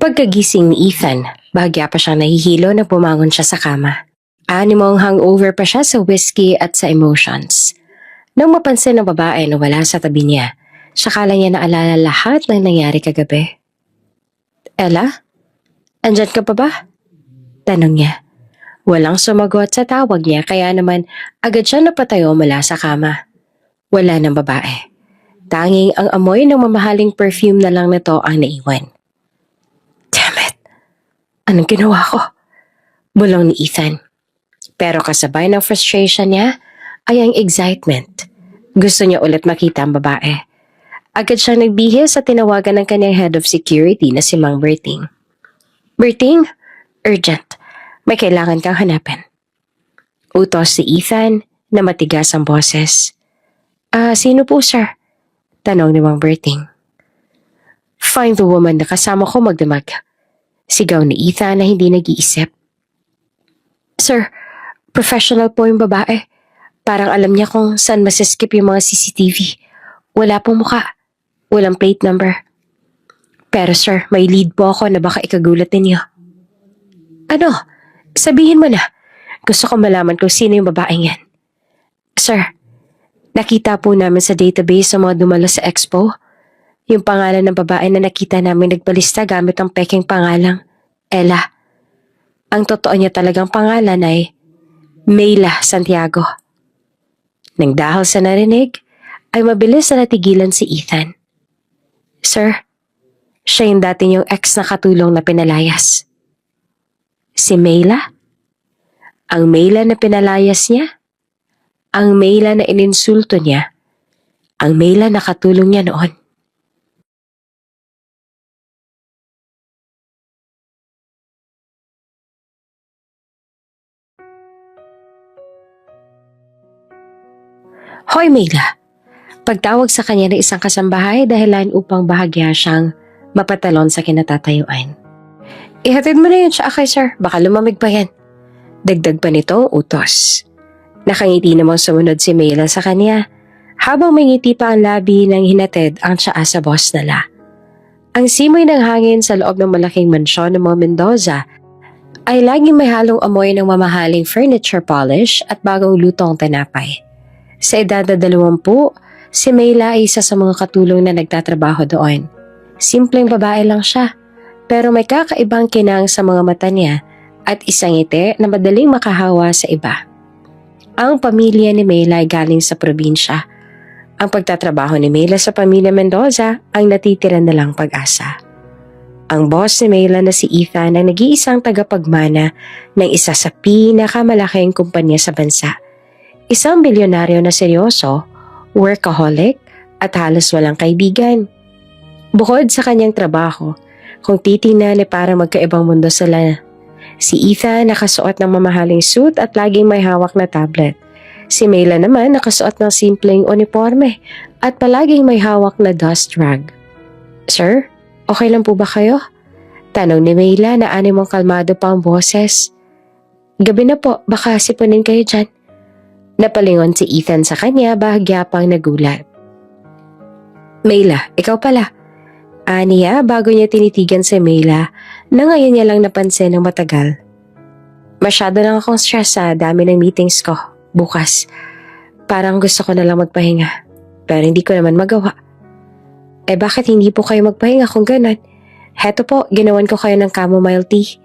Pagkagising ni Ethan, bahagya pa siyang nahihilo na bumangon siya sa kama. Animong hangover pa siya sa whiskey at sa emotions. Nang mapansin ng babae na wala sa tabi niya, sakala niya naalala lahat ng nangyari kagabi. Ella? Andyan ka pa ba? Tanong niya. Walang sumagot sa tawag niya kaya naman agad siya napatayo mula sa kama. Wala ng babae. Tanging ang amoy ng mamahaling perfume na lang nito ang naiwan. Damn it! Anong ginawa ko? Bulong ni Ethan. Pero kasabay ng frustration niya ay ang excitement. Gusto niya ulit makita ang babae. Agad siyang nagbihis sa tinawagan ng kanyang head of security na si Mang Berting. Berting? Urgent. May kailangan kang hanapin. Utos si Ethan na matigas ang boses. Sino po sir? Tanong ni Mang Berting. Find the woman na kasama ko magdamag. Sigaw ni Ethan na hindi nag-iisip. Sir, professional po yung babae. Parang alam niya kung saan masiskip yung mga CCTV. Wala pong muka. Walang plate number. Pero sir, may lead po ako na baka ikagulat ninyo. Ano? Sabihin mo na. Gusto ko malaman kung sino yung babaeng yan. Sir, nakita po namin sa database sa mga dumalo sa expo. Yung pangalan ng babae na nakita namin nagbalista gamit ang peking pangalang Ella. Ang totoo niya talagang pangalan ay Mayla Santiago. Nang dahil sa narinig, ay mabilis na natigilan si Ethan. Sir, siya yung dati niyong ex na katulong na pinalayas. Si Mayla? Ang Mayla na pinalayas niya? Ang Mayla na ininsulto niya? Ang Mayla na katulong niya noon? Hoy Mayla! Pagtawag sa kanya ng isang kasambahay dahilan upang bahagya siyang mapatalon sa kinatatayuan. Ihatid mo na yun siya kay sir, baka lumamig pa yan. Dagdag pa nito utos. Nakangiti namang sumunod si Mayla sa kanya, habang may ngiti pa ang labi nang hinatid ang tsaa sa boss nila. Ang simoy ng hangin sa loob ng malaking mansyon ng mga Mendoza ay laging may halong amoy ng mamahaling furniture polish at bagong lutong tinapay. Sa edad na 20, si Mayla ay isa sa mga katulong na nagtatrabaho doon. Simpleng babae lang siya, pero may kakaibang kinang sa mga mata niya at isang ngiti na madaling makahawa sa iba. Ang pamilya ni Mayla ay galing sa probinsya. Ang pagtatrabaho ni Mayla sa pamilya Mendoza ang natitira na lang pag-asa. Ang boss ni Mayla na si Ethan ang nag-iisang tagapagmana ng isa sa pinakamalaking kumpanya sa bansa. Isang bilyonaryo na seryoso, workaholic at halos walang kaibigan. Bukod sa kanyang trabaho, kung titingnan ay parang magkaibang mundo sila. Si Ethan nakasuot ng mamahaling suit at laging may hawak na tablet. Si Mayla naman nakasuot ng simpleng uniforme at palaging may hawak na dust rag. Sir, okay lang po ba kayo? Tanong ni Mayla na animong kalmado pa ang boses. Gabi na po, baka sipunin kayo dyan. Napalingon si Ethan sa kanya bahagya pang nagulat. Mayla, ikaw pala. Aniya bago niya tinitigan si Mayla na ngayon niya lang napansin ng matagal. Masyado lang akong stress sa dami ng meetings ko bukas. Parang gusto ko na lang magpahinga pero hindi ko naman magawa. Bakit hindi po kayo magpahinga kung ganon? Heto po, ginawan ko kayo ng chamomile tea.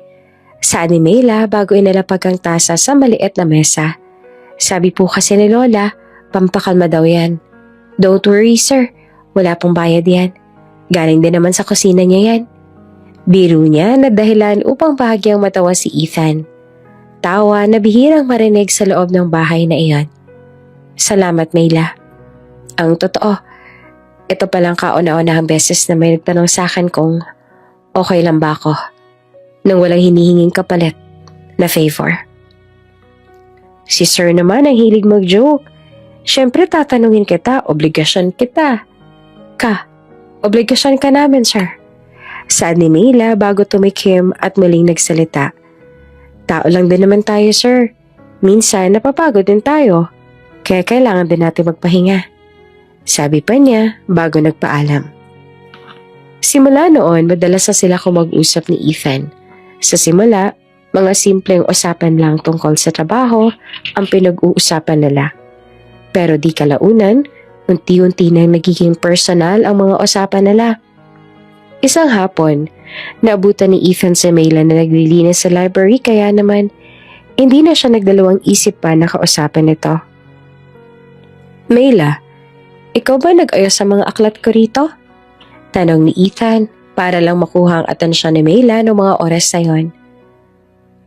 Saad ni Mayla bago inalapag ang tasa sa maliit na mesa. Sabi po kasi ni Lola, pampakalma daw yan. Don't worry sir, wala pong bayad yan. Galing din naman sa kusina niya yan. Biro niya na dahilan upang bahagyang matawa si Ethan. Tawa na bihirang marinig sa loob ng bahay na iyon. Salamat Mayla. Ang totoo, ito palang kauna-unahang beses na may nagtanong sa akin kung okay lang ba ako nang walang hinihinging kapalit na favor. Si sir naman ang hilig mag-joke. Siyempre tatanungin kita, obligasyon kita. Obligasyon ka namin, sir. Saad ni Mayla bago tumikim at muling nagsalita. Tao lang din naman tayo, sir. Minsan napapagod din tayo. Kaya kailangan din natin magpahinga. Sabi pa niya bago nagpaalam. Simula noon, madalas na sila mag-usap ni Ethan. Sa simula, mga simpleng usapan lang tungkol sa trabaho ang pinag-uusapan nila. Pero di kalaunan, unti-unti nang nagiging personal ang mga usapan nila. Isang hapon, naabutan ni Ethan si Mayla na naglilinis sa library kaya naman hindi na siya nagdalawang isip pa na kausapin ito. Mayla, ikaw ba nag-ayos sa mga aklat ko rito? Tanong ni Ethan para lang makuha ang atensyon ni Mayla noong mga oras na yon.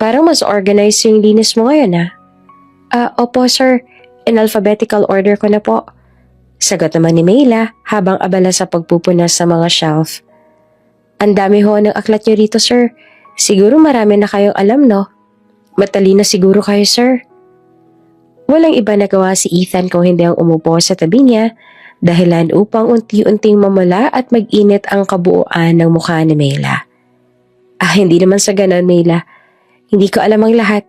Parang mas organized yung linis mo ngayon Opo sir, in alphabetical order ko na po. Sagot naman ni Mayla habang abala sa pagpupunas sa mga shelf. Ang dami ho ng aklat niyo rito sir. Siguro marami na kayong alam no? Matalino siguro kayo sir. Walang iba nagawa si Ethan kung hindi ang umupo sa tabi niya dahilan upang unti-unting mamula at mag-init ang kabuuan ng mukha ni Mayla. Hindi naman sa ganon Mayla. Hindi ko alam ang lahat.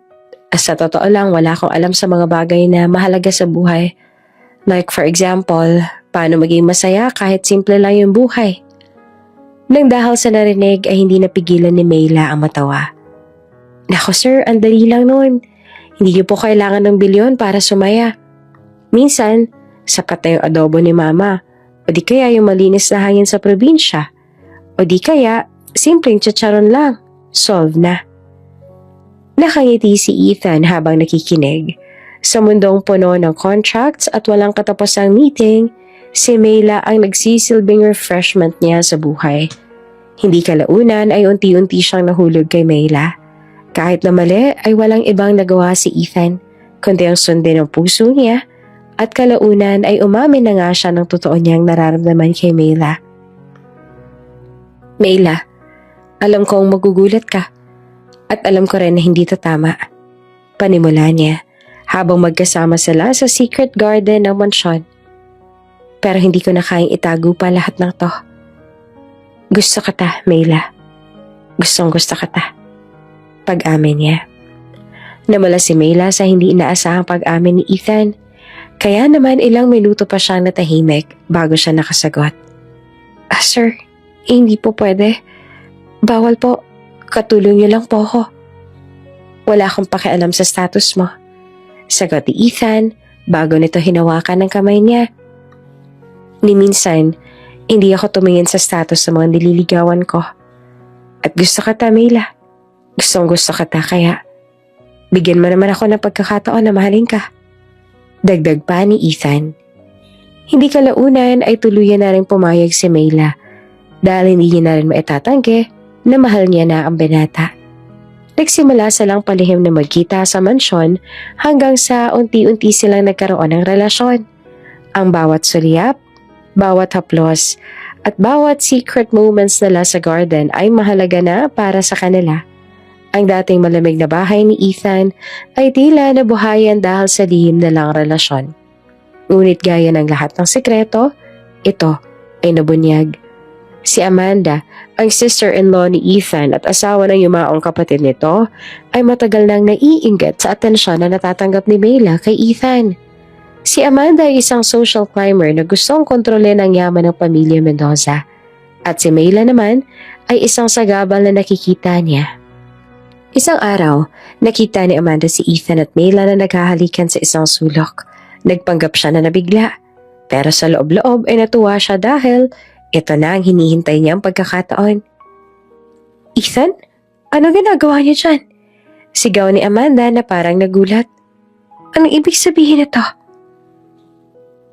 Sa totoo lang wala akong alam sa mga bagay na mahalaga sa buhay. Like for example, paano maging masaya kahit simple lang yung buhay. Nang dahil sa narinig ay hindi napigilan ni Mayla ang matawa. Nako sir, ang dali lang noon. Hindi niyo po kailangan ng bilyon para sumaya. Minsan, sapat na yung adobo ni mama. O di kaya yung malinis na hangin sa probinsya. O di kaya, simpleng chicharon lang. Solve na. Nakangiti si Ethan habang nakikinig. Sa mundong puno ng contracts at walang katapusang meeting, si Mayla ang nagsisilbing refreshment niya sa buhay. Hindi kalaunan ay unti-unti siyang nahulog kay Mayla. Kahit na mali ay walang ibang nagawa si Ethan, kundi ang sundin ng puso niya at kalaunan ay umamin na nga siya ng totoo niyang nararamdaman kay Mayla. Mayla, alam kong magugulat ka at alam ko rin na hindi to tama. Panimula niya habang magkasama sila sa secret garden ng mansyon. Pero hindi ko na kayang itago pa lahat ng to. Gusto kita, Mayla. Gustong gusto kita. Pag-amin niya. Namala si Mayla sa hindi inaasahang pag-amin ni Ethan. Kaya naman ilang minuto pa siyang natahimik bago siya nakasagot. Sir, hindi po pwede. Bawal po. Katulong niyo lang po ako. Wala akong pakialam sa status mo. Sagot ni Ethan bago nito hinawakan ng kamay niya. Ni minsan, hindi ako tumingin sa status ng mga nililigawan ko. At gusto kita, Mayla. Gustong gusto kita kaya bigyan mo naman ako ng pagkakataon na mahalin ka. Dagdag pa ni Ethan. Hindi kalaunan ay tuluyan na rin pumayag si Mayla dahil hindi niya na rin maitatanggi na mahal niya na ang binata. Nagsimula silang palihim na magkita sa mansyon hanggang sa unti-unti silang nagkaroon ng relasyon. Ang bawat sulyap, bawat haplos, at bawat secret moments nila sa garden ay mahalaga na para sa kanila. Ang dating malamig na bahay ni Ethan ay tila nabuhayan dahil sa lihim na lang relasyon. Ngunit gaya ng lahat ng sekreto, ito ay nabunyag. Si Amanda, ang sister-in-law ni Ethan at asawa ng yumaong kapatid nito, ay matagal nang naiinggit sa atensyon na natatanggap ni Mayla kay Ethan. Si Amanda ay isang social climber na gustong kontrolin ang yaman ng pamilya Mendoza. At si Mayla naman ay isang sagabal na nakikita niya. Isang araw, nakita ni Amanda si Ethan at Mayla na naghahalikan sa isang sulok. Nagpanggap siya na nabigla. Pero sa loob-loob ay natuwa siya dahil ito na ang hinihintay niyang pagkakataon. Ethan? Ano ginagawa niyo dyan? Sigaw ni Amanda na parang nagulat. Anong ibig sabihin nito?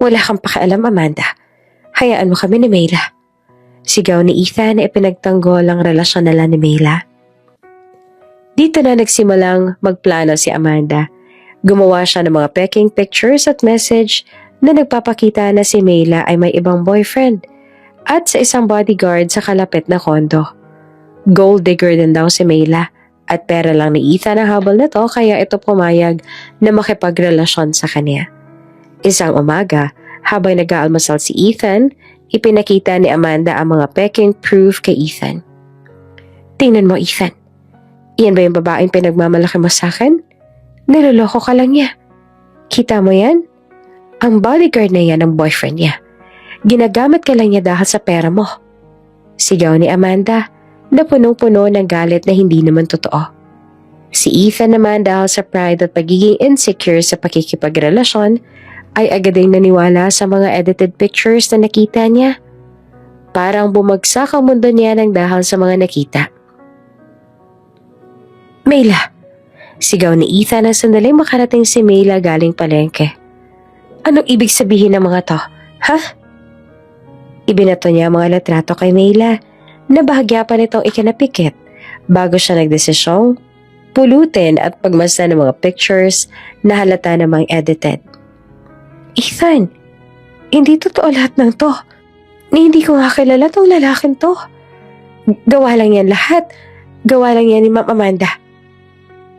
Wala kang pakialam, Amanda. Hayaan mo kami ni Mayla. Sigaw ni Ethan na ipinagtanggol ang relasyon nila ni Mayla. Dito na nagsimulang magplano si Amanda. Gumawa siya ng mga peking pictures at message na nagpapakita na si Mayla ay may ibang boyfriend at sa isang bodyguard sa kalapit na kondo. Gold digger din daw si Mayla at pera lang ni Ethan ang habol nito kaya ito pumayag na makipagrelasyon sa kanya. Isang umaga, habang nag-aalmusal si Ethan, ipinakita ni Amanda ang mga peking proof kay Ethan. Tingnan mo, Ethan. Iyan ba yung babaeng pinagmamalaki mo sa akin? Niloloko ka lang niya. Kita mo yan? Ang bodyguard na yan ang boyfriend niya. Ginagamit ka lang niya dahil sa pera mo. Sigaw ni Amanda na punong-puno ng galit na hindi naman totoo. Si Ethan naman dahil sa pride at pagiging insecure sa pakikipagrelasyon ay agad ding naniwala sa mga edited pictures na nakita niya. Parang bumagsak ang mundo niya ng dahil sa mga nakita. Mayla! Sigaw ni Ethan na sandaling makarating si Mayla galing palengke. Anong ibig sabihin ng mga to? Ha? Ibinato niya ang mga litrato kay Mayla na bahagya pa nitong ikinapikit bago siya nagdesisyong pulutin at pagmasdan ng mga pictures na halata namang edited. Ethan, hindi totoo lahat ng to. Hindi ko nga kilala tong lalaking to. Gawa lang yan lahat. Gawa lang yan ni Ma'am Amanda.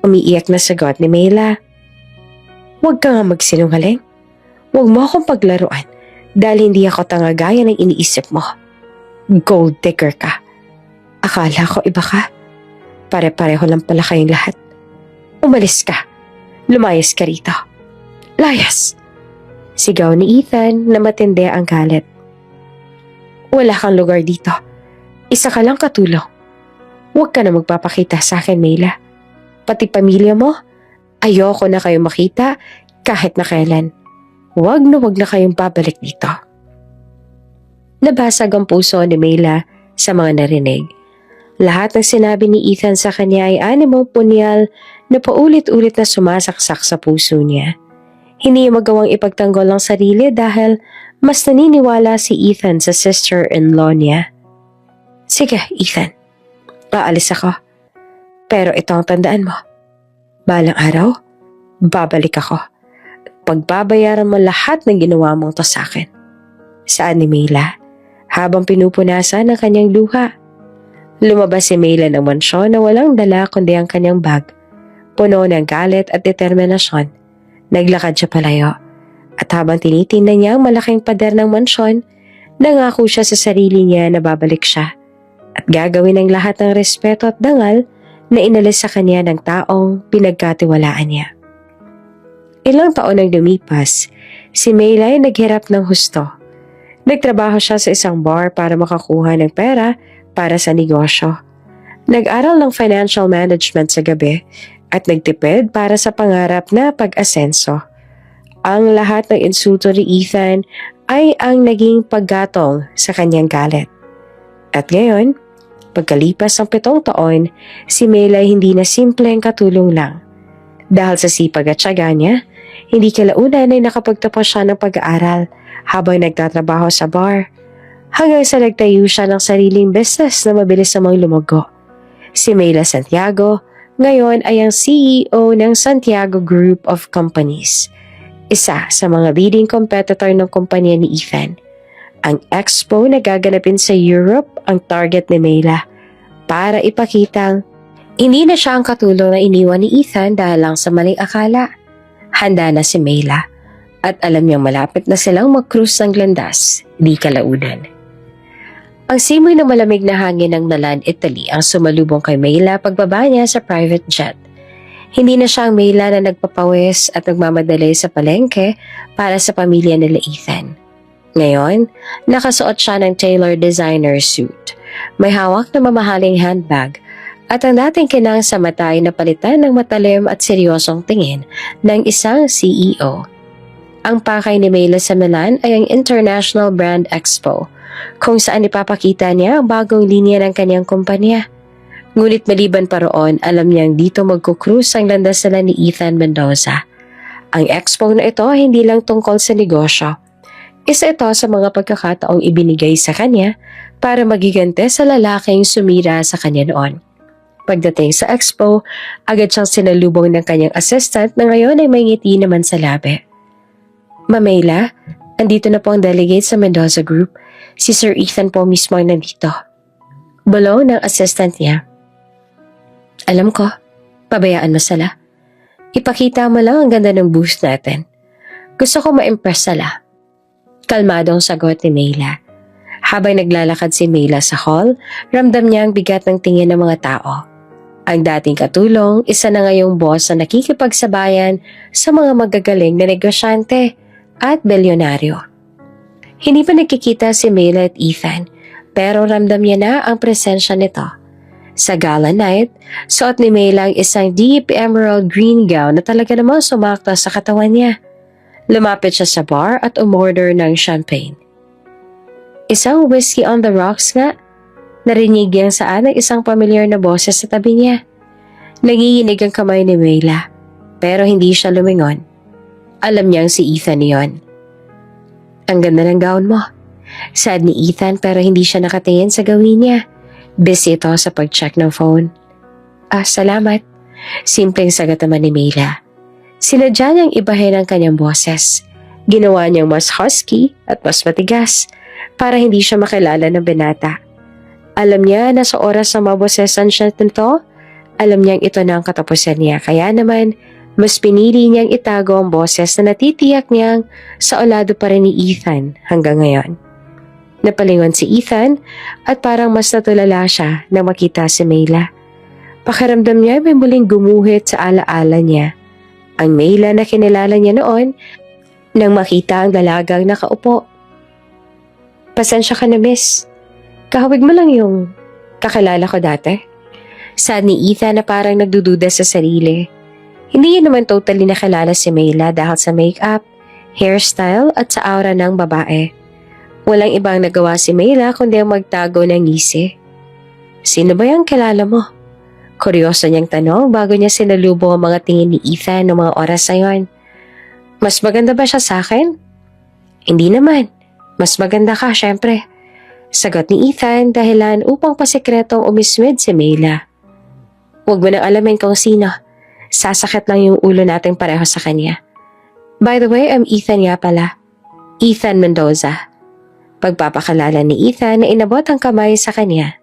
Umiiyak na sagot ni Mayla. Huwag ka nga magsinungaling. Huwag mo akong paglaruan dahil hindi ako tanga gaya ng iniisip mo. Gold digger ka. Akala ko iba ka. Pare-pareho lang pala kayong lahat. Umalis ka. Lumayas ka rito. Layas! Sigaw ni Ethan na matindi ang galit. Wala kang lugar dito. Isa ka lang katulong. Huwag ka na magpapakita sa akin, Mayla. Pati pamilya mo, ayoko na kayong makita kahit na kailan. Huwag na kayong babalik dito. Nabasag ang puso ni Mayla sa mga narinig. Lahat ng sinabi ni Ethan sa kanya ay animong punyal na paulit-ulit na sumasaksak sa puso niya. Hindi niya magawang ipagtanggol ang sarili dahil mas naniniwala si Ethan sa sister-in-law niya. Sige, Ethan. Aalis ako. Pero ito ang tandaan mo. Balang araw, babalik ako. Pagbabayaran mo lahat ng ginawa mong to sa akin. Saan ni Mayla? Habang pinupunasan ang kanyang luha. Lumabas si Mayla ng mansyon na walang dala kundi ang kanyang bag. Puno ng galit at determinasyon. Naglakad siya palayo. At habang tinitingnan niya ang malaking pader ng mansyon, nangako siya sa sarili niya na babalik siya. At gagawin ang lahat ng respeto at dangal na inalis sa kanya ng taong pinagkatiwalaan niya. Ilang taon nang lumipas, si Mayla ay naghirap ng husto. Nagtrabaho siya sa isang bar para makakuha ng pera para sa negosyo. Nag-aral ng financial management sa gabi at nagtipid para sa pangarap na pag-asenso. Ang lahat ng insulto ni Ethan ay ang naging paggatong sa kanyang galit. At ngayon, pagkalipas ng 7 taon, si Mayla hindi na simpleng katulong lang. Dahil sa sipag at tiyaga niya, hindi kalaunan ay nakapagtapos siya ng pag-aaral habang nagtatrabaho sa bar, hanggang sa nagtayo siya ng sariling business na mabilis namang lumago. Si Mayla Santiago, ngayon ay ang CEO ng Santiago Group of Companies, isa sa mga leading competitor ng kumpanya ni Ethan. Ang expo na gaganapin sa Europe ang target ni Mayla para ipakitang hindi na siya ang katulong na iniwan ni Ethan dahil lang sa maling akala. Handa na si Mayla at alam niyang malapit na silang mag-cruise ng landas, di kalaunan. Ang simoy ng malamig na hangin ng Milan, Italy ang sumalubong kay Mayla pagbaba niya sa private jet. Hindi na siya ang Mayla na nagpapawis at nagmamadali sa palengke para sa pamilya nila Ethan. Ngayon, nakasuot siya ng tailor designer suit. May hawak na mamahaling handbag at ang dating kinang sa mata ay napalitan ng matalim at seryosong tingin ng isang CEO. Ang pakay ni Mayla sa Milan ay ang International Brand Expo, kung saan ipapakita niya ang bagong linya ng kanyang kumpanya. Ngunit maliban pa roon, alam niyang dito magkukruise ang landas nila ni Ethan Mendoza. Ang expo na ito ay hindi lang tungkol sa negosyo. Isa ito sa mga pagkakataong ibinigay sa kanya para magigante sa lalaking sumira sa kanya noon. Pagdating sa expo, agad siyang sinalubong ng kanyang assistant na ngayon ay may ngiti naman sa labi. Mayla, andito na po ang delegate sa Mendoza Group. Si Sir Ethan po mismo ay nandito. Bulong ng assistant niya. Alam ko, pabayaan mo sila. Ipakita mo lang ang ganda ng booth natin. Gusto ko ma-impress sila. Kalmadong sagot ni Mayla. Habang naglalakad si Mayla sa hall, ramdam niya ang bigat ng tingin ng mga tao. Ang dating katulong, isa na ngayong boss na nakikipagsabayan sa mga magagaling na negosyante at bilyonaryo. Hindi pa nagkikita si Mayla at Ethan, pero ramdam niya na ang presensya nito. Sa gala night, suot ni May lang isang deep emerald green gown na talaga namang sumakto sa katawan niya. Lumapit siya sa bar at umorder ng champagne. Isang whiskey on the rocks nga. Narinig niyang saan ng isang pamilyar na boses sa tabi niya. Nanginginig ang kamay ni Mayla, pero hindi siya lumingon. Alam niyang si Ethan yon. Ang ganda ng gown mo. Saad ni Ethan pero hindi siya nakatingin sa gawin niya. Busy ito sa pag-check ng phone. Salamat. Simpleng sagot naman ni Mayla. Sinadya niyang ibahin ang kanyang boses. Ginawa niyang mas husky at mas matigas para hindi siya makilala ng binata. Alam niya na sa oras na mabosesan siya nito, alam niyang ito na ang katapusan niya. Kaya naman, mas pinili niyang itago ang boses na natitiyak niyang sa olado pa rin ni Ethan hanggang ngayon. Napalingon si Ethan at parang mas natulala siya nang makita si Mayla. Pakiramdam niya may muling gumuhit sa alaala niya. Ang Mayla na kinilala niya noon nang makita ang dalagang nakaupo. Pasensya ka na, miss. Kahawig mo lang yung kakilala ko dati. Saad ni Ethan na parang nagdududa sa sarili. Hindi niya naman totally nakilala si Mayla dahil sa makeup, hairstyle at sa aura ng babae. Walang ibang nagawa si Mayla kundi ang magtago ng ngisi. Sino ba yung kilala mo? Kuryoso niyang tanong bago niya sinalubong ang mga tingin ni Ethan noong mga oras na yon. Mas maganda ba siya sa akin? Hindi naman. Mas maganda ka, syempre. Sagot ni Ethan dahilan upang pasikretong umismid si Mayla. Huwag mo nang alamin kung sino. Sasakit lang yung ulo nating pareho sa kanya. By the way, I'm Ethan nga pala. Ethan Mendoza. Pagpapakalala ni Ethan na inabot ang kamay sa kanya.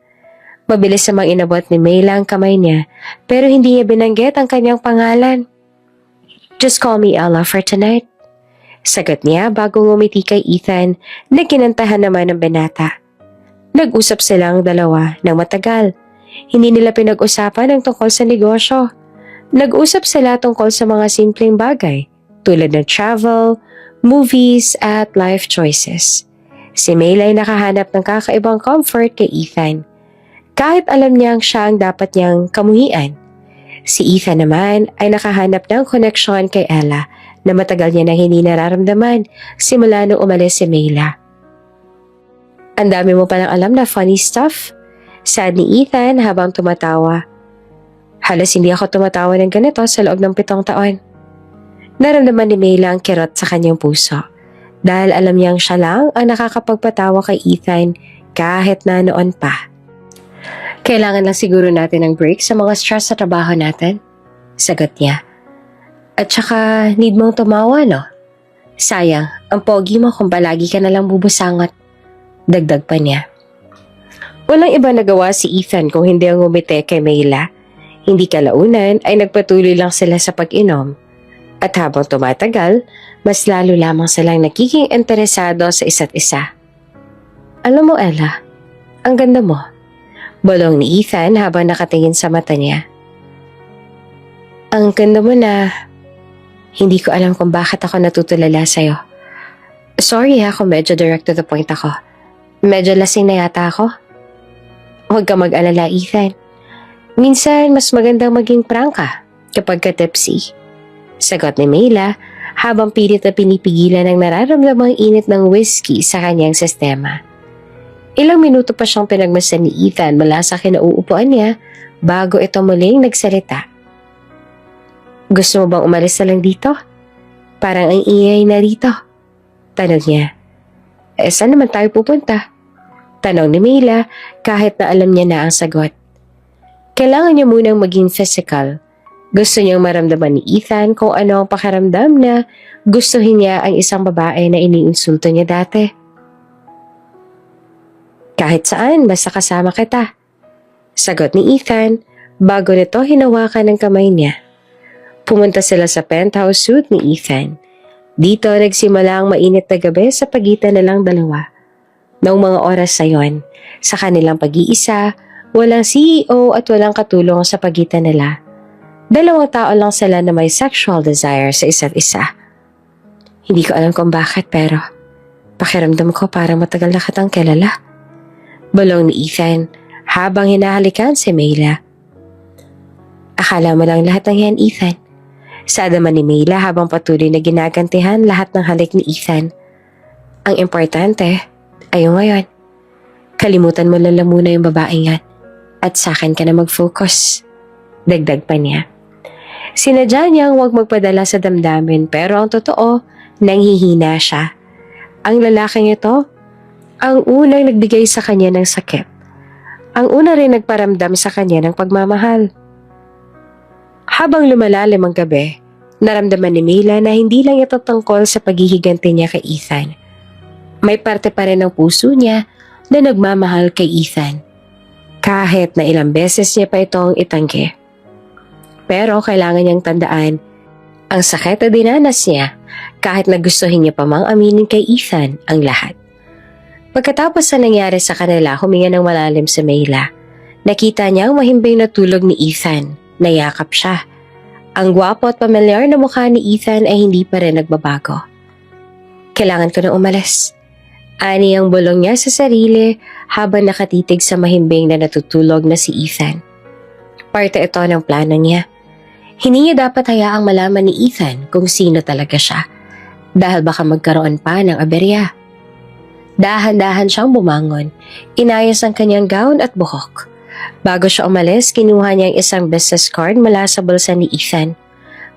Mabilis namang inabot ni Mayla ang kamay niya pero hindi niya binanggit ang kanyang pangalan. Just call me Ella for tonight. Sagot niya bago ngumiti kay Ethan na kinantahan naman ng binata. Nag-usap silang dalawa ng matagal. Hindi nila pinag-usapan ang tungkol sa negosyo. Nag-usap sila tungkol sa mga simpleng bagay tulad ng travel, movies at life choices. Si Mayla ay nakahanap ng kakaibang comfort kay Ethan. Kahit alam niyang siya ang dapat niyang kamuhian. Si Ethan naman ay nakahanap ng koneksyon kay Ella na matagal niya nang hindi nararamdaman simula nung umalis si Mayla. Ang dami mo palang alam na funny stuff. Saad ni Ethan habang tumatawa. Halos hindi ako tumatawa ng ganito sa loob ng 7 taon. Naramdaman ni Mayla ang kirot sa kanyang puso. Dahil alam niyang siya lang ang nakakapagpatawa kay Ethan kahit na noon pa. Kailangan lang siguro natin ng break sa mga stress sa trabaho natin. Sagot niya. At saka need mong tumawa, no? Sayang, ang pogi mo kung palagi ka nalang bubusangot. Dagdag pa niya. Walang iba nagawa si Ethan kung hindi ang ngumiti kay Mayla. Hindi kalaunan ay nagpatuloy lang sila sa pag-inom. At habang tumatagal, mas lalo lamang silang nagiging interesado sa isa't isa. Alam mo, Ella, ang ganda mo. Bulong ni Ethan habang nakatingin sa mata niya. Ang ganda mo na hindi ko alam kung bakit ako natutulala sa'yo. Sorry kung medyo direct to the point ako. Medyo lasing na yata ako. Huwag ka mag-alala, Ethan. Minsan, mas magandang maging prangka kapag ka-tipsy. Sagot ni Mayla habang pilit na pinipigilan ang nararamdamang init ng whiskey sa kanyang sistema. Ilang minuto pa siyang pinagmasdan ni Ethan mula sa kinauupuan niya bago ito muling nagsalita. Gusto mo bang umalis na lang dito? Parang ang ingay na rito. Tanong niya. Saan naman tayo pupunta? Tanong ni Mayla kahit na alam niya na ang sagot. Kailangan niya munang maging physical. Gusto niyang maramdaman ni Ethan kung ano ang pakiramdam na gustuhin niya ang isang babae na iniinsulto niya dati. Kahit saan, basta kasama kita. Sagot ni Ethan bago nito hinawakan ng kamay niya. Pumunta sila sa penthouse suite ni Ethan. Dito nagsimula ang mainit na gabi sa pagitan nilang dalawa. Noong mga oras na yon, sa kanilang pag-iisa, walang CEO at walang katulong sa pagitan nila. Dalawang tao lang sila na may sexual desire sa isa't isa. Hindi ko alam kung bakit pero pakiramdam ko parang matagal na kitang kilala. Bulong ni Ethan habang hinahalikan si Mayla. Akala mo lang lahat ng yan, Ethan. Sada man ni Mayla habang patuloy na ginagantihan lahat ng halik ni Ethan. Ang importante ay yung ngayon. Kalimutan mo lang muna yung babaeng yan at sa akin ka na mag-focus. Dagdag pa niya. Sinadya niyang huwag magpadala sa damdamin pero ang totoo, nanghihina siya. Ang lalaking ito, ang unang nagbigay sa kanya ng sakit. Ang una rin nagparamdam sa kanya ng pagmamahal. Habang lumalalim ang gabi, naramdaman ni Mayla na hindi lang ito tungkol sa paghihiganti niya kay Ethan. May parte pa rin ng puso niya na nagmamahal kay Ethan. Kahit na ilang beses niya pa itong itanggi. Pero kailangan niyang tandaan, ang sakit na dinanas niya kahit na gustuhin niya pa mang aminin kay Ethan ang lahat. Pagkatapos sa nangyari sa kanila, huminga ng malalim si Mayla. Nakita niya ang mahimbing na tulog ni Ethan. Nayakap siya. Ang gwapo at pamilyar na mukha ni Ethan ay hindi pa rin nagbabago. Kailangan ko na umalis. Ani ang bulong niya sa sarili habang nakatitig sa mahimbing na natutulog na si Ethan. Parte ito ng plano niya. Hindi niya dapat hayaang malaman ni Ethan kung sino talaga siya dahil baka magkaroon pa ng aberya. Dahan-dahan siyang bumangon, inayos ang kanyang gown at buhok. Bago siya umalis, kinuha niya ang isang business card mula sa bulsa ni Ethan.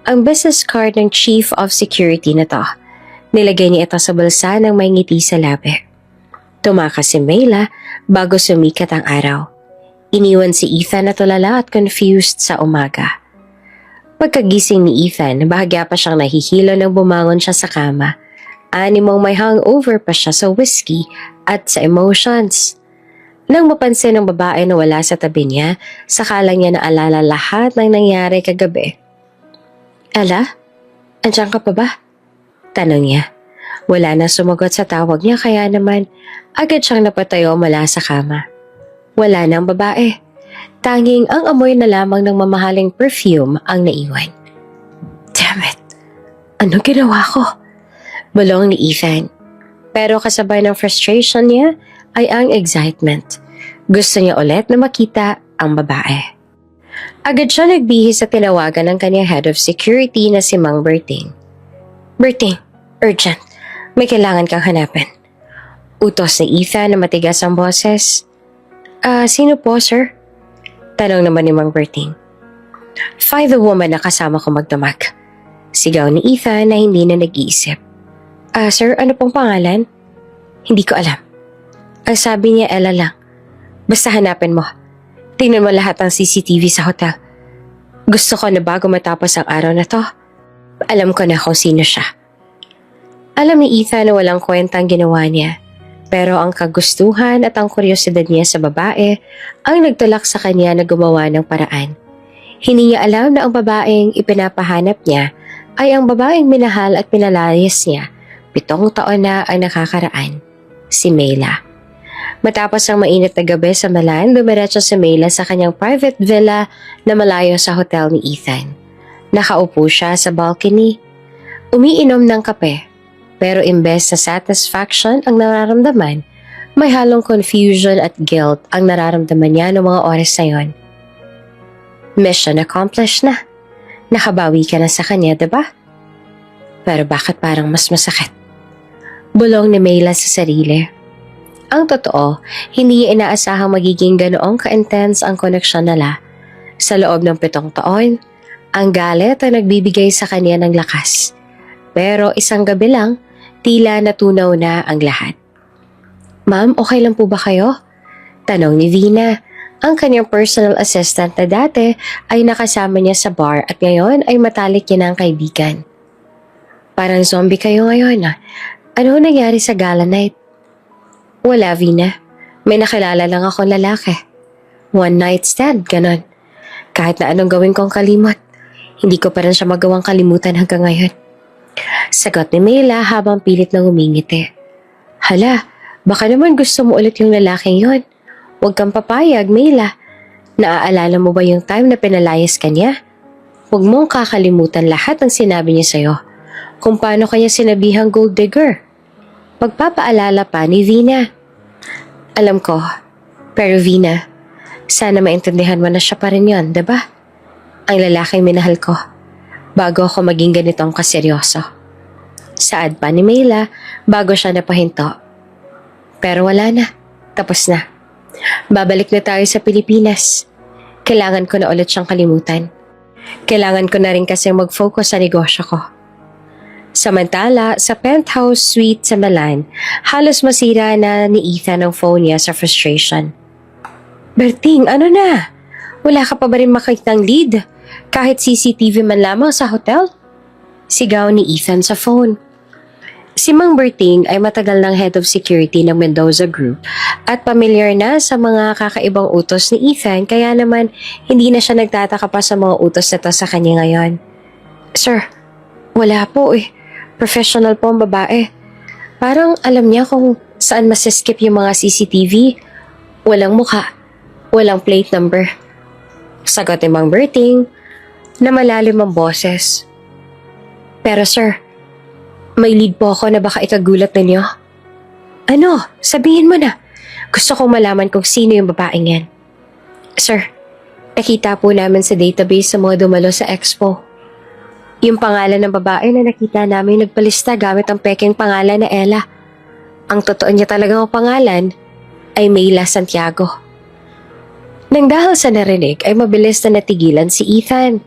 Ang business card ng Chief of Security na to. Nilagay niya ito sa bulsa ng may ngiti sa labi. Tumakas si Mayla bago sumikat ang araw. Iniwan si Ethan na tulala at confused sa umaga. Pagkagising ni Ethan, bahagya pa siyang nahihilo nang bumangon siya sa kama. Animong may hangover pa siya sa whiskey at sa emotions. Nang mapansin ng babae na wala sa tabi niya, saka lang niya naalala lahat ng nangyari kagabi. Ala? Andiyan ka pa ba? Tanong niya. Wala na sumagot sa tawag niya kaya naman agad siyang napatayo mula sa kama. Wala na ang babae. Tanging ang amoy na lamang ng mamahaling perfume ang naiwan. Damn it! Ano ginawa ko? Bulong ni Ethan. Pero kasabay ng frustration niya ay ang excitement. Gusto niya ulit na makita ang babae. Agad siya nagbihis sa tinawagan ng kanyang head of security na si Mang Berting. Berting, urgent. May kailangan kang hanapin. Utos ni Ethan na matigas ang boses. Sino po, sir? Tanong naman ni Mang Berting. Find the woman na kasama ko magdamag. Sigaw ni Ethan na hindi na nag-iisip. Sir, ano pong pangalan? Hindi ko alam. Ang sabi niya, Ella lang. Basta hanapin mo. Tingnan mo lahat ng CCTV sa hotel. Gusto ko na bago matapos ang araw na to, alam ko na kung sino siya. Alam ni Ethan na walang kwentang ginawa niya. Pero ang kagustuhan at ang kuryosidad niya sa babae ang nagtulak sa kanya na gumawa ng paraan. Hindi niya alam na ang babaeng ipinapahanap niya ay ang babaeng minahal at pinalayas niya 7 taon na ang nakakaraan, si Mayla. Matapos ang mainit na gabi sa Milan, dumiretso si Mayla sa kanyang private villa na malayo sa hotel ni Ethan. Nakaupo siya sa balcony, umiinom ng kape, pero imbes sa satisfaction ang nararamdaman, may halong confusion at guilt ang nararamdaman niya noong mga oras na yon. Mission accomplished na. Nakabawi ka na sa kanya, diba? Pero bakit parang mas masakit? Bulong ni Mayla sa sarili. Ang totoo, hindi niya inaasahang magiging ganoong ka-intense ang koneksyon nila. Sa loob ng 7 taon, ang galit ang nagbibigay sa kanya ng lakas. Pero isang gabi lang, tila natunaw na ang lahat. Ma'am, okay lang po ba kayo? Tanong ni Vina, ang kanyang personal assistant na dati ay nakasama niya sa bar at ngayon ay matalik niya ng kaibigan. Parang zombie kayo ngayon ah. Ano nangyari sa gala night? Wala, Vina. May nakilala lang akong lalaki. One night stand, ganon. Kahit na anong gawin kong kalimot, hindi ko pa rin siya magawang kalimutan hanggang ngayon. Sagot ni Mayla habang pilit na ngumingiti. Hala, baka naman gusto mo ulit yung lalaking yon. Huwag kang papayag, Mayla. Naaalala mo ba yung time na pinalayas ka niya? Huwag mong kakalimutan lahat ng sinabi niya sa'yo. Kung paano kanya sinabihang gold digger. Magpapaalala pa ni Vina. Alam ko, Pero Vina, sana maintindihan mo na siya pa rin yun, diba? Ang lalaking minahal ko, bago ako maging ganitong kaseryoso. Saad pa ni Mayla, bago siya napahinto. Pero wala na, tapos na. Babalik na tayo sa Pilipinas. Kailangan ko na ulit siyang kalimutan. Kailangan ko na rin kasi mag-focus sa negosyo ko. Samantala, sa penthouse suite sa Milan, halos masira na ni Ethan ang phone niya sa frustration. Berting, ano na? Wala ka pa ba rin makitang lead? Kahit CCTV man lamang sa hotel? Sigaw ni Ethan sa phone. Si Mang Berting ay matagal ng head of security ng Mendoza Group at pamilyar na sa mga kakaibang utos ni Ethan, kaya naman hindi na siya nagtataka pa sa mga utos na to sa kanya ngayon. Sir, wala po eh. Professional po ang babae. Parang alam niya kung saan masiskip yung mga CCTV. Walang mukha, walang plate number. Sagot ni Mang Berting na malalim ang boses. Pero sir, may lead po ako na baka ikagulat ninyo. Ano? Sabihin mo na. Gusto kong malaman kung sino yung babaeng yan. Sir, nakita po namin sa database sa mga dumalo sa expo. Yung pangalan ng babae na nakita namin nagpalista gamit ang peking pangalan na Ella. Ang totoo niya talagang pangalan ay Mayla Santiago. Nang dahil sa narinig ay mabilis na natigilan si Ethan.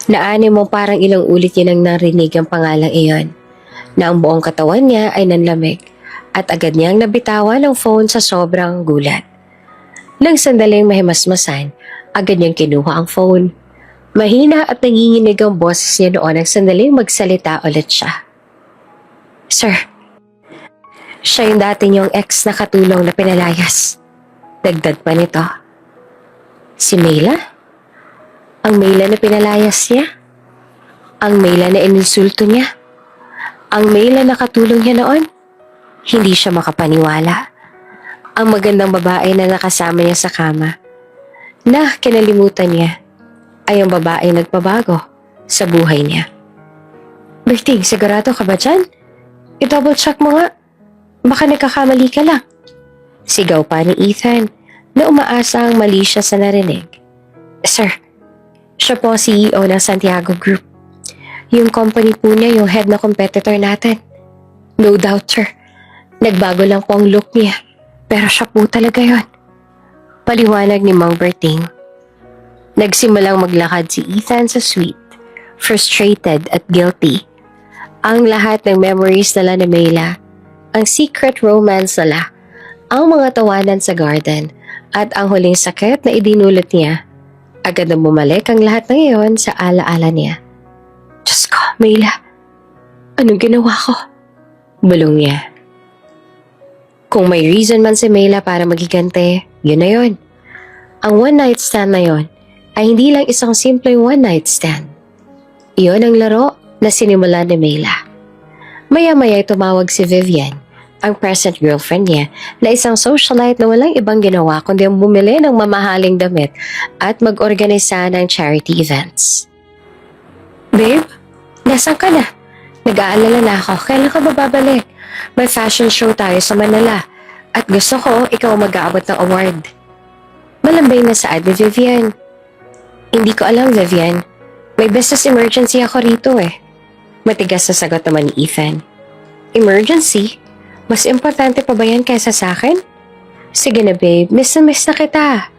Naani mo parang ilang ulit niya nang narinig ang pangalang iyon, na ang buong katawan niya ay nanlamig at agad niyang nabitawan ang phone sa sobrang gulat. Nang sandaling mahimasmasan, agad niyang kinuha ang phone. Mahina at nanginginig ang boses niya noon nang sandaling magsalita ulit siya. Sir, siya yung dati niyong ex na katulong na pinalayas. Dagdag pa nito. Si Mayla? Ang Mayla na pinalayas niya? Ang Mayla na ininsulto niya? Ang Mayla na katulong niya noon? Hindi siya makapaniwala. Ang magandang babae na nakasama niya sa kama, na kinalimutan niya, ay ang babae nagpabago sa buhay niya. Berting, sigurado ka ba dyan? I-double check mo nga. Baka nagkakamali ka lang. Sigaw pa ni Ethan na umaasang mali siya sa narinig. Sir, siya po ang CEO ng Santiago Group. Yung company po niya yung head na competitor natin. No doubt, sir. Nagbago lang po ang look niya. Pero siya po talaga yon. Paliwanag ni Mang Berting. Nagsimulang maglakad si Ethan sa suite, frustrated at guilty. Ang lahat ng memories nila ni Mayla, ang secret romance nila, ang mga tawanan sa garden, at ang huling sakit na idinulot niya. Agad na bumalik ang lahat ng iyon sa alaala niya. Diyos ko, Mayla, anong ginawa ko? Bulong niya. Kung may reason man si Mayla para magigante, yun na yun. Ang one night stand na yun ay hindi lang isang simpleng one night stand. Iyon ang laro na sinimula ni Mayla. Maya-maya tumawag si Vivian, ang present girlfriend niya, na isang socialite na walang ibang ginawa kundi ang bumili ng mamahaling damit at mag-organisa ng charity events. Babe, nasan ka na? Nag-aalala na ako. Kailan ka babalik? May fashion show tayo sa Manila at gusto ko ikaw mag-aabot ng award. Malambay na saad ni Vivian. Hindi ko alam, Vivian. May business emergency ako rito eh. Matigas na sagot naman ni Ethan. Emergency? Mas importante pa ba yan kaysa sa akin? Sige na babe, miss na kita.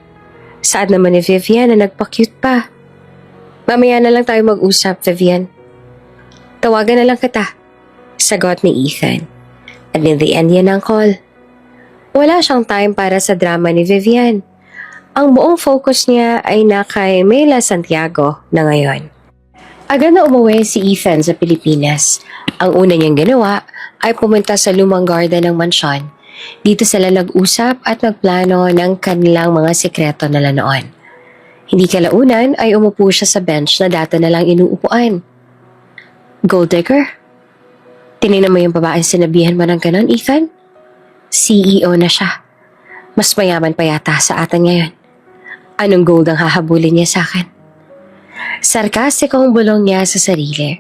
Saad naman ni Vivian na nagpa-cute pa. Mamaya na lang tayo mag-usap, Vivian. Tawagan na lang kita. Sagot ni Ethan. At in the end yan ang call. Wala siyang time para sa drama ni Vivian. Ang buong focus niya ay na kay Mayla Santiago na ngayon. Agad na umuwi si Ethan sa Pilipinas. Ang una niyang ginawa ay pumunta sa lumang garden ng mansyon. Dito sila nag-usap at nagplano ng kanilang mga sekreto nila noon. Hindi kalaunan ay umupo siya sa bench na dati na lang inuupuan. Gold digger? Tinignan mo yung babaeng sinabihan mo ng ganon, Ethan? CEO na siya. Mas mayaman pa yata sa atin ngayon. Anong gold ang hahabulin niya sa akin? Sarkastikong bulong niya sa sarili.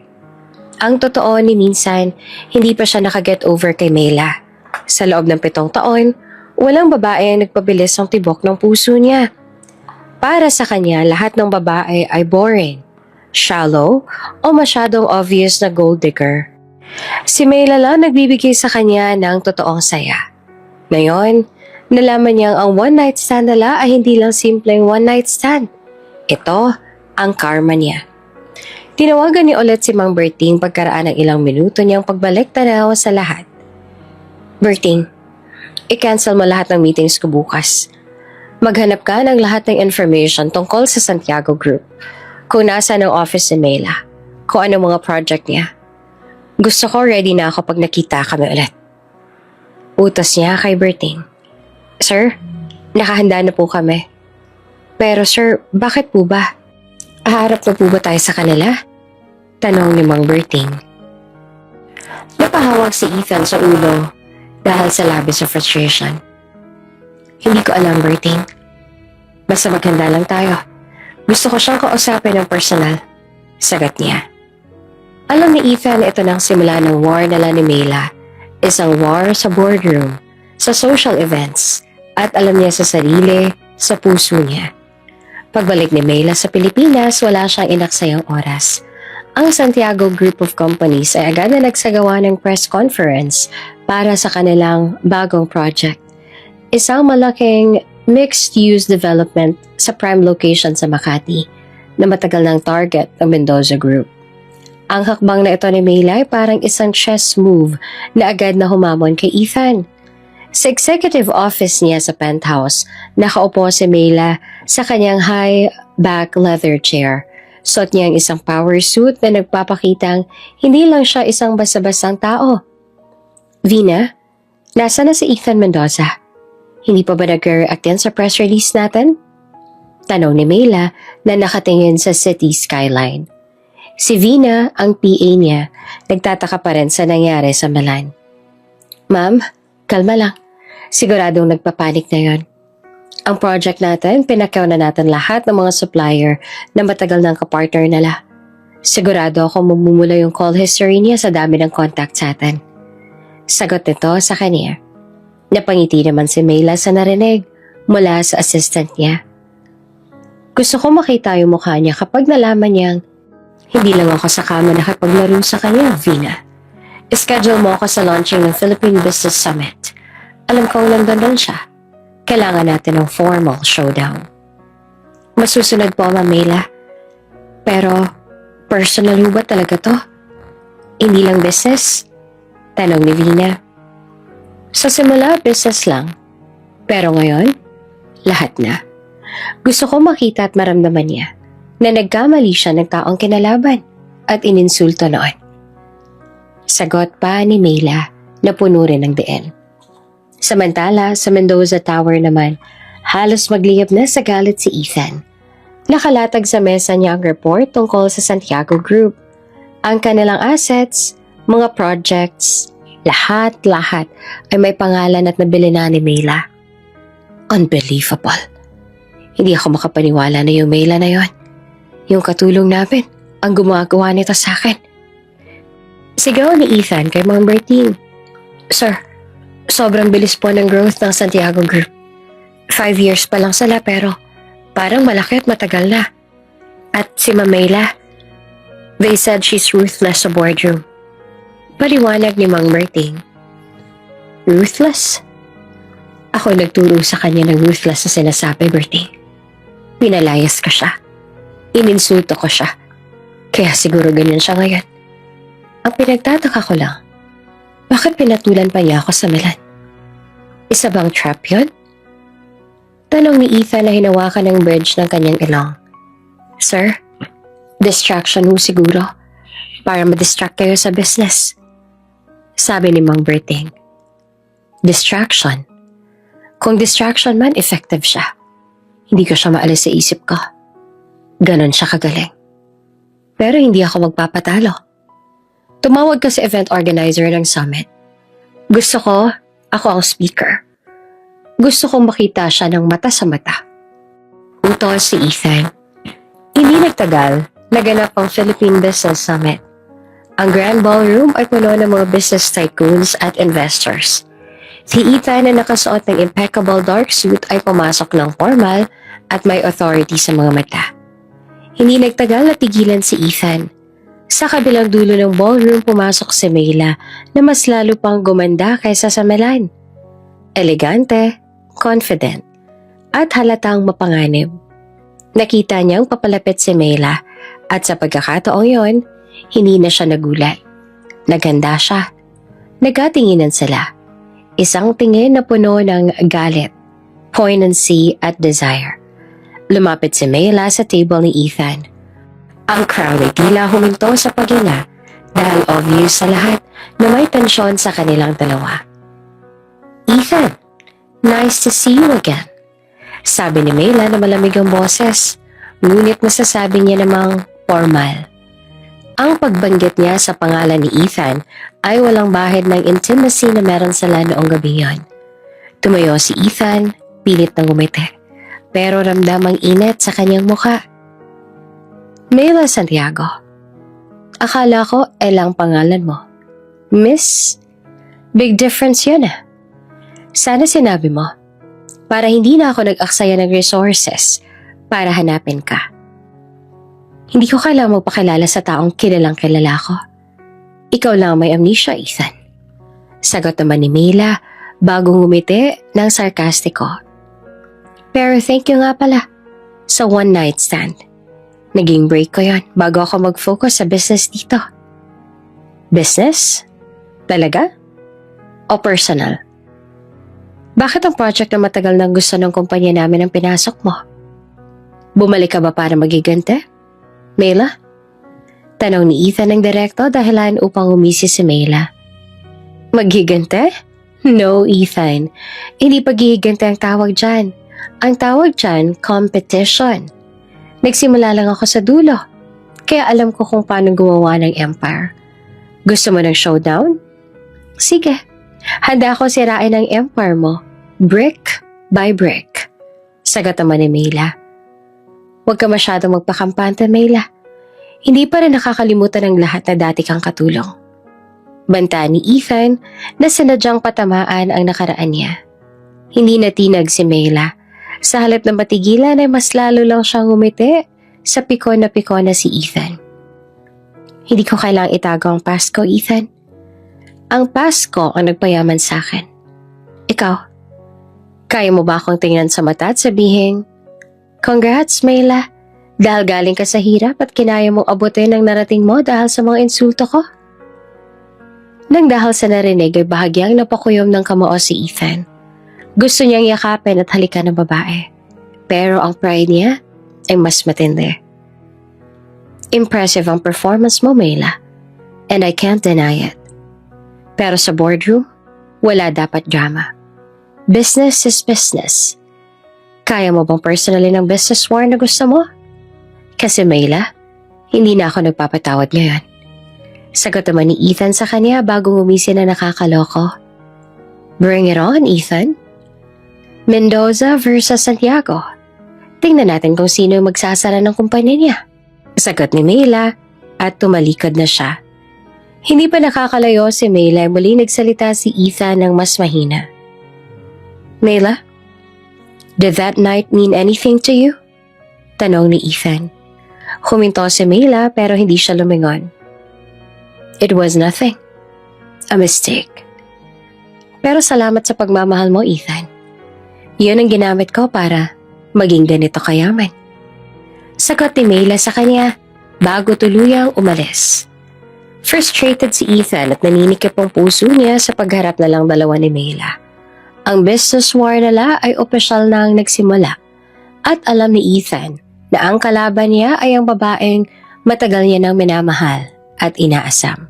Ang totoo ni minsan, hindi pa siya nakaget over kay Mayla. Sa loob ng 7 taon, Walang babae ang nagpabilis ng tibok ng puso niya. Para sa kanya, lahat ng babae ay boring, shallow, o masyadong obvious na gold digger. Si Mayla lang nagbibigay sa kanya ng totoong saya. Ngayon, nalaman niyang ang one-night stand nila ay hindi lang simpleng one-night stand. Ito ang karma niya. Tinawagan ni ulit si Mang Berting pagkaraan ng ilang minuto niyang pagbalik tanaw sa lahat. Berting, i-cancel mo lahat ng meetings ko bukas. Maghanap ka ng lahat ng information tungkol sa Santiago Group. Kung nasa ng office si Mayla, kung ano mga project niya. Gusto ko ready na ako pag nakita kami ulit. Utos niya kay Berting. Sir, nakahanda na po kami. Pero sir, bakit po ba? Haharap na po ba tayo sa kanila? Tanong ni Mang Berting. Napahawak si Ethan sa ulo dahil sa labis sa frustration. Hindi ko alam, Berting. Basta maghanda lang tayo. Gusto ko siyang kausapin ng personal. Sagot niya. Alam ni Ethan ito nang simula ng war nila ni Mayla. Isang war sa boardroom, sa social events, at alam niya sa sarili, sa puso niya. Pagbalik ni Mayla sa Pilipinas, wala siyang inaksayang oras. Ang Santiago Group of Companies ay agad na nagsagawa ng press conference para sa kanilang bagong project. Isang malaking mixed-use development sa prime location sa Makati na matagal ng target ng Mendoza Group. Ang hakbang na ito ni Mayla ay parang isang chess move na agad na humamon kay Ethan. Sa executive office niya sa penthouse, nakaupo si Mayla sa kanyang high-back leather chair. Suot niya ang isang power suit na nagpapakitang hindi lang siya isang basta-bastang tao. Vina, nasa na si Ethan Mendoza? Hindi pa ba nag-react yan sa press release natin? Tanong ni Mayla na nakatingin sa city skyline. Si Vina, ang PA niya, nagtataka pa rin sa nangyari sa Milan. Ma'am, kalma lang. Siguradong nagpapanik na yon. Ang project natin, pinakyaw na natin lahat ng mga supplier na matagal ng kapartner nila. Sigurado ako mamumula yung call history niya sa dami ng contact sa atin. Sagot nito sa kanya. Napangiti naman si Mayla sa narinig mula sa assistant niya. Gusto ko makita yung mukha niya kapag nalaman niyang hindi lang ako sa kama nakapaglaro sa kanya, Vina. Schedule mo ako sa launching ng Philippine Business Summit. Alam kong nandun siya. Kailangan natin ng formal showdown. Masusunod po, Ma'am Mayla. Pero, personal ba talaga to? Hindi lang business? Tanong ni Vina. Sa simula, business lang. Pero ngayon, lahat na. Gusto ko makita at maramdaman niya na nagkamali siya ng taong kinalaban at ininsulto noon. Sagot pa ni Mayla na puno rin ng diin. Samantala, sa Mendoza Tower naman, halos magliyab na sa galit si Ethan. Nakalatag sa mesa niya ang report tungkol sa Santiago Group. Ang kanilang assets, mga projects, lahat-lahat ay may pangalan at nabili na ni Mayla. Unbelievable. Hindi ako makapaniwala na yung Mayla na yon. Yung katulong namin, ang gumagawa nito sa akin. Sigaw ni Ethan kay Mang Berting. Sir, sobrang bilis po ng growth ng Santiago Group. 5 years pa lang sila pero parang malaki at matagal na. At si Ma'am Mayla, they said she's ruthless sa boardroom. Paliwanag ni Mang Berting. Ruthless? Ako nagturo sa kanya ng ruthless na sinasabi, Berting. Pinalayas ka siya. Ininsulto ko siya. Kaya siguro ganyan siya ngayon. Ang pinagtataka ko lang, bakit pinatulan pa niya ako sa Milan? Isa bang trap yun? Tanong ni Ethan na hinawakan ng bridge ng kanyang ilong. Sir, distraction ho siguro para ma-distract kayo sa business. Sabi ni Mang Berting. Distraction? Kung distraction man, effective siya. Hindi ko siya maalis sa isip ko. Ganon siya kagaling. Pero hindi ako magpapatalo. Tumawag ka sa event organizer ng summit. Gusto ko, ako ang speaker. Gusto kong makita siya ng mata sa mata. Utos si Ethan. Hindi nagtagal, naganap ang Philippine Business Summit. Ang Grand Ballroom ay puno ng mga business tycoons at investors. Si Ethan na nakasuot ng impeccable dark suit ay pumasok ng formal at may authority sa mga mata. Hindi nagtagal na tigilan si Ethan. Sa kabilang dulo ng ballroom pumasok si Mayla na mas lalo pang gumanda kaysa sa Melan. Elegante, confident, at halatang mapanganib. Nakita niyang papalapit si Mayla at sa pagkakataong yon, hindi na siya nagulat. Naganda siya. Nagkatinginan sila. Isang tingin na puno ng galit, poignancy at desire. Lumapit si Mayla sa table ni Ethan. Ang crowd ay tila huminto sa paghinga dahil obvious sa lahat na may tensyon sa kanilang dalawa. Ethan, nice to see you again. Sabi ni Mayla na malamig ang boses, ngunit masasabi niya namang formal. Ang pagbanggit niya sa pangalan ni Ethan ay walang bahid ng intimacy na meron sila noong gabi yon. Tumayo si Ethan, pilit na ngumiti, pero ramdam ang init sa kanyang mukha. Mayla Santiago, akala ko lang pangalan mo. Miss, big difference yun ah. Sana sinabi mo, para hindi na ako nag-aksaya ng resources para hanapin ka. Hindi ko kailangang magpakilala sa taong kilalang kilala ko. Ikaw lang may amnesia, Ethan. Sagot naman ni Mayla bago ngumiti ng sarkastiko. Pero thank you nga pala sa one night stand. Naging break ko yon bago ako mag-focus sa business dito. Business? Talaga? O personal? Bakit ang project na matagal nang gusto ng kumpanya namin ang pinasok mo? Bumalik ka ba para magigante? Mayla? Tanong ni Ethan ng direkto dahilan upang umisi si Mayla. Maghigante? No, Ethan. Hindi paghihigante ang tawag dyan. Ang tawag dyan, competition. Nagsimula lang ako sa dulo, kaya alam ko kung paano gumawa ng empire. Gusto mo ng showdown? Sige, handa ako sirain ang empire mo, brick by brick. Sagot naman ni Mayla. Huwag ka masyadong magpakampante, Mayla. Hindi pa rin nakakalimutan ng lahat na dati kang katulong. Banta ni Ethan na sinadyang patamaan ang nakaraan niya. Hindi natinag si Mayla. Sa halip ng matigilan ay mas lalo lang siyang ngumiti sa pikon na si Ethan. Hindi ko kailangang itago ang past ko, Ethan. Ang past ko ang nagpayaman sa akin. Ikaw, kaya mo ba akong tingnan sa mata at sabihin, Congrats, Mayla. Dahil galing ka sa hirap at kinaya mong abutin ang narating mo dahil sa mga insulto ko. Nang dahil sa narinig ay bahagyang napakuyom ng kamao si Ethan. Gusto niyang yakapin at halikan ng babae. Pero ang pride niya ay mas matindi. Impressive ang performance mo, Mayla. And I can't deny it. Pero sa boardroom, wala dapat drama. Business is business. Kaya mo bang personally ng business war na gusto mo? Kasi Mayla, hindi na ako nagpapatawad ngayon. Sagot naman ni Ethan sa kanya bago ngumisi na nakakaloko. Bring it on, Ethan. Mendoza versus Santiago. Tingnan natin kung sino magsasara ng kumpanya niya. Sagot ni Mayla at tumalikod na siya. Hindi pa nakakalayo si Mayla ay muli nagsalita si Ethan ng mas mahina. Mayla? Did that night mean anything to you? Tanong ni Ethan. Huminto si Mayla pero hindi siya lumingon. It was nothing. A mistake. Pero salamat sa pagmamahal mo, Ethan. Yun ang ginamit ko para maging ganito kayaman. Sagot ni Mayla sa kanya bago tuluyang umalis. Frustrated si Ethan at naninikip ang puso niya sa pagharap na lang dalawa ni Mayla. Ang business war nila ay opisyal na ang nagsimula at alam ni Ethan na ang kalaban niya ay ang babaeng matagal niya nang minamahal at inaasam.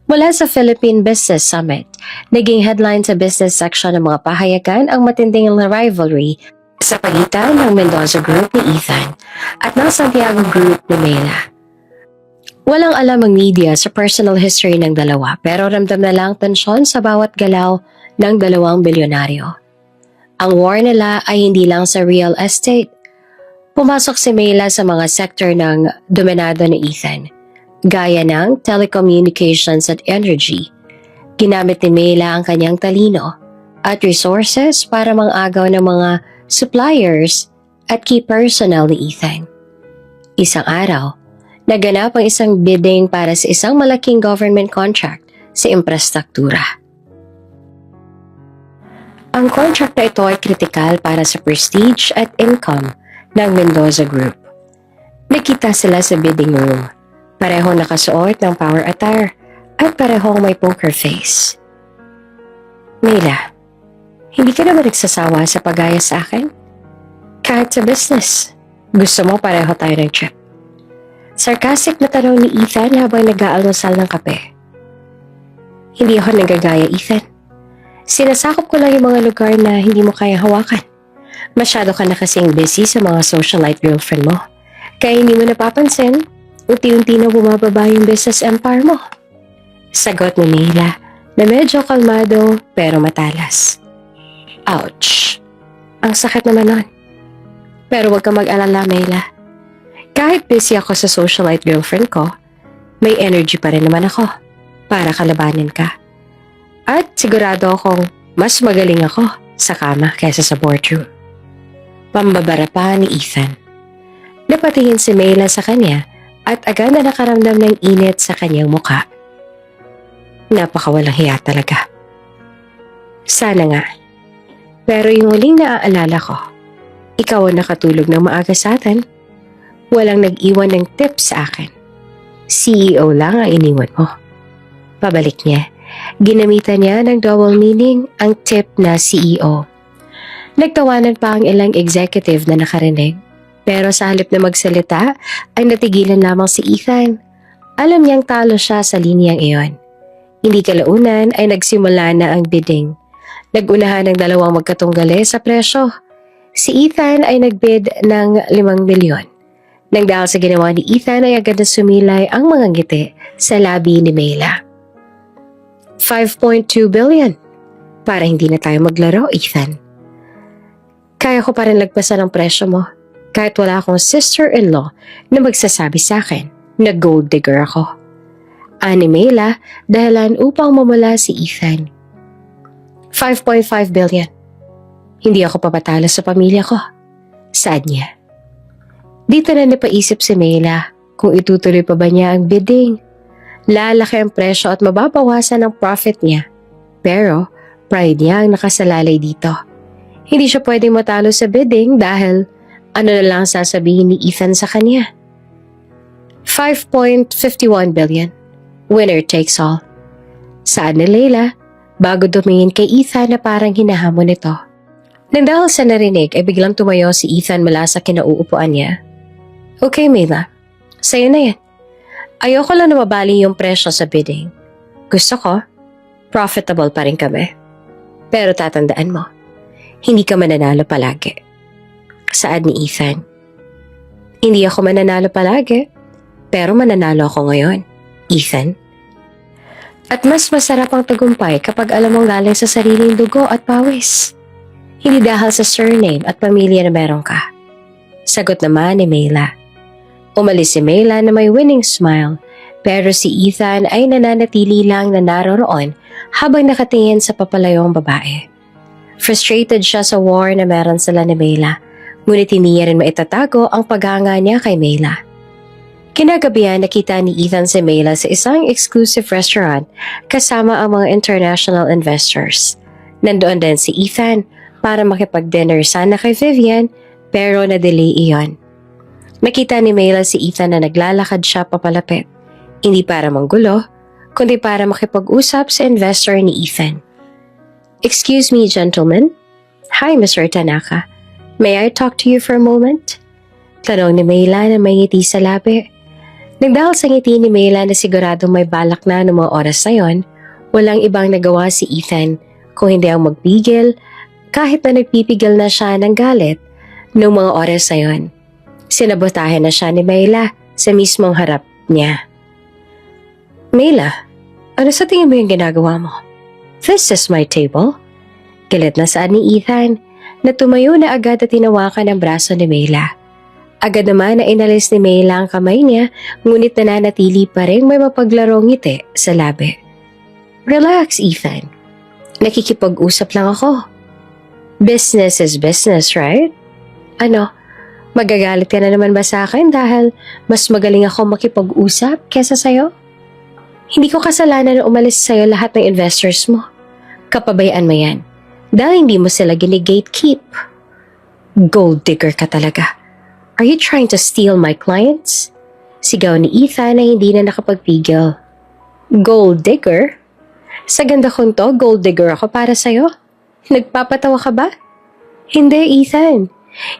Mula sa Philippine Business Summit, naging headline sa business section ng mga pahayagan ang matinding rivalry sa pagitan ng Mendoza Group ni Ethan at ng Santiago Group ni Mayla. Walang alam ang media sa personal history ng dalawa pero ramdam na lang tensyon sa bawat galaw ng dalawang bilyonaryo. Ang war nila ay hindi lang sa real estate. Pumasok si Mayla sa mga sector ng dominado ni Ethan, gaya ng telecommunications at energy, Ginamit ni Mela ang kanyang talino at resources para mang-agaw ng mga suppliers at key personnel ni Ethan. Isang araw, naganap ang isang bidding para sa isang malaking government contract sa infrastruktura. Ang contract na ito ay kritikal para sa prestige at income ng Mendoza Group. Nakita sila sa bidding room. Parehong nakasuot ng power attire at parehong may poker face. Mela, hindi ka naman nagsasawa sa pag-aya sa akin? Kahit sa business, gusto mo pareho tayo ng trip. Sarcastic na tanong ni Ethan habang nag-aalmusal ng kape. Hindi ako nagagaya, Ethan. Sinasakop ko lang yung mga lugar na hindi mo kaya hawakan. Masyado ka na kasing busy sa mga socialite girlfriend mo. Kaya hindi mo napapansin, unti-unti na bumababa yung business empire mo. Sagot ni Mela na medyo kalmado pero matalas. Ouch! Ang sakit naman nun. Pero huwag ka mag-alala, Mela. Kahit busy ako sa socialite girlfriend ko, may energy pa rin naman ako para kalabanin ka. At sigurado akong mas magaling ako sa kama kaysa sa boardroom. Pambabara pa ni Ethan. Napatingin si Mela sa kanya at agad na nakaramdam ng init sa kanyang muka. Napakawalang hiya talaga. Sana nga. Pero yung huling naaalala ko, ikaw ang nakatulog ng maaga sa atin. Walang nag-iwan ng tip sa akin. CEO lang ang iniwan mo. Pabalik niya. Ginamitan niya ng double meaning ang tip na CEO. Nagtawanan pa ang ilang executive na nakarinig. Pero sa halip na magsalita, ay natigilan lamang si Ethan. Alam niyang talo siya sa linyang iyon. Hindi kalaunan ay nagsimula na ang bidding. Nagunahan ng dalawang magkatunggali sa presyo. Si Ethan ay nagbid ng 5 milyon. Nang dahil sa ginawa ni Ethan ay agad na sumilay ang mga ngiti sa labi ni Mela. 5.2 billion. Para hindi na tayo maglaro, Ethan. Kaya ko pa rin lagpasan ang presyo mo. Kahit wala akong sister-in-law na magsasabi sa akin na gold digger ako. Ani Mela dahilan upang mamula si Ethan. 5.5 billion. Hindi ako papatalo sa pamilya ko. Saad niya. Dito na napaisip si Mela kung itutuloy pa ba niya ang bidding. Lalaki ang presyo at mababawasan ang profit niya. Pero pride niya ang nakasalalay dito. Hindi siya pwedeng matalo sa bidding dahil ano na lang sasabihin ni Ethan sa kanya? 5.51 billion. Winner takes all. Saad ni Leila bago dumingin kay Ethan na parang hinahamon ito. Nang dahil sa narinig ay biglang tumayo si Ethan mula sa kinauupuan niya. Okay, Mela. Sa'yo na yan. Ayoko lang na mabali yung presyo sa bidding. Gusto ko, profitable pa rin kami. Pero tatandaan mo, hindi ka mananalo palagi. Saad ni Ethan. Hindi ako mananalo palagi, pero mananalo ako ngayon, Ethan. At mas masarap ang tagumpay kapag alam mong galing sa sariling dugo at pawis. Hindi dahil sa surname at pamilya na meron ka. Sagot naman ni Mela. Umalis si Mela na may winning smile, pero si Ethan ay nananatili lang na naroroon habang nakatingin sa papalayong babae. Frustrated siya sa war na meron sila ni Mela. Ngunit hindi niya rin maitatago ang paghanga niya kay Mela. Kinagabihan nakita ni Ethan si Mela sa isang exclusive restaurant kasama ang mga international investors. Nandoon din si Ethan para makipag-dinner sana kay Vivian pero na-delay iyon. Nakita ni Mela si Ethan na naglalakad siya papalapit. Hindi para manggulo, kundi para makipag-usap sa investor ni Ethan. Excuse me, gentlemen. Hi, Mr. Tanaka. May I talk to you for a moment? Tanong ni Mela na may ngiti sa labi. Nagdahil sa ngiti ni Mela na sigurado may balak na ng mga oras na yon, walang ibang nagawa si Ethan kung hindi ang magpigil kahit na nagpipigil na siya ng galit noong mga oras na yon. Sinabotahin na siya ni Mela sa mismong harap niya. Mela, ano sa tingin mo yung ginagawa mo? This is my table. Galit na saan ni Ethan na tumayo na agad at tinawakan ang braso ni Mela. Agad naman na inalis ni Mela ang kamay niya, ngunit nananatili pa rin may mapaglarong ngiti sa labi. Relax, Ethan. Nakikipag-usap lang ako. Business is business, right? Ano, magagalit ka na naman ba sa akin dahil mas magaling ako makipag-usap kesa sa'yo? Hindi ko kasalanan na umalis sa'yo lahat ng investors mo. Kapabayaan mo yan. Dahil hindi mo sila gini-gatekeep. Gold digger ka talaga. Are you trying to steal my clients? Sigaw ni Ethan na hindi na nakapagpigil. Gold digger? Sa ganda kong to, gold digger ako para sa'yo. Nagpapatawa ka ba? Hindi, Ethan.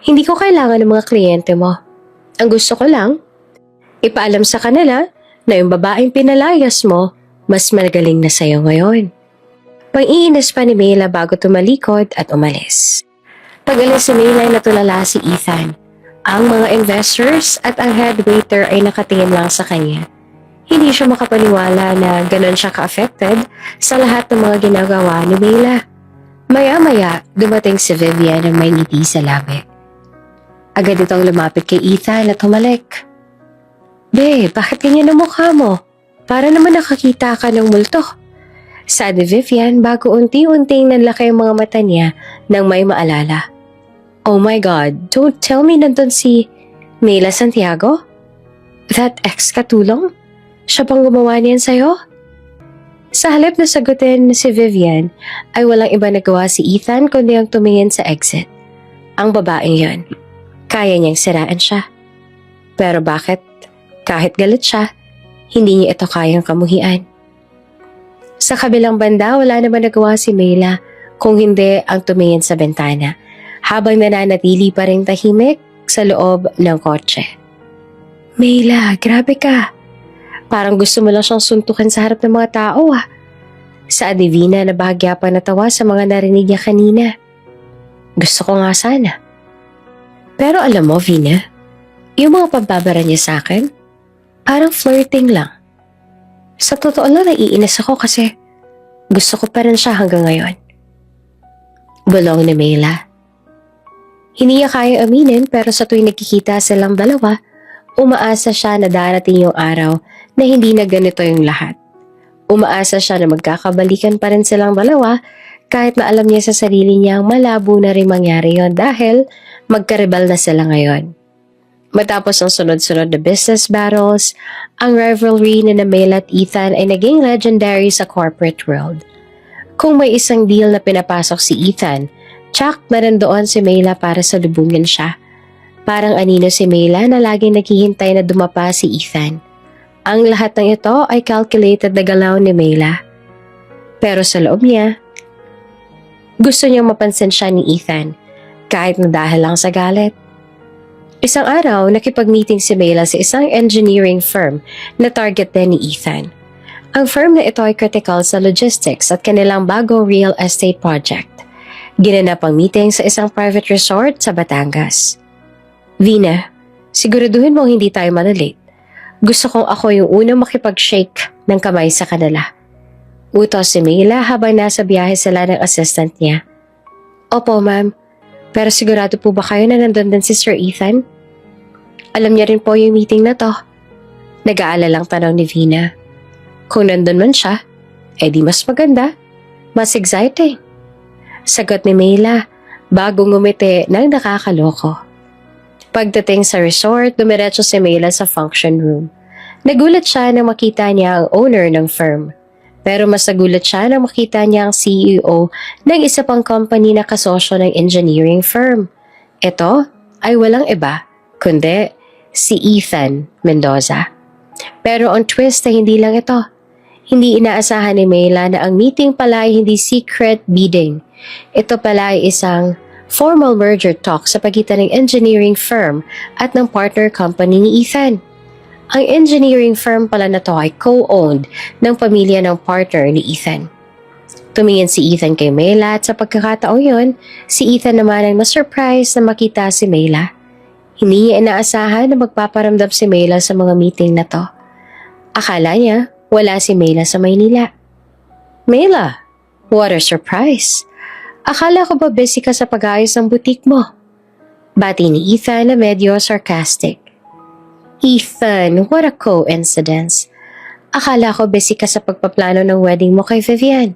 Hindi ko kailangan ng mga kliyente mo. Ang gusto ko lang, ipaalam sa kanila na yung babaeng pinalayas mo, mas magaling na sa'yo ngayon. Pang-iinis pa ni Mela bago tumalikod at umalis. Pag-alis si Mela ay natulala si Ethan. Ang mga investors at ang head waiter ay nakatingin lang sa kanya. Hindi siya makapaniwala na ganon siya ka-affected sa lahat ng mga ginagawa ni Mela. Maya-maya, dumating si Vivian na may ngiti sa labi. Agad itong lumapit kay Ethan at humalik. Be, bakit ganyan ang mukha mo? Para naman nakakita ka ng multo. Sabi Vivian bago unti-unting nanlaki ang mga mata niya nang may maalala. Oh my God, don't tell me nandun si Mela Santiago? That ex-katulong? Siya pang gumawa niyan sa'yo? Sa halip na sagutin si Vivian, ay walang iba nagawa si Ethan kundi ang tumingin sa exit. Ang babaeng yon, kaya niyang siraan siya. Pero bakit, kahit galit siya, hindi niya ito kayang kamuhian? Sa kabilang banda, wala naman nagawa si Mela kung hindi ang tumingin sa bintana, habang nananatili pa rin tahimik sa loob ng kotse. Mela, grabe ka. Parang gusto mo lang siyang suntukin sa harap ng mga tao ah. Sa Divina na bahagya pa natawa sa mga narinig niya kanina. Gusto ko nga sana. Pero alam mo, Vina, yung mga pagbabara niya sa akin, parang flirting lang. Sa totoo lang naiinis ako kasi gusto ko pa rin siya hanggang ngayon. Bulong ni Mela. Hindi niya kaya aminin pero sa tuwing nagkikita silang dalawa, umaasa siya na darating yung araw na hindi na ganito yung lahat. Umaasa siya na magkakabalikan pa rin silang dalawa kahit na alam niya sa sarili niyang malabo na rin mangyari yon dahil magkarebal na sila ngayon. Matapos ang sunod-sunod na business battles, ang rivalry ni Mela at Ethan ay naging legendary sa corporate world. Kung may isang deal na pinapasok si Ethan, tsak na rin doon si Mela para salubungin siya. Parang anino si Mela na laging naghihintay na dumapa si Ethan. Ang lahat ng ito ay calculated na galaw ni Mela. Pero sa loob niya, gusto niyang mapansin siya ni Ethan, kahit na dahil lang sa galit. Isang araw, nakipag-meeting si Mela sa isang engineering firm na target din ni Ethan. Ang firm na ito ay critical sa logistics at kanilang bagong real estate project. Ginanap ang meeting sa isang private resort sa Batangas. Vina, siguraduhin mo hindi tayo malilate. Gusto kong ako yung unang makipag-shake ng kamay sa kanila. Utos si Mela habang nasa biyahe sila ng assistant niya. Opo, ma'am. Pero sigurado po ba kayo na nandun din si Sir Ethan? Alam niya rin po yung meeting na to. Nag-aalalang tanong ni Vina. Kung nandun man siya, edi mas maganda. Mas exciting. Sagot ni Mela bago ngumiti ng nakakaloko. Pagdating sa resort, dumiretso si Mela sa function room. Nagulat siya nang makita niya ang owner ng firm. Pero mas nagulat siya nang makita niya ang CEO ng isa pang company na kasosyo ng engineering firm. Ito ay walang iba, kundi si Ethan Mendoza. Pero ang twist ay hindi lang ito. Hindi inaasahan ni Mela na ang meeting pala ay hindi secret bidding. Ito pala ay isang formal merger talk sa pagitan ng engineering firm at ng partner company ni Ethan. Ang engineering firm pala na to ay co-owned ng pamilya ng partner ni Ethan. Tumingin si Ethan kay Mela at sa pagkakataong yon, si Ethan naman ang na-surprise na makita si Mela. Hindi niya inaasahan na magpaparamdam si Mela sa mga meeting na to. Akala niya wala si Mela sa Maynila. Mela, what a surprise! Akala ko ba busy ka sa pag-ayos ng butik mo? Bati ni Ethan na medyo sarcastic. Ethan, what a coincidence. Akala ko busy ka sa pagpaplano ng wedding mo kay Vivian.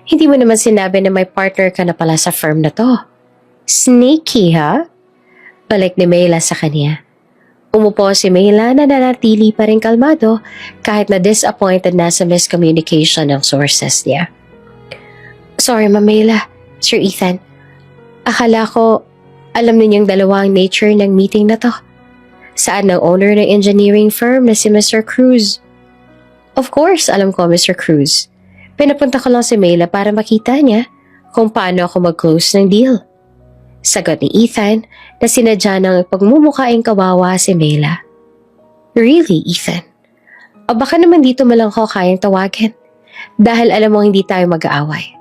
Hindi mo naman sinabi na may partner ka na pala sa firm na to. Sneaky, ha? Balik ni Mayla sa kanya. Umupo si Mayla na nanatili pa rin kalmado kahit na disappointed na sa miscommunication ng sources niya. Sorry, Ma'am Mayla. Sir Ethan. Akala ko alam ninyong dalawa ang nature ng meeting na to. Saan ng owner ng engineering firm na si Mr. Cruz? Of course, alam ko, Mr. Cruz. Pinapunta ko lang si Mayla para makita niya kung paano ako mag-close ng deal. Sagot ni Ethan na sinadya ng pagmumukhaing kawawa si Mayla. Really, Ethan? O baka naman dito mo lang ko kayang tawagin dahil alam mo hindi tayo mag-aaway.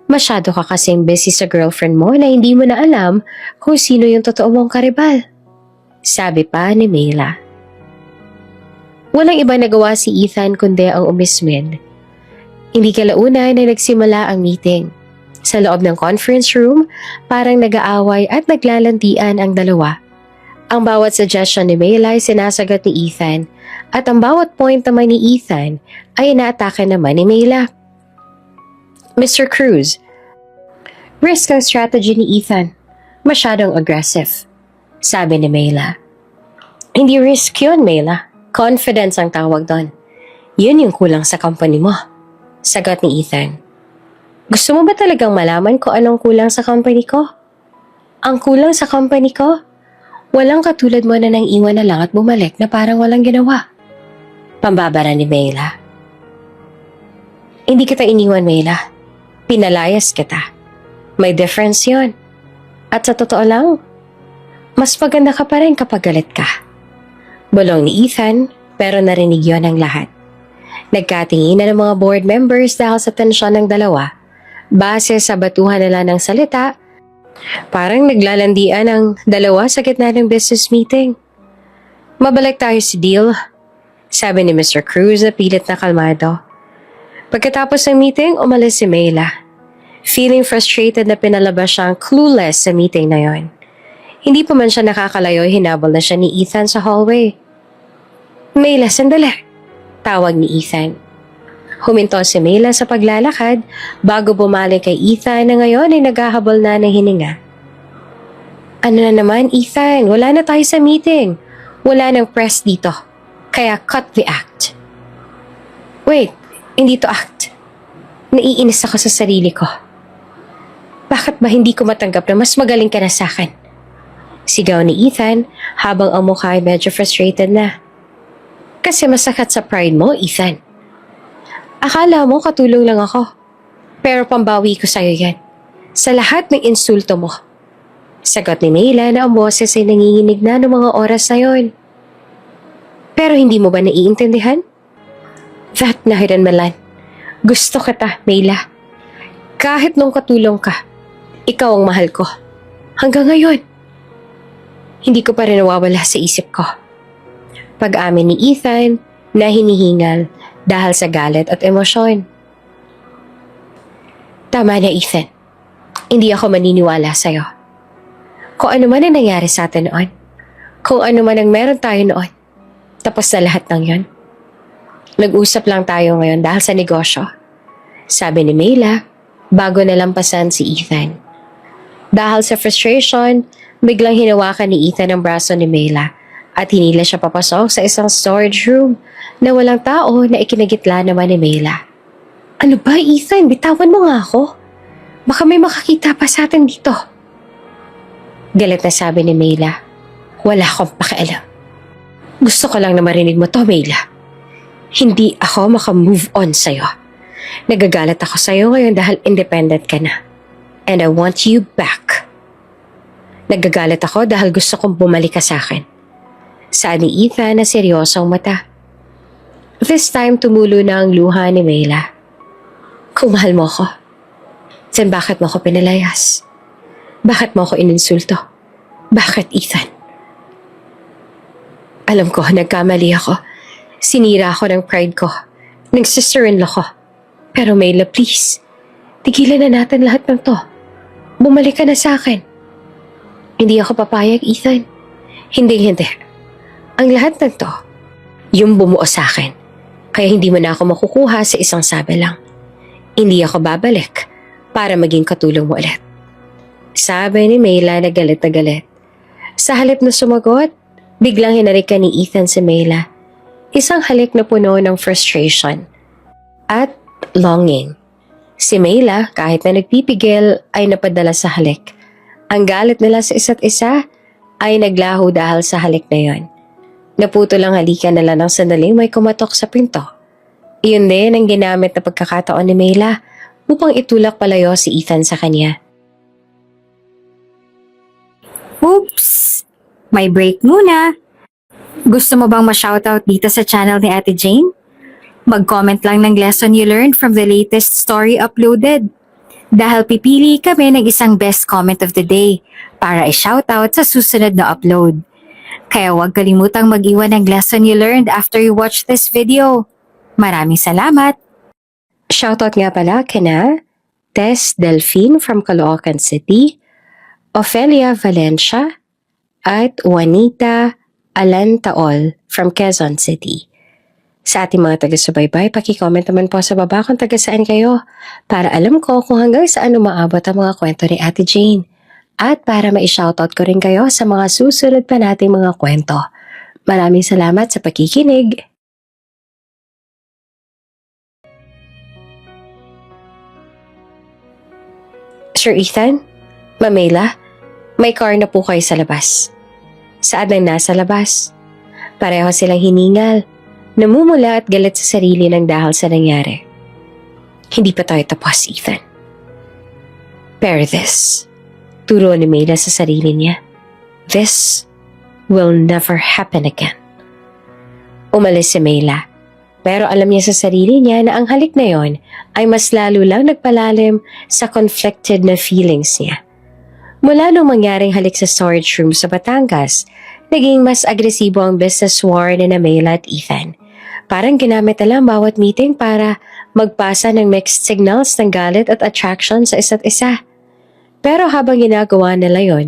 Masyado ka kasing busy sa girlfriend mo na hindi mo na alam kung sino yung totoo mong karibal. Sabi pa ni Mayla. Walang iba nagawa si Ethan kundi ang umismin. Hindi kalauna na nagsimula ang meeting. Sa loob ng conference room, parang nag-aaway at naglalantian ang dalawa. Ang bawat suggestion ni Mayla ay sinasagot ni Ethan at ang bawat point naman ni Ethan ay inaatake naman ni Mayla. Mr. Cruz, risk ang strategy ni Ethan. Masyadong aggressive. Sabi ni Mayla. Hindi risk yun, Mayla. Confidence ang tawag doon. Yun yung kulang sa company mo. Sagot ni Ethan. Gusto mo ba talagang malaman kung anong kulang sa company ko? Ang kulang sa company ko? Walang katulad mo na nang iwan na lang at bumalik na parang walang ginawa. Pambabara ni Mayla. Hindi kita iniwan, Mayla. Pinalayas kita. May difference yon. At sa totoo lang, mas maganda ka pa rin kapag galit ka. Bulong ni Ethan, pero narinig yon ng lahat. Nagkatingin na ng mga board members dahil sa tensyon ng dalawa. Base sa batuhan nila ng salita, parang naglalandian ang dalawa sa gitna ng business meeting. Mabalik tayo sa deal, sabi ni Mr. Cruz na pilit na kalmado. Pagkatapos ng meeting, umalis si Mayla. Feeling frustrated na pinalabas siyang clueless sa meeting na yon. Hindi pa man siya nakakalayo, hinabol na siya ni Ethan sa hallway. Mayla, sandali. Tawag ni Ethan. Huminto si Mayla sa paglalakad bago bumalik kay Ethan na ngayon ay naghahabol na ng hininga. Ano na naman, Ethan? Wala na tayo sa meeting. Wala nang press dito. Kaya cut the act. Wait, hindi to act. Naiinis ako sa sarili ko. Bakit ba hindi ko matanggap na mas magaling ka na sa akin? Sigaw ni Ethan habang ang mukha ay medyo frustrated na. Kasi masakit sa pride mo, Ethan. Akala mo katulong lang ako. Pero pambawi ko sa'yo yan. Sa lahat ng insulto mo. Sagot ni Mayla na ang boses ay nanginginig na ng mga oras na yon. Pero hindi mo ba naiintindihan? That night and Milan. Gusto kita, Mayla. Kahit nung katulong ka, ikaw ang mahal ko. Hanggang ngayon. Hindi ko pa rin nawawala sa isip ko. Pag-amin ni Ethan na hinihingal dahil sa galit at emosyon. Tama na, Ethan. Hindi ako maniniwala sa'yo. Kung ano man ang nangyari sa atin noon, kung ano man ang meron tayo noon, tapos na lahat ng yon. Nag-usap lang tayo ngayon dahil sa negosyo. Sabi ni Mayla, bago nalampasan si Ethan. Dahil sa frustration, biglang hinawakan ni Ethan ang braso ni Mayla at hinila siya papasok sa isang storage room na walang tao na ikinagitla naman ni Mayla. Ano ba, Ethan? Bitawan mo nga ako. Baka may makakita pa sa atin dito. Galit na sabi ni Mayla. Wala akong pakialam. Gusto ko lang na marinig mo to, Mayla. Hindi ako makamove on sa'yo. Nagagalit ako sa'yo ngayon dahil independent ka na. And I want you back. Nagagalit ako dahil gusto kong bumalik ka sa akin. Sabi ni Ethan na seryosong mata. This time tumulo na ang luha ni Mayla. Kung mahal mo ko, then bakit mo ko pinalayas? Bakit mo ko ininsulto? Bakit, Ethan? Alam ko, nagkamali ako. Sinira ako ng pride ko. Ng sister-in-law ko. Pero Mayla, please. Tigilan na natin lahat ng to. Bumalik ka na sa akin. Hindi ako papayag, Ethan. Hindi. Ang lahat ng to, yung bumuo sa akin. Kaya hindi mo na ako makukuha sa isang sabi lang. Hindi ako babalik para maging katulong mo ulit. Sabi ni Mayla na galit na galit. Sa halip na sumagot, biglang hinarika ni Ethan si Mayla. Isang halik na puno ng frustration at longing. Si Mayla, kahit na nagpipigil, ay napadala sa halik. Ang galit nila sa isa't isa ay naglaho dahil sa halik na yon. Naputo lang halikan nila ng sandaling may kumatok sa pinto. Iyon din ang ginamit na pagkakataon ni Mayla upang itulak palayo si Ethan sa kanya. Oops! May break muna. Gusto mo bang ma-shoutout dito sa channel ni Ate Jane? Mag-comment lang ng lesson you learned from the latest story uploaded. Dahil pipili kami ng isang best comment of the day para i-shoutout sa susunod na upload. Kaya huwag kalimutang mag-iwan ng lesson you learned after you watch this video. Maraming salamat! Shoutout nga pala kina Tess Delphine from Caloocan City, Ofelia Valencia, at Juanita Alantaol from Quezon City. Sa ating mga taga-subaybay, paki-comment naman po sa baba kung taga saan kayo para alam ko kung hanggang saan umaabot ang mga kwento ni Ate Jane. At para ma-shoutout ko rin kayo sa mga susunod pa nating mga kwento. Maraming salamat sa pakikinig. Sir Ethan, Mamela, may car na po kayo sa labas. Saan ang nasa labas? Pareho silang hiningal, namumula at galit sa sarili ng dahil sa nangyari. Hindi pa tayo tapos, Ethan. Bear this. Turo ni Mayla sa sarili niya. This will never happen again. Umalis si Mayla, pero alam niya sa sarili niya na ang halik na yon ay mas lalo lang nagpalalim sa conflicted na feelings niya. Mula nung mangyaring halik sa storage room sa Batangas, naging mas agresibo ang business war ni na Mayla at Ethan. Parang ginamit na lang bawat meeting para magpasa ng mixed signals ng galit at attraction sa isa't isa. Pero habang ginagawa nila yon,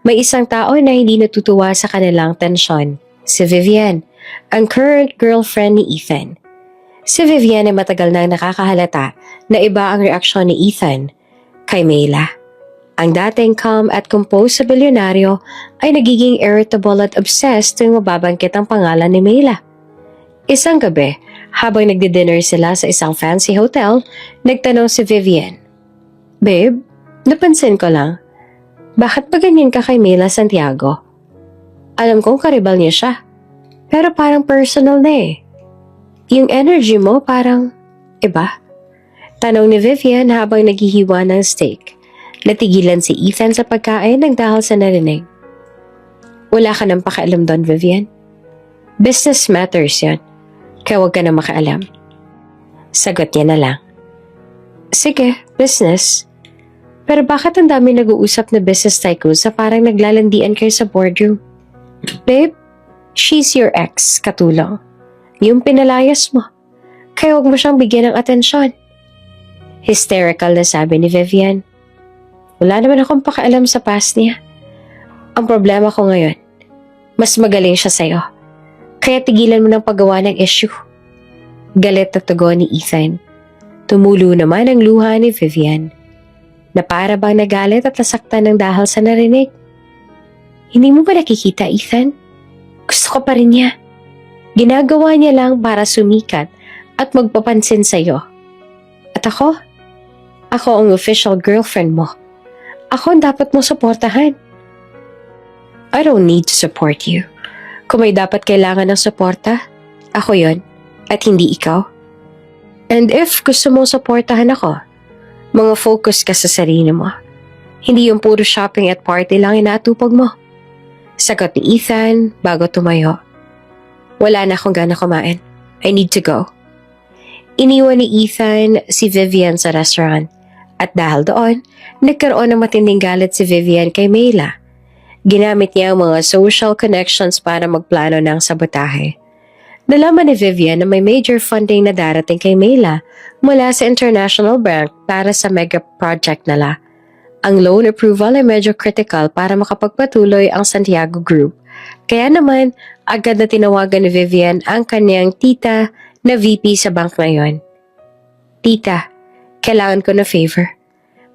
may isang tao na hindi natutuwa sa kanilang tensyon, si Vivian, ang current girlfriend ni Ethan. Si Vivian ay matagal nang nakakahalata na iba ang reaksyon ni Ethan kay Mayla. Ang dating calm at composed sa bilyonaryo ay nagiging irritable at obsessed tuwing mababangkit ang pangalan ni Mayla. Isang gabi, habang nagdi-dinner sila sa isang fancy hotel, nagtanong si Vivian, "Babe, napansin ko lang, bakit ba ganyan ka kay Mayla Santiago? Alam kong karibal niya siya, pero parang personal na eh. Yung energy mo parang iba." Tanong ni Vivian habang naghihiwa ng steak. Natigilan si Ethan sa pagkain ng dahil sa narinig. "Wala ka nang pakialam doon, Vivian. Business matters yan, kaya huwag ka na makialam." Sagot niya na lang. "Sige, business. Pero bakit ang dami nag-uusap na business tycoon sa parang naglalandian kayo sa boardroom? Babe, she's your ex, katulong. Yung pinalayas mo. Kaya huwag mo siyang bigyan ng atensyon." Hysterical na sabi ni Vivian. "Wala naman akong pakialam sa past niya. Ang problema ko ngayon, mas magaling siya sa'yo. Kaya tigilan mo ng paggawa ng issue." Galit na tugon ni Ethan. Tumulo naman ang luha ni Vivian, na para bang nagalit at nasaktan ng dahil sa narinig. "Hindi mo ba nakikita, Ethan? Gusto ko pa rin niya. Ginagawa niya lang para sumikat at magpapansin sa'yo. At ako ang official girlfriend mo. Ako ang dapat mo suportahan." "I don't need to support you. Kung may dapat kailangan ng suporta, ako yon at hindi ikaw. And if gusto mong suportahan ako, mga focus ka sa sarili mo. Hindi yung puro shopping at party lang inaatupag mo." Sagot ni Ethan bago tumayo. "Wala na akong gana kumain. I need to go." Iniwan ni Ethan si Vivian sa restaurant. At dahil doon, nagkaroon ng matinding galit si Vivian kay Mayla. Ginamit niya ang mga social connections para magplano ng sabotahe. Nalaman ni Vivian na may major funding na darating kay Mayla mula sa International Bank para sa mega project nila. Ang loan approval ay medyo critical para makapagpatuloy ang Santiago Group. Kaya naman, agad na tinawagan ni Vivian ang kanyang tita na VP sa bank ngayon. Tita, kailangan ko na favor.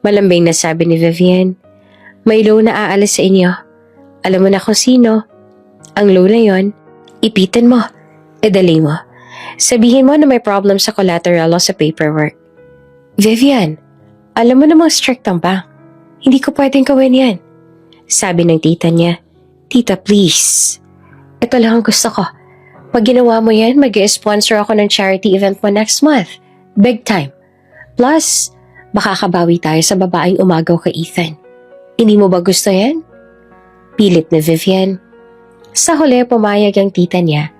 Malambing na sabi ni Vivian. May loan na aalis sa inyo. Alam mo na kung sino. Ang loan na yon, ipitin mo. Idali mo. Sabihin mo na may problem sa collateral o sa paperwork. Vivian, alam mo namang strict ang bank. Hindi ko pwedeng gawin yan. Sabi ng tita niya. Tita, please. Ito lang ang gusto ko. Pag ginawa mo yan, mag-sponsor ako ng charity event mo next month. Big time. Plus, makakabawi tayo sa babaeng umagaw kay Ethan. Hindi mo ba gusto yan? Pilit ni Vivian. Sa huli, pumayag ang tita niya.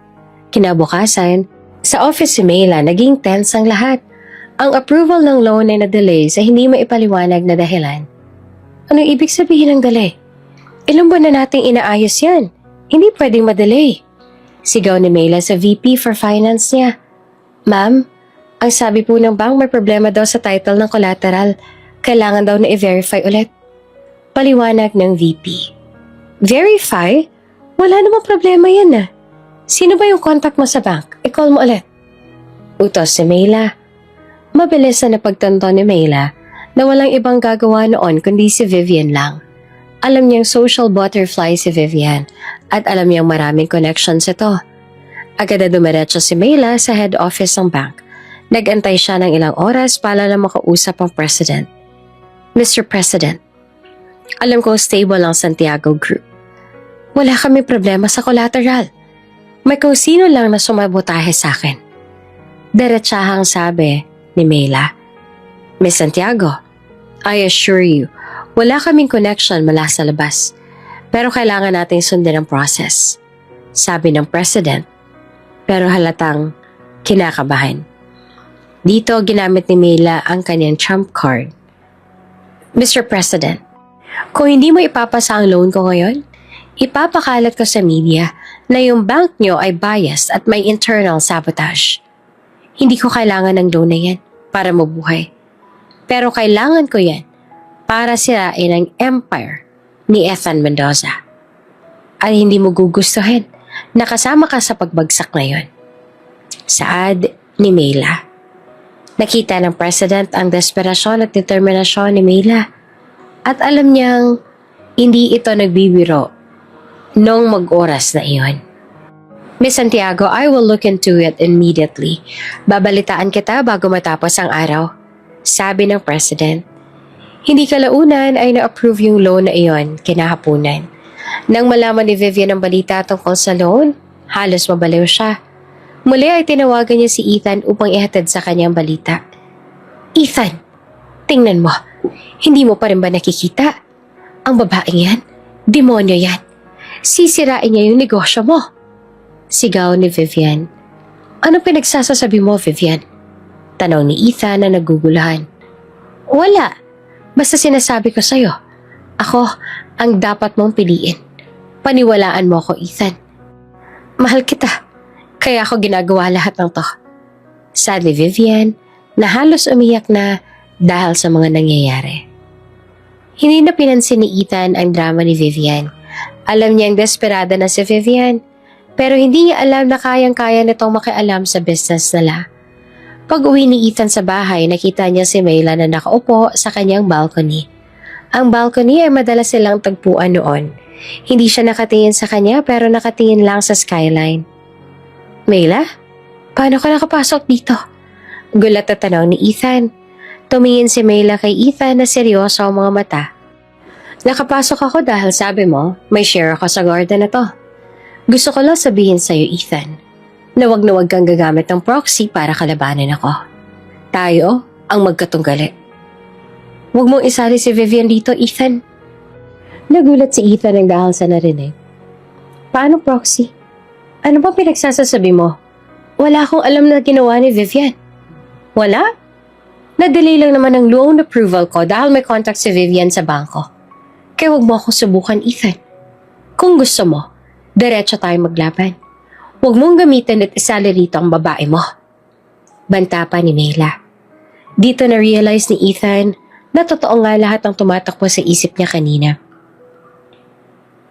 Kinabukasan, sa office si Mayla, naging tense ang lahat. Ang approval ng loan ay na-delay sa hindi maipaliwanag na dahilan. Anong ibig sabihin ng delay? Ilang buwan na nating inaayos yan. Hindi pwedeng madelay. Sigaw ni Mayla sa VP for Finance niya. Ma'am, ang sabi po ng bank may problema daw sa title ng collateral. Kailangan daw na i-verify ulit. Paliwanag ng VP. Verify? Wala namang problema yan ah. Sino ba yung contact mo sa bank? I-call mo ulit. Utos si Mayla. Mabilis na napagtanto ni Mayla na walang ibang gagawa noon kundi si Vivian lang. Alam niyang social butterfly si Vivian at alam niyang maraming connections ito. Agad na dumiretso si Mayla sa head office ng bank. Nagantay siya ng ilang oras para na makausap ang president. Mr. President, alam kong stable ang Santiago Group. Wala kami problema sa collateral. May kung sino lang na sumabotahe sa akin. Diretsahang sabi ni Mayla. Miss Santiago, I assure you, wala kaming connection mula sa labas. Pero kailangan nating sundin ang process. Sabi ng president. Pero halatang kinakabahan. Dito ginamit ni Mayla ang kanyang trump card. Mr. President, kung hindi mo ipapasa ang loan ko ngayon, ipapakalat ko sa media na yung bank nyo ay biased at may internal sabotage. Hindi ko kailangan ng loan na yan para mabuhay. Pero kailangan ko yan para sirain ang empire ni Ethan Mendoza. At hindi mo gugustuhin na kasama ka sa pagbagsak na yun. Saad ni Mayla. Nakita ng president ang desperasyon at determinasyon ni Mayla at alam niyang hindi ito nagbibiro noong mag-oras na iyon. Miss Santiago, I will look into it immediately. Babalitaan kita bago matapos ang araw. Sabi ng president. Hindi kalaunan ay na-approve yung loan na iyon kinahapunan. Nang malaman ni Vivian ang balita tungkol sa loan, halos mabaliw siya. Muli ay tinawagan niya si Ethan upang ihatid sa kanyang balita. Ethan, tingnan mo. Hindi mo pa rin ba nakikita? Ang babaeng yan, demonyo yan. Sisirain niya yung negosyo mo. Sigaw ni Vivian. Ano pinagsasasabi mo, Vivian? Tanong ni Ethan na nagugulahan. Wala. Basta sinasabi ko sa'yo. Ako ang dapat mong piliin. Paniwalaan mo ako, Ethan. Mahal kita. Kaya ako ginagawa lahat ng to. Sad ni Vivian na halos umiyak na dahil sa mga nangyayari. Hindi na pinansin ni Ethan ang drama ni Vivian. Alam niyang desperada na si Vivian, pero hindi niya alam na kayang-kaya nitong makialam sa business nila. Pag uwi ni Ethan sa bahay, nakita niya si Mayla na nakaupo sa kanyang balcony. Ang balcony ay madalas silang tagpuan noon. Hindi siya nakatingin sa kanya pero nakatingin lang sa skyline. Mayla, paano ka nakapasok dito? Gulat na tanong ni Ethan. Tumingin si Mayla kay Ethan na seryoso ang mga mata. Nakapasok ako dahil sabi mo, may share ako sa garden na to. Gusto ko lang sabihin sa'yo, Ethan, na wag kang gagamit ng proxy para kalabanin ako. Tayo ang magkatunggali. Huwag mong isali si Vivian dito, Ethan. Nagulat si Ethan ang dahil sa narinig. Paano proxy? Ano ba pinagsasasabi mo? Wala akong alam na ginawa ni Vivian. Wala? Na-delay lang naman ang loan approval ko dahil may contact si Vivian sa bangko. Kaya huwag mo akong subukan, Ethan. Kung gusto mo, diretso tayo maglaban. Huwag mong gamitin at isali rito ang babae mo. Banta pa ni Mayla. Dito na-realize ni Ethan na totoo nga lahat ang tumatakbo sa isip niya kanina.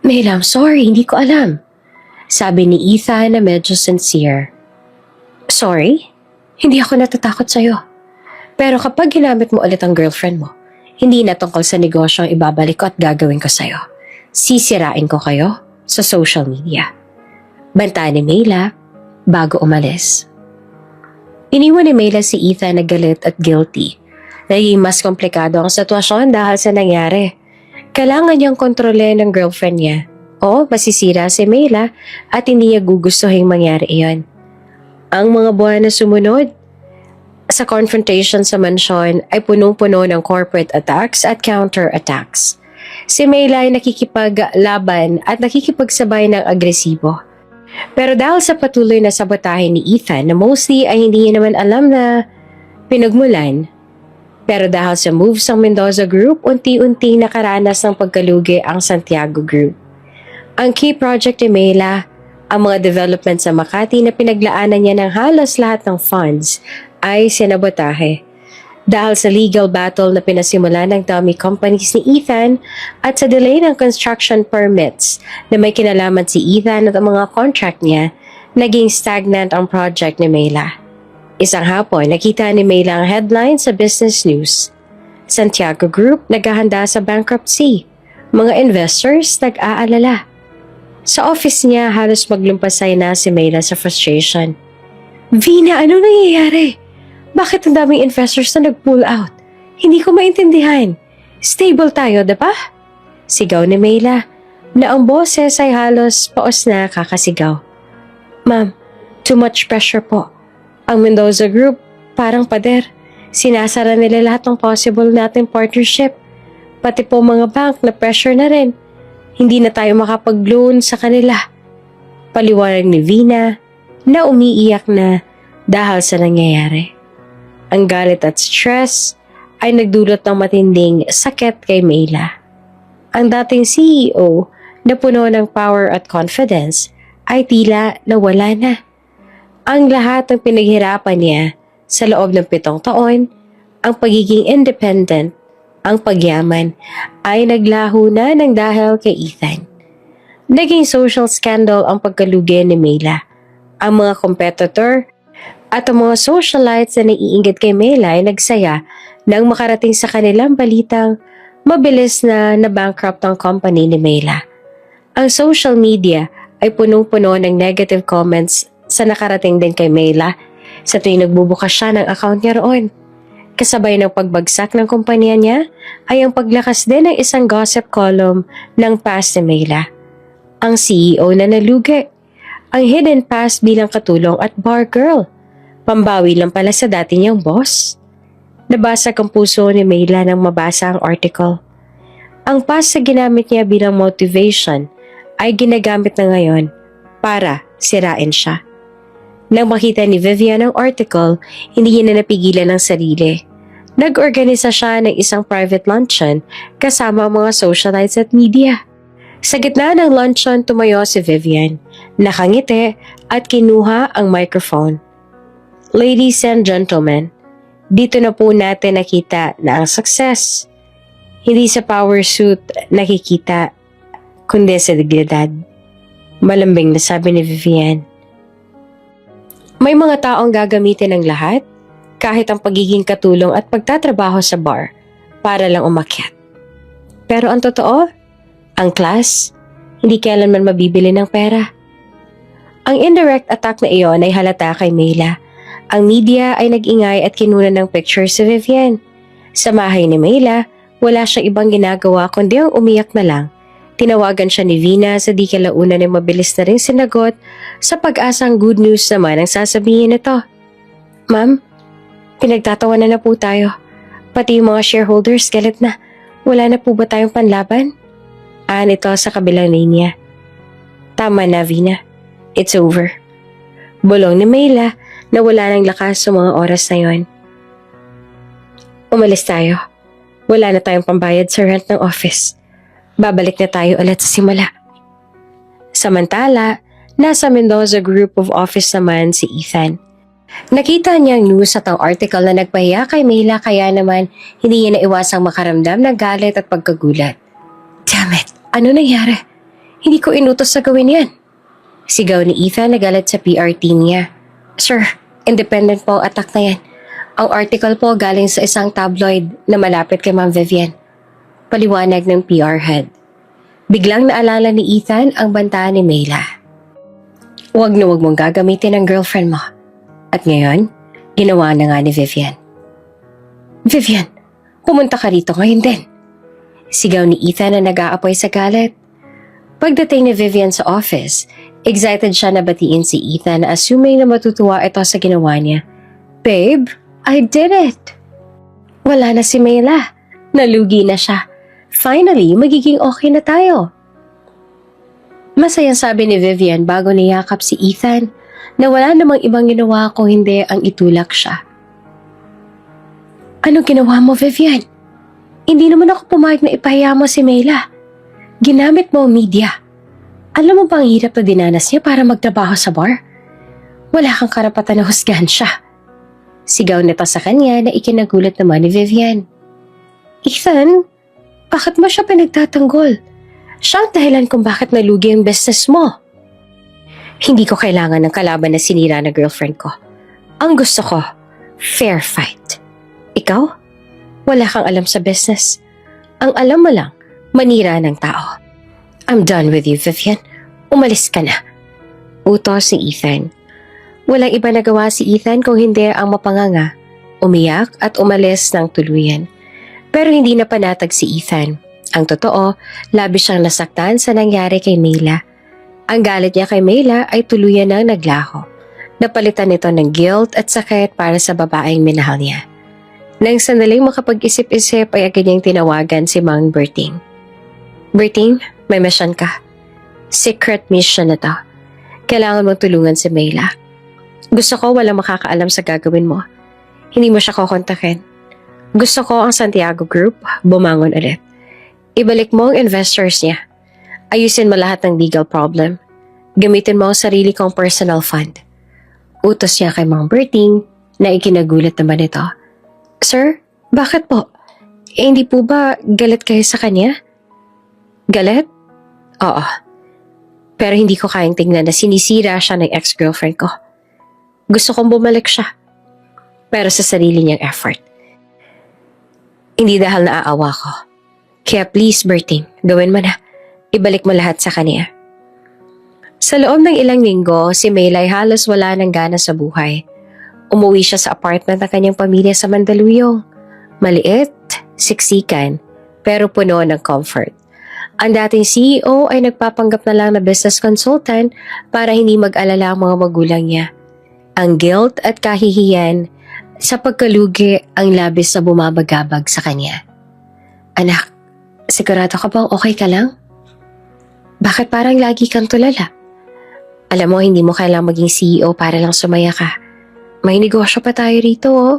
Mayla, I'm sorry, hindi ko alam. Sabi ni Ethan na medyo sincere. Sorry, hindi ako natatakot sa'yo. Pero kapag ginamit mo ulit ang girlfriend mo, hindi na tungkol sa negosyo ang ibabalik ko at gagawin ko sa'yo. Sisirain ko kayo sa social media. Banta ni Mayla bago umalis. Iniwan ni Mayla si Ethan na galit at guilty. Naging mas komplikado ang sitwasyon dahil sa nangyari. Kailangan niyang kontrolin ng girlfriend niya. O masisira si Mayla at hindi niya gugustuhin mangyari iyon. Ang mga buwan na sumunod sa confrontation sa mansyon ay punong-puno ng corporate attacks at counter-attacks. Si Mayla ay nakikipaglaban at nakikipagsabay ng agresibo. Pero dahil sa patuloy na sabotahe ni Ethan na mostly ay hindi niya naman alam na pinagmulan, pero dahil sa moves ng Mendoza Group, unti-unti nakaranas ng pagkalugi ang Santiago Group. Ang key project ni Mayla, ang mga development sa Makati na pinaglaanan niya ng halos lahat ng funds, ay sinabotahe. Dahil sa legal battle na pinasimulan ng dummy companies ni Ethan at sa delay ng construction permits na may kinalaman si Ethan at ang mga contract niya, naging stagnant ang project ni Mayla. Isang hapon, nakita ni Mayla ang headline sa business news. Santiago Group naghahanda sa bankruptcy. Mga investors nag-aalala. Sa office niya, halos maglumpasay na si Mayla sa frustration. Vina, ano nangyayari? Bakit ang daming investors na nag-pull out? Hindi ko maintindihan. Stable tayo, diba? Sigaw ni Mayla na ang boses ay halos paos na kakasigaw. Ma'am, too much pressure po. Ang Mendoza Group, parang pader. Sinasara nila lahat ng possible nating partnership. Pati po mga bank na pressure na rin. Hindi na tayo makapag-loan sa kanila. Paliwanag ni Vina na umiiyak na dahil sa nangyayari. Ang galit at stress ay nagdulot ng matinding sakit kay Mayla. Ang dating CEO na puno ng power at confidence ay tila nawala na. Ang lahat ng pinaghirapan niya sa loob ng 7 taon, ang pagiging independent, ang pagyaman, ay naglaho na ng dahil kay Ethan. Naging social scandal ang pagkalugi ni Mayla. Ang mga competitor at ang mga socialites na naiinggit kay Mayla ay nagsaya nang makarating sa kanilang balitang mabilis na na-bankrupt ang company ni Mayla. Ang social media ay punong-puno ng negative comments sa nakarating din kay Mayla sa tuwing nagbubukas siya ng account niya roon. Kasabay ng pagbagsak ng kumpanya niya ay ang paglakas din ng isang gossip column ng past ni Mayla. Ang CEO na nalugi, ang hidden past bilang katulong at bar girl, pambawi lang pala sa dati niyang boss. Nabasag ang puso ni Mayla nang mabasa ang article. Ang past na ginamit niya bilang motivation ay ginagamit na ngayon para sirain siya. Nang makita ni Vivian ang article, hindi niya na napigilan ang sarili. Nag-organisa siya ng isang private luncheon kasama ang mga socialites at media. Sa gitna ng luncheon, tumayo si Vivian, nakangiti at kinuha ang microphone. Ladies and gentlemen, dito na po natin nakita na ang success, hindi sa power suit nakikita, kundi sa dignidad. Malambing na sabi ni Vivian. May mga taong gagamitin ng lahat, kahit ang pagiging katulong at pagtatrabaho sa bar, para lang umakyat. Pero ang totoo, ang class, hindi kailanman mabibili ng pera. Ang indirect attack na iyon ay halata kay Mayla. Ang media ay nag-ingay at kinuna ng picture si Vivian. Sa bahay ni Mayla, wala siyang ibang ginagawa kundi ang umiyak na lang. Tinawagan siya ni Vina sa di kalaunan ay mabilis na rin sinagot sa pag-asang good news naman ang sasabihin nito. Ma'am, pinagtatawanan na po tayo. Pati yung mga shareholders galit na. Wala na po ba tayong panlaban? Nito sa kabilang linya. Tama na, Vina. It's over. Bulong ni Mayla na wala ng lakas sa mga oras na yon. Umalis tayo. Wala na tayong pambayad sa rent ng office. Babalik na tayo ulit sa simula. Samantala, nasa Mendoza Group of Office naman si Ethan. Nakita niya ang news at ang article na nagpahiya kay Mayla kaya naman hindi niya naiwasang makaramdam ng galit at pagkagulat. Damn it! Ano nangyari? Hindi ko inutos sa gawin yan. Sigaw ni Ethan na galit sa PR team niya. Sir, Independent po ang attack na yan. Ang article po galing sa isang tabloid na malapit kay Ma'am Vivian. Paliwanag ng PR head. Biglang naalala ni Ethan ang banta ni Mayla. Huwag na huwag mong gagamitin ang girlfriend mo. At ngayon, ginawa na nga ni Vivian. Vivian, pumunta ka rito ngayon din. Sigaw ni Ethan na nag-aapoy sa galit. Pagdating ni Vivian sa office, excited siya na batiin si Ethan na assuming na matutuwa ito sa ginawa niya. Babe, I did it! Wala na si Mayla. Nalugi na siya. Finally, magiging okay na tayo. Masayang sabi ni Vivian bago niyakap si Ethan na wala namang ibang ginawa kung hindi ang itulak siya. Ano ginawa mo, Vivian? Hindi naman ako pumayag na ipahiya mo si Mayla. Ginamit mo ang media. Alam mo bang hirap na dinanas niya para magtrabaho sa bar? Wala kang karapatan na husgahan siya. Sigaw nito sa kanya na ikinagulat naman ni Vivian. Ethan, bakit mo siya pinagtatanggol? Siya ang dahilan kung bakit nalugi ang business mo. Hindi ko kailangan ng kalaban na sinira na girlfriend ko. Ang gusto ko, fair fight. Ikaw? Wala kang alam sa business. Ang alam mo lang, manira ng tao. I'm done with you, Vivian. Umalis ka na. Utos ni Ethan. Walang iba nagawa si Ethan kung hindi ang mapanganga, umiyak at umalis ng tuluyan. Pero hindi na panatag si Ethan. Ang totoo, labis siyang nasaktan sa nangyari kay Mayla. Ang galit niya kay Mayla ay tuluyan nang naglaho. Napalitan nito ng guilt at sakit para sa babaeng minahal niya. Nang sandaling makapag-isip-isip ay agad niyang tinawagan si Mang Berting. Berting, may mission ka. Secret mission na to. Kailangan mong tulungan si Mayla. Gusto ko walang makakaalam sa gagawin mo. Hindi mo siya kukontakin. Gusto ko ang Santiago Group bumangon ulit. Ibalik mo ang investors niya. Ayusin mo lahat ng legal problem. Gamitin mo ang sarili kong personal fund. Utos niya kay Mang Berting na ikinagulat naman ito. Sir, bakit po? Hindi po ba galit kayo sa kanya? Galit? Oo. Pero hindi ko kayang tingnan na sinisira siya ng ex-girlfriend ko. Gusto kong bumalik siya. Pero sa sarili niyang effort. Hindi dahil naaawa ko. Kaya please, Berting, gawin mo na. Ibalik mo lahat sa kanya. Sa loob ng ilang linggo, si Maylay halos wala ng gana sa buhay. Umuwi siya sa apartment ng kanyang pamilya sa Mandaluyong. Maliit, siksikan, pero puno ng comfort. Ang dating CEO ay nagpapanggap na lang na business consultant para hindi mag-alala ang mga magulang niya. Ang guilt at kahihiyan sa pagkalugi ang labis na bumabagabag sa kanya. Anak, sigurado ka bang okay ka lang? Bakit parang lagi kang tulala? Alam mo, hindi mo kailangang maging CEO para lang sumaya ka. May negosyo pa tayo rito, oh.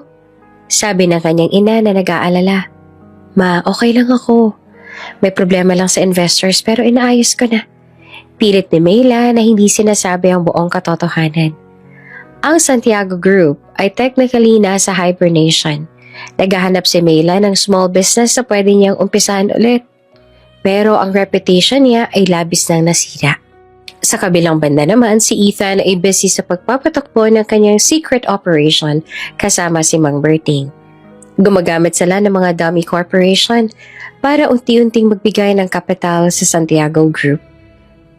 Sabi ng kanyang ina na nag-aalala. Ma, okay lang ako. May problema lang sa investors pero inaayos ko na. Pilit ni Mayla na hindi sinasabi ang buong katotohanan. Ang Santiago Group ay technically nasa hibernation. Naghahanap si Mayla ng small business na pwede niyang umpisahan ulit. Pero ang reputation niya ay labis nang nasira. Sa kabilang banda naman, si Ethan ay busy sa pagpapatakbo ng kanyang secret operation kasama si Mang Berting. Gumagamit sila ng mga dummy corporation para unti-unting magbigay ng kapital sa Santiago Group.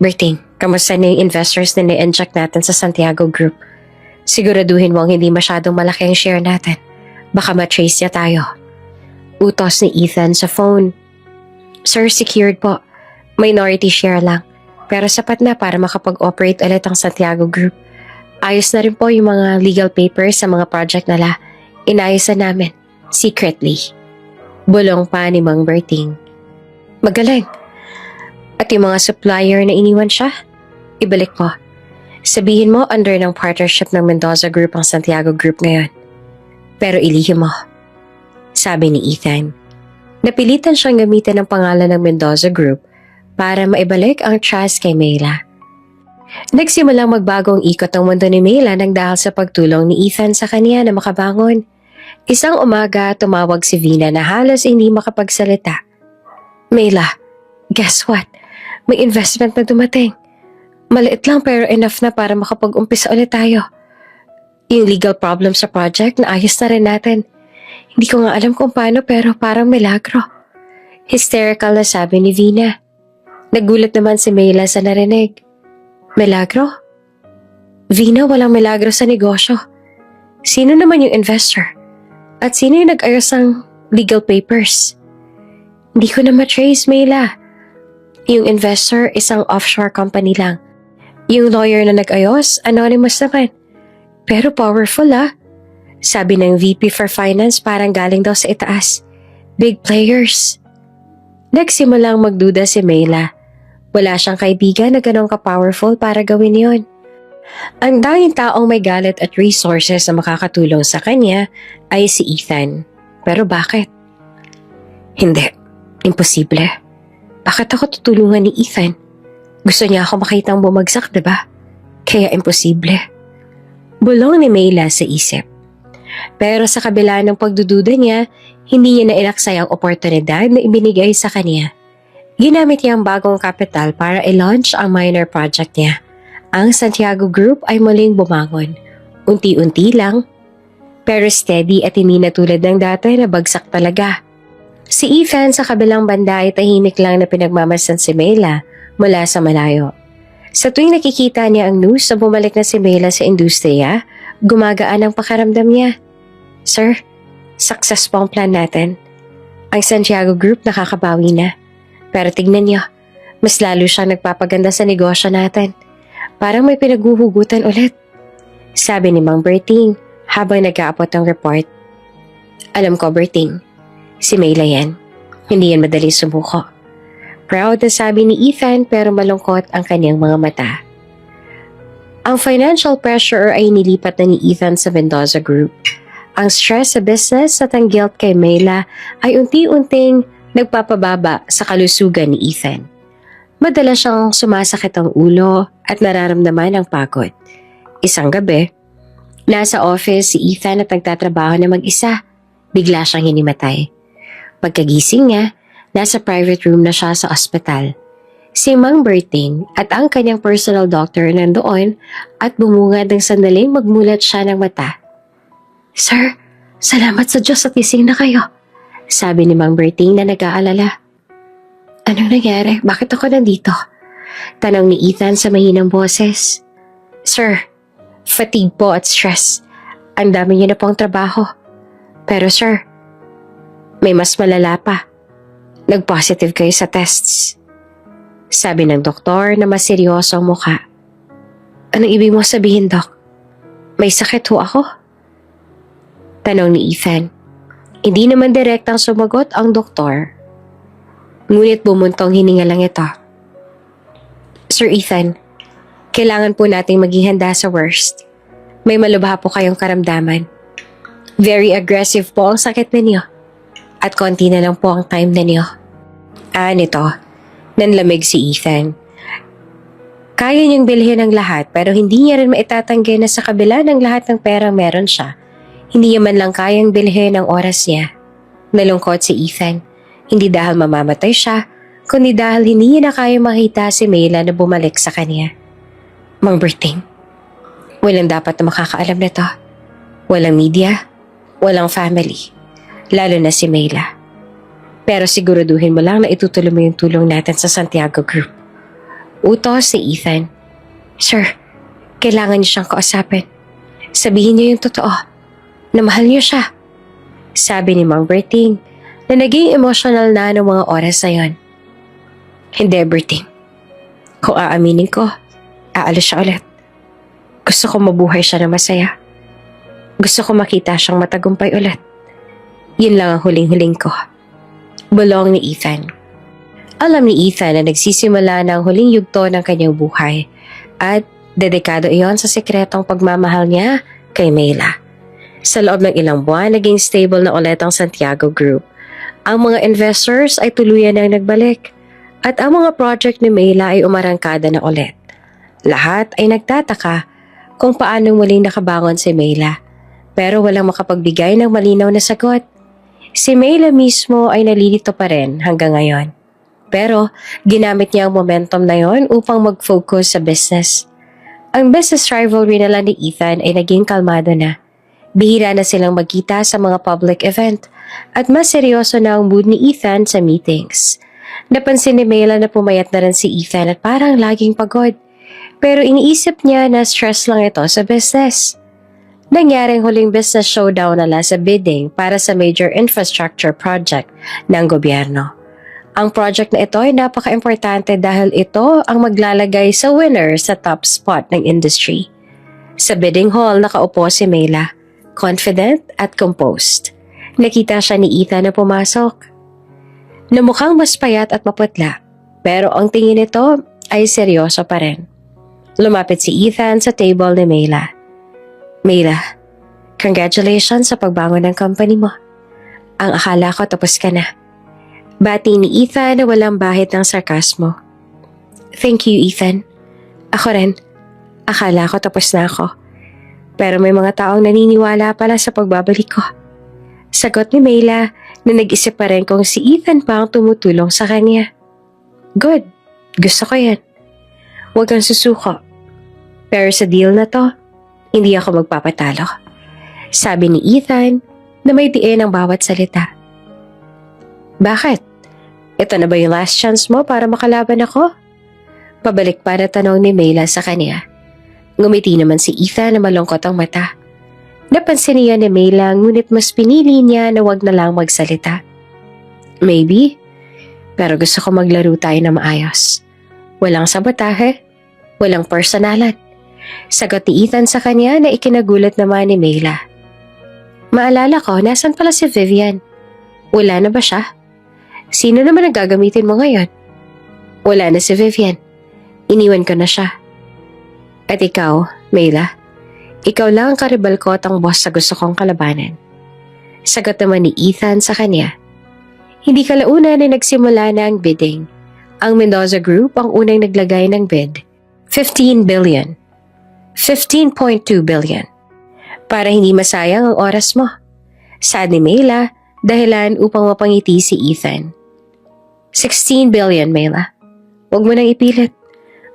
Berting, kamusta na yung investors na ni-inject natin sa Santiago Group? Siguraduhin mo ang hindi masyadong malaki ang share natin. Baka matrace niya tayo. Utos ni Ethan sa phone. Sir, secured po. Minority share lang. Pero sapat na para makapag-operate ulit ang Santiago Group. Ayos na rin po yung mga legal papers sa mga project nila. Inayos na namin. Secretly. Bulong pa ni Mang Berting. Magaling. At yung mga supplier na iniwan siya, ibalik mo. Sabihin mo under ng partnership ng Mendoza Group ang Santiago Group ngayon. Pero ilihim mo. Sabi ni Ethan. Napilitan siyang gamitin ang pangalan ng Mendoza Group para maibalik ang trust kay Mayla. Nagsimulang magbago ang ikot ng mundo ni Mayla nang dahil sa pagtulong ni Ethan sa kanya na makabangon. Isang umaga, tumawag si Vina na halos hindi makapagsalita. Mayla, guess what? May investment na dumating. Maliit lang pero enough na para makapag-umpisa ulit tayo. Yung legal problem sa project, naayos na rin natin. Hindi ko nga alam kung paano pero parang milagro. Hysterical na sabi ni Vina. Nagulat naman si Mayla sa narinig. Milagro? Vina, walang milagro sa negosyo. Sino naman yung investor? At sino yung nag-ayos ng legal papers? Hindi ko na matrace, Mayla. Yung investor, isang offshore company lang. Yung lawyer na nag-ayos, anonymous naman. Pero powerful Sabi ng VP for Finance parang galing daw sa itaas. Big players. Nagsimulang magduda si Mayla. Wala siyang kaibigan na ganun ka-powerful para gawin yon. Ang tanging taong may galit at resources na makakatulong sa kanya ay si Ethan. Pero bakit? Hindi. Imposible. Bakit ako tutulungan ni Ethan? Gusto niya ako makitang bumagsak, diba? Kaya imposible. Bulong ni Mayla sa isip. Pero sa kabila ng pagdududa niya, hindi niya nailaksay ang oportunidad na ibinigay sa kanya. Ginamit niya ang bagong kapital para i-launch ang minor project niya. Ang Santiago Group ay muling bumangon. Unti-unti lang, pero steady at hindi na tulad ng dati na bagsak talaga. Si Ethan sa kabilang banda ay tahimik lang na pinagmamasan si Mayla mula sa malayo. Sa tuwing nakikita niya ang news na bumalik na si Mayla sa industriya, gumagaan ang pakiramdam niya. Sir, success po ang plan natin. Ang Santiago Group nakakabawi na. Pero tignan niyo, mas lalo siyang nagpapaganda sa negosyo natin. Parang may pinaghuhugutan ulit. Sabi ni Mang Berting habang nag-aabot ang report. Alam ko, Berting, si Mayla yan. Hindi yan madaling sumuko. Proud na sabi ni Ethan pero malungkot ang kanyang mga mata. Ang financial pressure ay nilipat na ni Ethan sa Mendoza Group. Ang stress sa business at ang guilt kay Mayla ay unti-unting nagpapababa sa kalusugan ni Ethan. Madalas siyang sumasakit ang ulo at nararamdaman ang pagod. Isang gabi, nasa office si Ethan at nagtatrabaho na mag-isa. Bigla siyang hinimatay. Pagkagising niya, nasa private room na siya sa ospital. Si Mang Berting at ang kanyang personal doctor nandoon at bumungad ng sandaling magmulat siya ng mata. Sir, salamat sa Diyos at gising na kayo. Sabi ni Mang Berting na nag-aalala. Anong nangyari? Bakit ako nandito? Tanong ni Ethan sa mahinang boses. Sir, fatigue po at stress. Ang dami niyo na pong trabaho. Pero sir, may mas malala pa. Nag-positive kayo sa tests. Sabi ng doktor na mas seryoso ang mukha. Anong ibig mo sabihin, Doc? May sakit ho ako? Tanong ni Ethan. Hindi naman direktang sumagot ang doktor. Ngunit bumuntong hininga lang ito. Sir Ethan, kailangan po nating maghihanda sa worst. May malubha po kayong karamdaman. Very aggressive po ang sakit ninyo. At konti na lang po ang time ninyo. Nito, nanlamig si Ethan. Kaya niyang bilhin ang lahat pero hindi niya rin maitatanggi na sa kabila ng lahat ng perang meron siya. Hindi niya man lang kayang bilhin ang oras niya. Nalungkot si Ethan. Hindi dahil mamamatay siya, kundi dahil hindi niya na kaya makita si Mayla na bumalik sa kanya. Mang Berting, walang dapat na makakaalam nito. Walang media, walang family, lalo na si Mayla. Pero siguraduhin mo lang na itutuloy mo yung tulong natin sa Santiago Group. Utos si Ethan. Sir, kailangan niyo siyang kausapin. Sabihin niyo yung totoo, na mahal niyo siya. Sabi ni Mang Berting na naging emotional na ng mga oras na yon. Hindi, Berting. Kung aaminin ko, aalis siya ulit. Gusto ko mabuhay siya na masaya. Gusto ko makita siyang matagumpay ulit. Yun lang ang huling-huling ko. Bulong ni Ethan. Alam ni Ethan na nagsisimula na ang huling yugto ng kanyang buhay at dedikado iyon sa sekretong pagmamahal niya kay Mayla. Sa loob ng ilang buwan, naging stable na ulit ang Santiago Group. Ang mga investors ay tuluyan nang nagbalik at ang mga project ni Mayla ay umarangkada na ulit. Lahat ay nagtataka kung paano muling nakabangon si Mayla pero walang makapagbigay ng malinaw na sagot. Si Mayla mismo ay nalilito pa rin hanggang ngayon. Pero ginamit niya ang momentum na yon upang mag-focus sa business. Ang business rivalry nila ni Ethan ay naging kalmado na. Bihira na silang magkita sa mga public event at mas seryoso na ang mood ni Ethan sa meetings. Napansin ni Mela na pumayat na rin si Ethan at parang laging pagod. Pero iniisip niya na stress lang ito sa business. Nangyaring huling business showdown nila sa bidding para sa major infrastructure project ng gobyerno. Ang project na ito ay napaka-importante dahil ito ang maglalagay sa winner sa top spot ng industry. Sa bidding hall nakaupo si Mela, confident at composed. Nakita siya ni Ethan na pumasok. Namukhang mas payat at maputla, pero ang tingin nito ay seryoso pa rin. Lumapit si Ethan sa table ni Mela. Mela, congratulations sa pagbangon ng company mo. Ang akala ko tapos ka na. Bati ni Ethan na walang bahid ng sarkasmo. Thank you, Ethan. Ako rin. Akala ko tapos na ako. Pero may mga taong naniniwala pala sa pagbabalik ko. Sagot ni Mela na nag-isip pa rin kung si Ethan pa ang tumutulong sa kanya. Good. Gusto ko yan. Huwag kang susuko. Pero sa deal na to, hindi ako magpapatalo. Sabi ni Ethan na may diin ang bawat salita. Bakit? Ito na ba yung last chance mo para makalaban ako? Pabalik pa na tanong ni Mela sa kanya. Ngumiti naman si Ethan na malungkot ang mata. Napansin niya ni Mela ngunit mas pinili niya na wag na lang magsalita. Maybe, pero gusto ko maglaro tayo na maayos. Walang sabotahe, walang personalan. Sagot ni Ethan sa kanya na ikinagulat naman ni Mela. Maalala ko, nasan pala si Vivian? Wala na ba siya? Sino naman ang gagamitin mo ngayon? Wala na si Vivian. Iniwan ko na siya. At ikaw, Mela, ikaw lang ang karibal ko at ang boss sa gusto kong kalabanan. Sagot naman ni Ethan sa kanya. Hindi kalaunan na nagsimula na ang bidding. Ang Mendoza Group ang unang naglagay ng bid. 15 billion. 15.2 billion. Para hindi masayang ang oras mo. Sad ni Mela, dahilan upang mapangiti si Ethan. 16 billion, Mela. Huwag mo nang ipilit.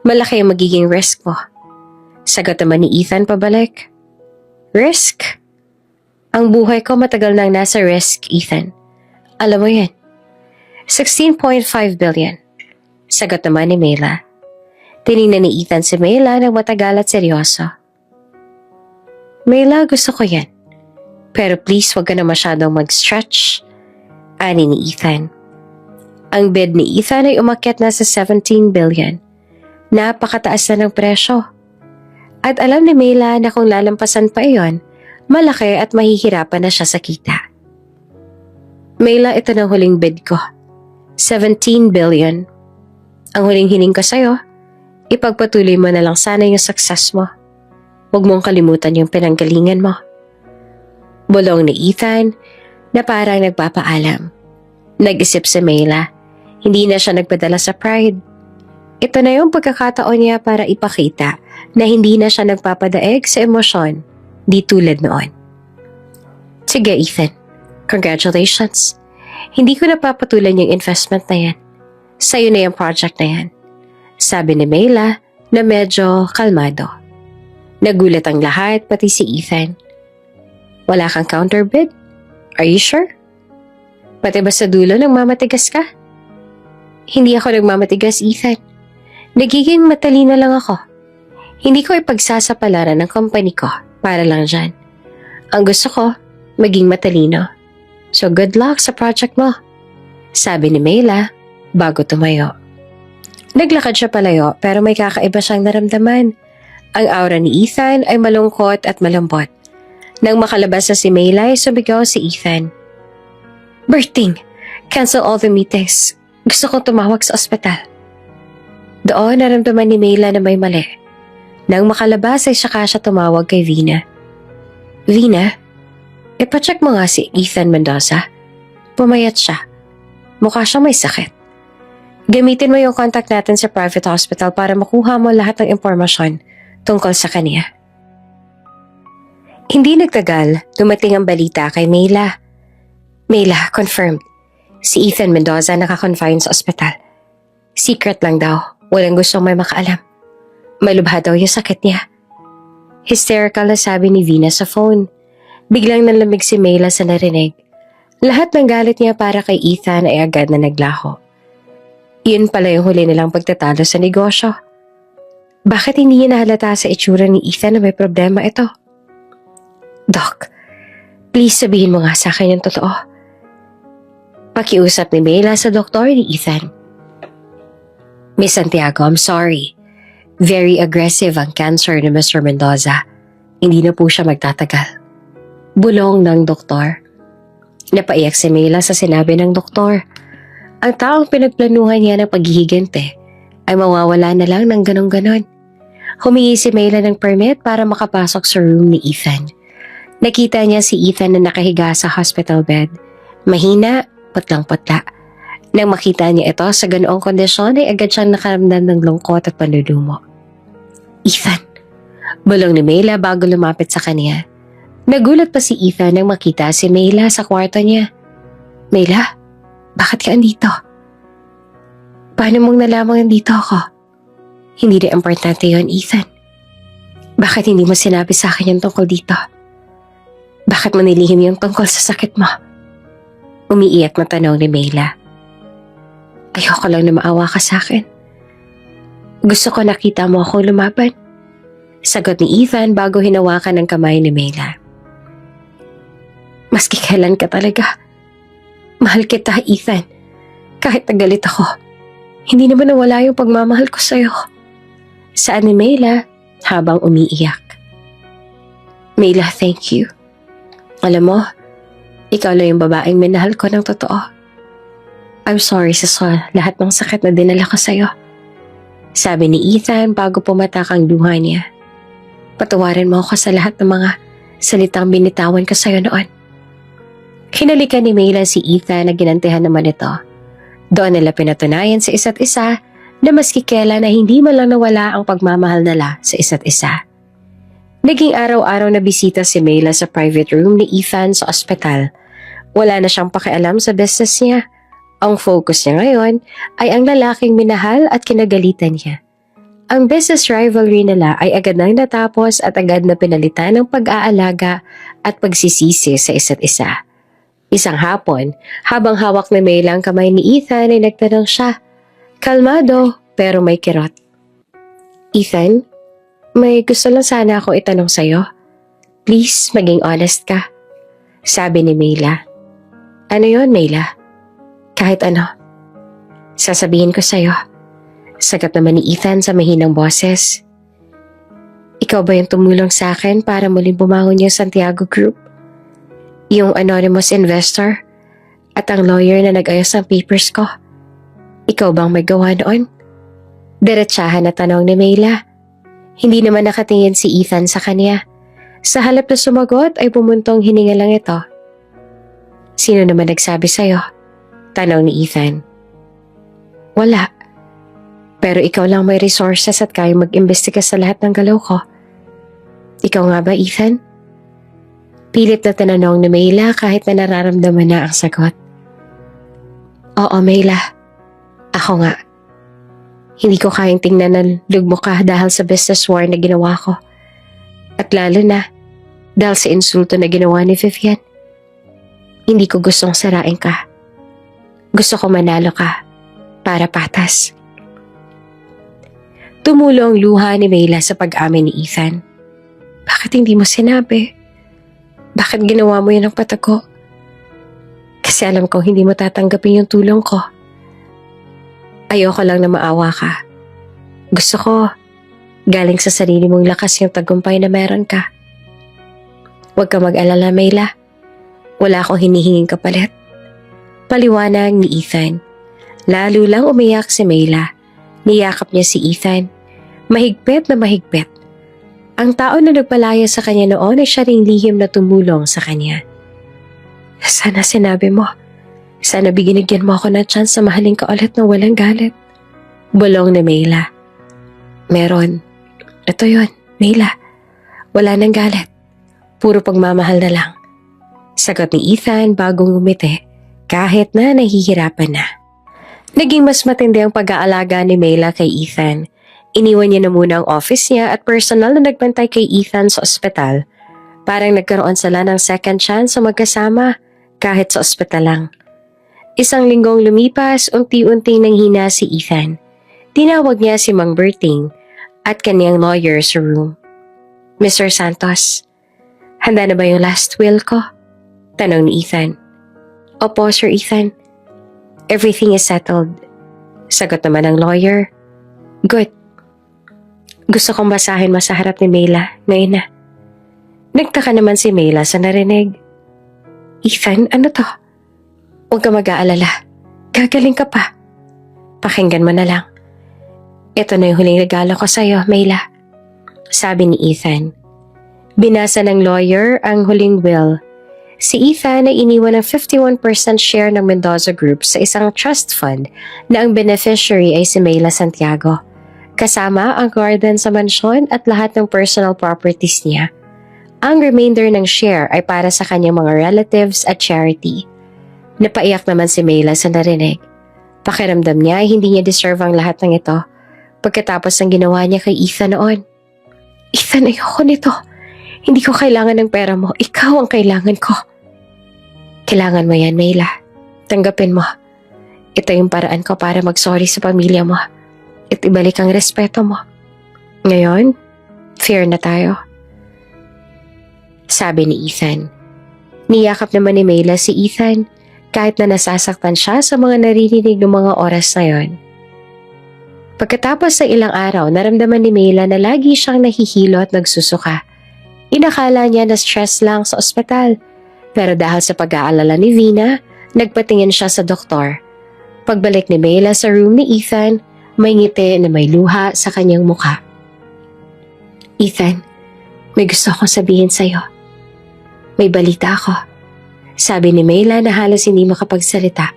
Malaki ang magiging risk mo. Sagot naman ni Ethan pabalik. Risk? Ang buhay ko matagal nang nasa risk, Ethan. Alam mo yan. 16.5 billion. Sagot naman ni Mela. Tiningnan ni Ethan si Mela ng matagal at seryoso. Mela, gusto ko yan. Pero please wag ka na masyadong mag-stretch. Ani ni Ethan. Ang bid ni Ethan ay umakyat na sa 17 billion. Napakataas na ng presyo. At alam ni Mela na kung lalampasan pa iyon, malaki at mahihirapan na siya sa kita. Mela, ito na huling bid ko. 17 billion. Ang huling hiling ko sa'yo, ipagpatuloy mo na lang sana yung success mo. Huwag mong kalimutan yung pinanggalingan mo. Bulong ni Ethan na parang nagpapaalam. Nag-isip si Mela. Hindi na siya nagpadala sa pride. Ito na yung pagkakataon niya para ipakita na hindi na siya nagpapadaig sa emosyon, di tulad noon. Sige, Ethan. Congratulations. Hindi ko napapatulan yung investment na yan. Sa'yo na yung project na yan. Sabi ni Mela na medyo kalmado. Nagulat ang lahat, pati si Ethan. Wala kang counterbid? Are you sure? Pati ba sa dulo nagmamatigas ka? Hindi ako nagmamatigas, Ethan. Nagiging matalino lang ako. Hindi ko ipagsasapalaran ng company ko para lang dyan. Ang gusto ko, maging matalino. So good luck sa project mo. Sabi ni Mela bago tumayo. Naglakad siya palayo pero may kakaiba siyang naramdaman. Ang aura ni Ethan ay malungkot at malambot. Nang makalabas na si Mela ay sumigaw si Ethan. Berting, cancel all the meetings. Gusto kong tumawag sa ospital. Doon naramdaman ni Mela na may mali. Nang makalabas ay saka siya tumawag kay Vina. Vina, ipacheck mo nga si Ethan Mendoza. Pumayat siya. Mukha siyang may sakit. Gamitin mo yung contact natin sa private hospital para makuha mo lahat ng impormasyon tungkol sa kanya. Hindi nagtagal, dumating ang balita kay Mela. Mela, confirmed. Si Ethan Mendoza nakakonfine sa ospital. Secret lang daw, walang gustong may makaalam. Malubha daw yung sakit niya. Hysterical na sabi ni Vina sa phone. Biglang nalamig si Mayla sa narinig. Lahat ng galit niya para kay Ethan ay agad na naglaho. Iyon pala yung huli nilang pagtatalo sa negosyo. Bakit hindi niya nahalata sa itsura ni Ethan na may problema ito? Doc, please sabihin mo nga sa akin yung totoo. Pakiusap ni Mayla sa doktor ni Ethan. Miss Santiago, I'm sorry. Very aggressive ang cancer ni Mr. Mendoza. Hindi na po siya magtatagal. Bulong ng doktor. Napaiyak si Mayla sa sinabi ng doktor. Ang taong pinagplanuhan niya ng paghihigante ay mawawala na lang ng ganon-ganon. Humingi si Mayla ng permit para makapasok sa room ni Ethan. Nakita niya si Ethan na nakahiga sa hospital bed. Mahina, putlang-putla. Nang makita niya ito sa ganoong kondisyon ay agad siyang nakaramdam ng lungkot at panlulumo. Ethan, bulong ni Mayla bago lumapit sa kanya. Nagulat pa si Ethan nang makita si Mayla sa kwarto niya. Mayla, bakit ka andito? Paano mong nalamang andito ako? Hindi rin importante yon, Ethan. Bakit hindi mo sinabi sa akin yung tungkol dito? Bakit mo nilihim yung tungkol sa sakit mo? Umiiyak na tanong ni Mayla. Ayoko lang na maawa ka sa akin. Gusto ko nakita mo akong lumaban. Sagot ni Ethan bago hinawakan ng kamay ni Mayla. Maski kailan ka talaga. Mahal kita, Ethan. Kahit nagalit ako. Hindi naman nawala yung pagmamahal ko sa'yo. Saan ni Mayla habang umiiyak. Mayla, thank you. Alam mo, ikaw lang yung babaeng minahal ko ng totoo. I'm sorry sa lahat ng sakit na dinala ko sa'yo. Sabi ni Ethan bago pumatak ang luha niya. Patawarin mo ako sa lahat ng mga salitang binitawan ko sa'yo noon. Hinalikan ni Mayla si Ethan na ginantihan naman ito. Doon nila pinatunayan sa isa't isa na maski kailan na hindi man lang nawala ang pagmamahal nila sa isa't isa. Naging araw-araw na bisita si Mayla sa private room ni Ethan sa ospital. Wala na siyang pakialam sa business niya. Ang focus niya ngayon ay ang lalaking minahal at kinagalitan niya. Ang business rivalry nila ay agad nang natapos at agad na pinalitan ng pag-aalaga at pagsisisi sa isa't isa. Isang hapon, habang hawak na Mayla ang kamay ni Ethan ay nagtanong siya. Kalmado pero may kirot. Ethan, may gusto lang sana ako itanong sa'yo. Please, maging honest ka. Sabi ni Mayla. Ano yon, Mayla? Kahit ano. Sasabihin ko sa'yo. Sagot naman ni Ethan sa mahinang boses. Ikaw ba yung tumulong sa akin para muling bumangon yung Santiago Group? Yung anonymous investor? At ang lawyer na nag-ayos ng papers ko? Ikaw bang may gawa noon? Diretsahan na tanong ni Mayla. Hindi naman nakatingin si Ethan sa kanya. Sa halip na sumagot ay pumuntong hininga lang ito. Sino naman nagsabi sa'yo? Tanong ni Ethan. Wala. Pero ikaw lang may resources at kayang mag-imbestiga sa lahat ng galaw ko. Ikaw nga ba, Ethan? Pilit na tinanong ni Mayla kahit na nararamdaman na ang sagot. Oo, Mayla. Ako nga. Hindi ko kayang tingnan na lugmo ka dahil sa business war na ginawa ko. At lalo na dahil sa insulto na ginawa ni Vivian. Hindi ko gustong sarain ka. Gusto ko manalo ka para patas. Tumulo ang luha ni Mayla sa pag-amin ni Ethan. Bakit hindi mo sinabi? Bakit ginawa mo yan ng patago? Kasi alam kong hindi mo tatanggapin yung tulong ko. Ayoko lang na maawa ka. Gusto ko, galing sa sarili mong lakas yung tagumpay na meron ka. Huwag ka mag-alala, Mayla. Wala akong hinihinging kapalit. Paliwanag ni Ethan. Lalo lang umiyak si Mayla. Niyakap niya si Ethan. Mahigpit na mahigpit. Ang tao na nagpalaya sa kanya noon ay siya ring lihim na tumulong sa kanya. Sana sinabi mo. Sana binigyan mo ako ng chance sa mahalin ka ulit na walang galit. Bulong ni Mayla. Meron. Ito yon, Mayla. Wala nang galit. Puro pagmamahal na lang. Sagot ni Ethan bagong ngumiti kahit na nahihirapan na. Naging mas matindi ang pag-aalaga ni Mayla kay Ethan. Iniwan niya na muna ang office niya at personal na nagbantay kay Ethan sa ospital. Parang nagkaroon sila ng second chance sa magkasama kahit sa ospital lang. Isang linggong lumipas, unti-unting nanghina si Ethan. Tinawag niya si Mang Berting at kaniyang lawyer sa room. Mr. Santos, handa na ba yung last will ko? Tanong ni Ethan. Opo, Sir Ethan. Everything is settled. Sagot naman ng lawyer. Good. Gusto kong basahin mo sa harap ni Mayla ngayon na. Nagtaka naman si Mayla sa narinig. Ethan, ano to? Huwag ka mag-aalala. Gagaling ka pa. Pakinggan mo na lang. Ito na yung huling regalo ko sa'yo, Mayla. Sabi ni Ethan. Binasa ng lawyer ang huling will. Si Ethan ay iniwan ng 51% share ng Mendoza Group sa isang trust fund na ang beneficiary ay si Mayla Santiago. Kasama ang garden sa mansyon at lahat ng personal properties niya. Ang remainder ng share ay para sa kanyang mga relatives at charity. Napaiyak naman si Mayla sa narinig. Pakiramdam niya ay hindi niya deserve ang lahat ng ito pagkatapos ng ginawa niya kay Ethan noon. Ethan, ayoko nito. Hindi ko kailangan ng pera mo. Ikaw ang kailangan ko. Kailangan mo yan, Mayla. Tanggapin mo. Ito yung paraan ko para mag-sorry sa pamilya mo. At ibalik ang respeto mo. Ngayon, fair na tayo. Sabi ni Ethan. Niyakap naman ni Mayla si Ethan kahit na nasasaktan siya sa mga naririnig ng mga oras na yon. Pagkatapos ng ilang araw, naramdaman ni Mayla na lagi siyang nahihilo at nagsusuka. Inakala niya na stress lang sa ospital. Pero dahil sa pag-aalala ni Vina, nagpatingin siya sa doktor. Pagbalik ni Mayla sa room ni Ethan, may ngiti na may luha sa kanyang mukha. Ethan, may gusto akong sabihin sa'yo. May balita ako. Sabi ni Mayla na halos hindi makapagsalita.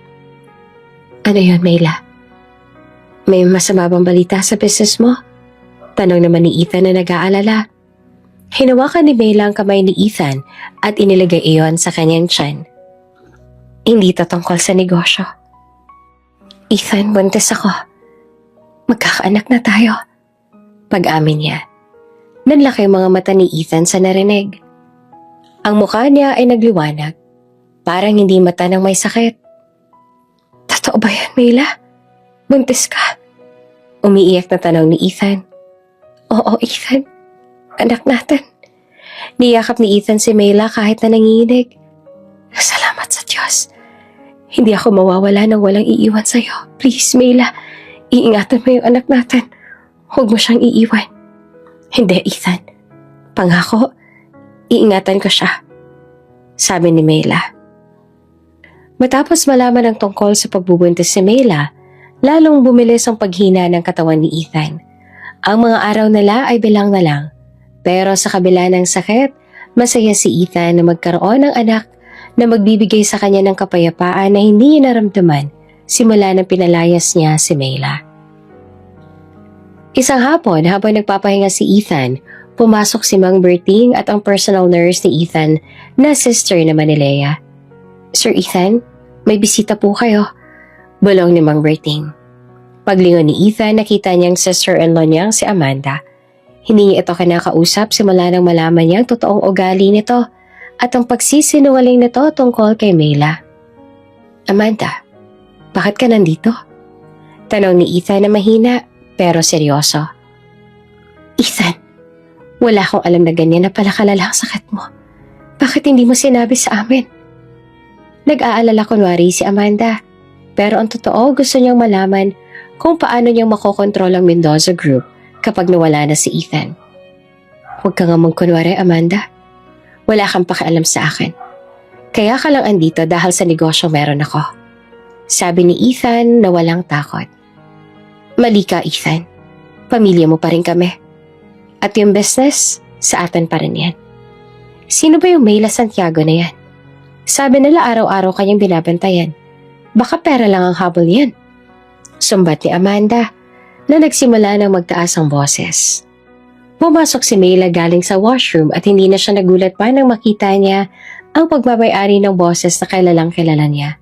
Ano yun, Mayla? May masama bang balita sa business mo? Tanong naman ni Ethan na nag-aalala. Hinawakan ni Mayla ang kamay ni Ethan at inilagay iyon sa kanyang tiyan. Hindi to tungkol sa negosyo. Ethan, buntis ako. Magkakaanak na tayo. Pag-amin niya. Nanlaki ang mga mata ni Ethan sa narinig. Ang mukha niya ay nagliwanag. Parang hindi mata ng may sakit. Totoo ba yan, Mayla? Buntis ka? Umiiyak na tanong ni Ethan. Oo, Ethan. Anak natin. Niyakap ni Ethan si Mayla kahit na nanginginig. Salamat sa Diyos. Hindi ako mawawala nang walang iiwan sa'yo. Please, Mayla. Iingatan mo yung anak natin. Huwag mo siyang iiwan. Hindi, Ethan. Pangako, iingatan ko siya. Sabi ni Mayla. Matapos malaman ang tungkol sa pagbubuntis si Mayla, lalong bumilis ang paghina ng katawan ni Ethan. Ang mga araw nila ay bilang na lang. Pero sa kabila ng sakit, masaya si Ethan na magkaroon ng anak na magbibigay sa kanya ng kapayapaan na hindi niya naramdaman simula nang pinalayas niya si Mayla. Isang hapon habang nagpapahinga si Ethan, pumasok si Mang Berting at ang personal nurse ni Ethan na sister naman ni Leia. Sir Ethan, may bisita po kayo. Bulong ni Mang Berting. Paglingon ni Ethan, nakita niyang sister-in-law niyang si Amanda. Hindi niya ito kinakausap simula nang malaman niya ang totoong ugali nito at ang pagsisinungaling nito tungkol kay Mayla. Amanda, bakit ka nandito? Tanong ni Ethan na mahina pero seryoso. Ethan, wala akong alam na ganyan na pala kalala ang sakit mo. Bakit hindi mo sinabi sa amin? Nag-aalala kunwari si Amanda, pero ang totoo gusto niyang malaman kung paano niyang makokontrol ang Mendoza Group kapag nawala na si Ethan. Huwag ka nga magkunwari, Amanda. Wala kang pakialam sa akin. Kaya ka lang andito dahil sa negosyo meron ako. Sabi ni Ethan na walang takot. Mali ka, Ethan. Pamilya mo pa rin kami. At yung business, sa atin pa rin yan. Sino ba yung Mayla Santiago na yan? Sabi nila araw-araw kanyang binabantayan. Baka pera lang ang habol yan. Sumbat ni Amanda na nagsimula ng magtaas ang boses. Pumasok si Mayla galing sa washroom at hindi na siya nagulat pa nang makita niya ang pagmamay-ari ng boses na kilalang kilala niya.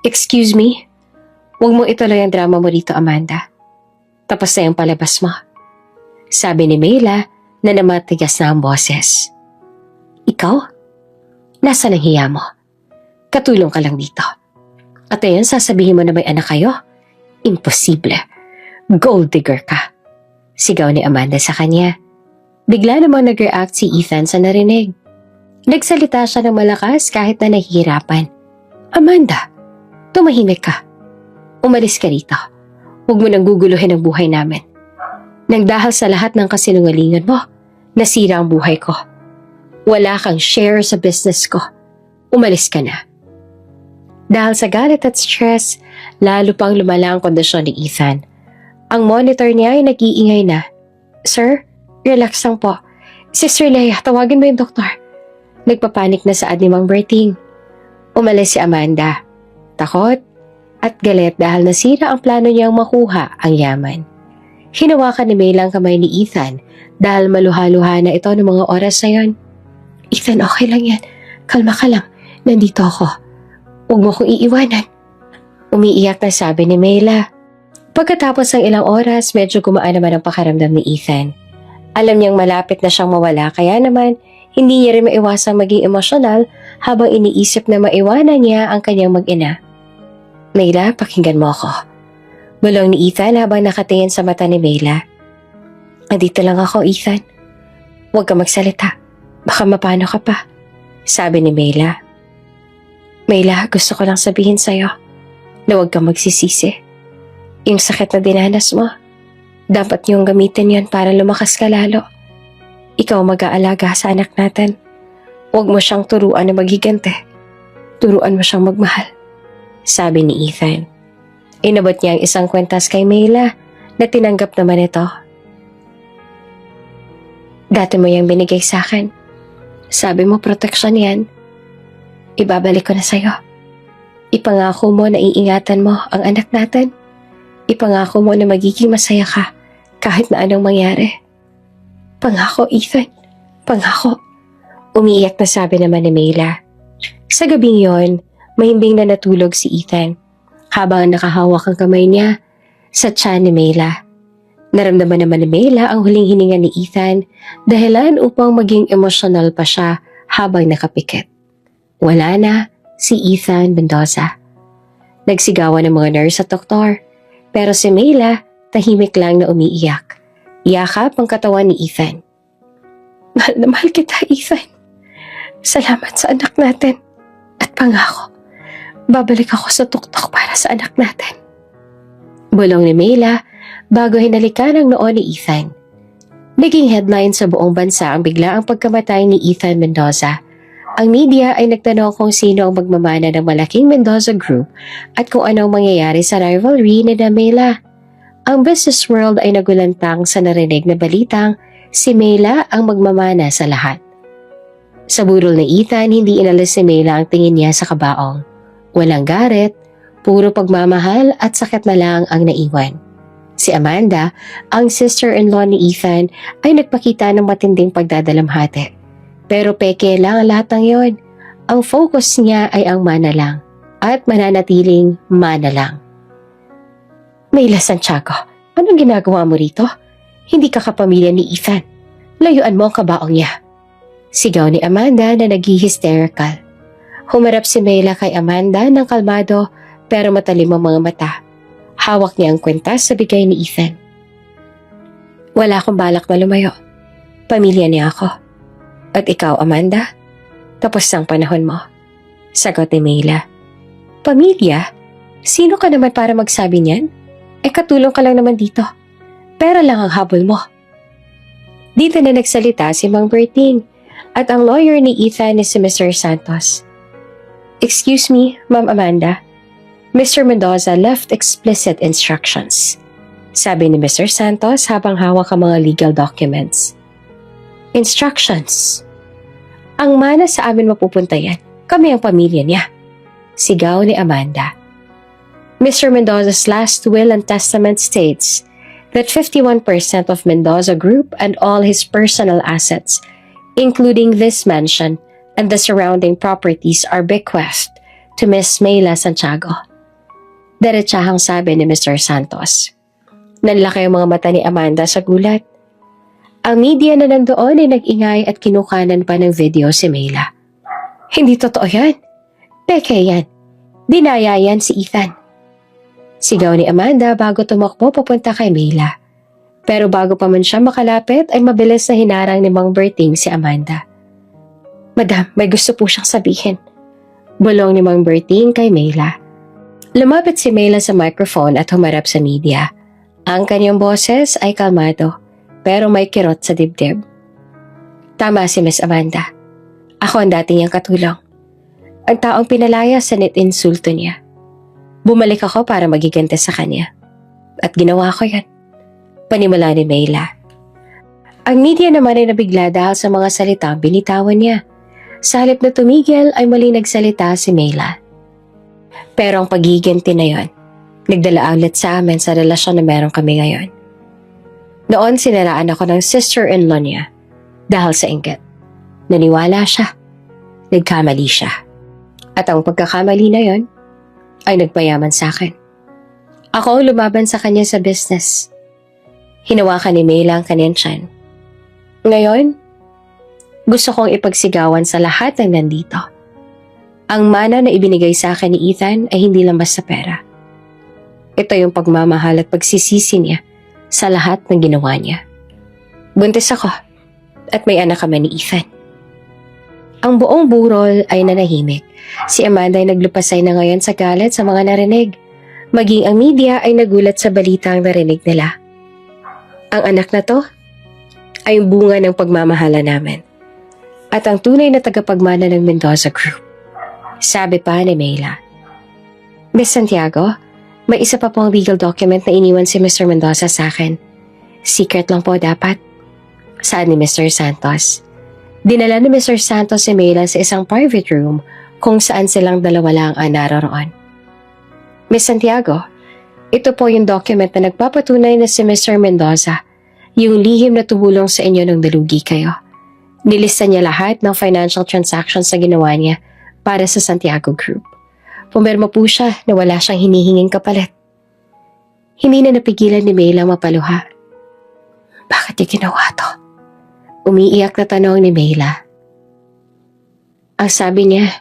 Excuse me? Huwag mong ituloy ang drama mo dito, Amanda. Tapos na yung palabas mo. Sabi ni Mayla na namatigas na ang boses. Ikaw? Nasaan ang hiya mo? Katulong ka lang dito. At ayun, sasabihin mo na may anak kayo? Imposible. Gold digger ka. Sigaw ni Amanda sa kanya. Bigla namang nag-react si Ethan sa narinig. Nagsalita siya ng malakas kahit na nahihirapan. Amanda, tumahimik ka. Umalis ka rito. Huwag mo nang guguluhin ang buhay namin. Nagdahil sa lahat ng kasinungalingan mo, nasira ang buhay ko. Wala kang share sa business ko. Umalis ka na. Dahil sa galit at stress, lalo pang lumala ang kondisyon ni Ethan. Ang monitor niya ay nag-iingay na. Sir, relax lang po. Sister Leia, tawagin mo yung doktor. Nagpapanik na saad ni Mang Berting. Umalis si Amanda. Takot at galit dahil nasira ang plano niyang makuha ang yaman. Hinawakan ni Mayla ang kamay ni Ethan dahil maluha-luha na ito ng mga oras na yon. Ethan, okay lang yan. Kalma ka lang. Nandito ako. Huwag mo kong iiwanan. Umiiyak na sabi ni Mayla. Pagkatapos ng ilang oras, medyo gumaan naman ang pakaramdam ni Ethan. Alam niyang malapit na siyang mawala kaya naman hindi niya rin maiwasang maging emosyonal habang iniisip na maiwanan niya ang kanyang mag-ina. Mayla, pakinggan mo ako. Bulong ni Ethan habang nakatingin sa mata ni Mayla. Andito lang ako, Ethan. Huwag ka magsalita. Baka mapano ka pa. Sabi ni Mayla. Mayla, gusto ko lang sabihin sa'yo na huwag kang magsisisi. Yung sakit na dinanas mo, dapat niyong gamitin yon para lumakas ka lalo. Ikaw mag-aalaga sa anak natin. Huwag mo siyang turuan na maghigante. Turuan mo siyang magmahal. Sabi ni Ethan. Inabot niya ang isang kwentas kay Mayla na tinanggap naman ito. Dati mo yung binigay sa akin. Sabi mo proteksyon yan. Ibabalik ko na sa'yo. Ipangako mo na iingatan mo ang anak natin. Ipangako mo na magiging masaya ka kahit na anong mangyari. Pangako, Ethan. Pangako. Umiiyak na sabi naman ni Mayla. Sa gabing yon, mahimbing na natulog si Ethan habang nakahawak ang kamay niya sa tiyan ni Mayla. Naramdaman naman ni Mayla ang huling hininga ni Ethan dahilan upang maging emosyonal pa siya habang nakapikit. Wala na si Ethan Mendoza. Nagsigawan ng mga nurse at doktor, pero si Mayla tahimik lang na umiiyak. Yakap ang katawan ni Ethan. Mahal na mahal kita, Ethan. Salamat sa anak natin. At pangako, babalik ako sa tuktok para sa anak natin. Bulong ni Mayla bago hinalikan ang noo ni Ethan. Naging headline sa buong bansa ang biglaang pagkamatay ni Ethan Mendoza. Ang media ay nagtanong kung sino ang magmamana ng malaking Mendoza Group at kung anong mangyayari sa rivalry ni Mayla. Ang business world ay nagulantang sa narinig na balitang si Mayla ang magmamana sa lahat. Sa burol ni Ethan, hindi inalis ni Mayla ang tingin niya sa kabaong. Walang garet, puro pagmamahal at sakit na lang ang naiwan. Si Amanda, ang sister-in-law ni Ethan, ay nagpakita ng matinding pagdadalamhati. Pero peke lang ang lahat ng yon. Ang focus niya ay ang mana lang at mananatiling mana lang. Mayla Santiago, anong ginagawa mo rito? Hindi ka kapamilya ni Ethan. Layuan mo ang kabaong niya. Sigaw ni Amanda na naghi-hysterical. Humarap si Mayla kay Amanda ng kalmado pero matalim ang mga mata. Hawak niya ang kwentas sa bigay ni Ethan. Wala akong balak na lumayo. Pamilya niya ako. At ikaw, Amanda? Tapos ang panahon mo. Sagot ni Mayla. Pamilya? Sino ka naman para magsabi niyan? Katulong ka lang naman dito. Pera lang ang habol mo. Dito na nagsalita si Mang Berting at ang lawyer ni Ethan is si Mr. Santos. Excuse me, Ma'am Amanda. Mr. Mendoza left explicit instructions. Sabi ni Mr. Santos habang hawak ang mga legal documents. Instructions. Ang mana sa amin mapupunta yan. Kami ang pamilya niya. Sigaw ni Amanda. Mr. Mendoza's last will and testament states that 51% of Mendoza Group and all his personal assets, including this mansion and the surrounding properties, are bequeathed to Miss Mayla Santiago. Diretsahang sabi ni Mr. Santos. Nanlaki ang mga mata ni Amanda sa gulat. Ang media na nandoon ay nag-ingay at kinukanan pa ng video si Mayla. Hindi totoo yan. Peke yan. Dinaya yan si Ethan. Sigaw ni Amanda bago tumakbo papunta kay Mayla. Pero bago pa man siya makalapit ay mabilis na hinarang ni Mang Berting si Amanda. Madam, may gusto po siyang sabihin. Bulong ni Mang Berting kay Mayla. Lumapit si Mayla sa microphone at humarap sa media. Ang kanyang boses ay kalmado, pero may kirot sa dibdib. Tama si Miss Amanda. Ako ang dati niyang katulong. Ang taong pinalaya sa net-insulto niya. Bumalik ako para magiganti sa kanya. At ginawa ko yan. Panimula ni Mayla. Ang media naman ay nabigla dahil sa mga salitang binitawan niya. Sa halip na tumigil ay mali nagsalita si Mayla. Pero ang pagiganti na yon, nagdala ulit sa amin sa relasyon na meron kami ngayon. Noon siniraan ako ng sister-in-law niya dahil sa inggit. Naniwala siya. Nagkamali siya. At ang pagkakamali na yon ay nagpayaman sa akin. Ako ang lumaban sa kanya sa business. Hinawakan ni Mayla ang kanyang tiyan. Ngayon, gusto kong ipagsigawan sa lahat ng nandito. Ang mana na ibinigay sa akin ni Ethan ay hindi lang basta pera. Ito yung pagmamahal at pagsisisi niya sa lahat ng ginawa niya. Buntis ako at may anak kami ni Ethan. Ang buong burol ay nanahimik. Si Amanda ay naglupasay na ngayon sa galit sa mga narinig. Maging ang media ay nagulat sa balitang narinig nila. Ang anak na to ay bunga ng pagmamahala namin. At ang tunay na tagapagmana ng Mendoza Group. Sabi pa ni Mayla. Miss Santiago, may isa pa pong legal document na iniwan si Mr. Mendoza sa akin. Secret lang po dapat. Saan ni Mr. Santos? Dinala ni Mr. Santos si Mayla sa isang private room kung saan silang dalawa lang ang naroroon. Miss Santiago, ito po yung document na nagpapatunay na si Mr. Mendoza, yung lihim na tumulong sa inyo nung nalugi kayo. Nilista niya lahat ng financial transactions na ginawa niya para sa Santiago Group. Pumirma po siya na wala siyang hinihinging kapalit. Hindi na napigilan ni Mayla mapaluha. Bakit niya ginawa to? Umiiyak na tanong ni Mayla. Ang sabi niya,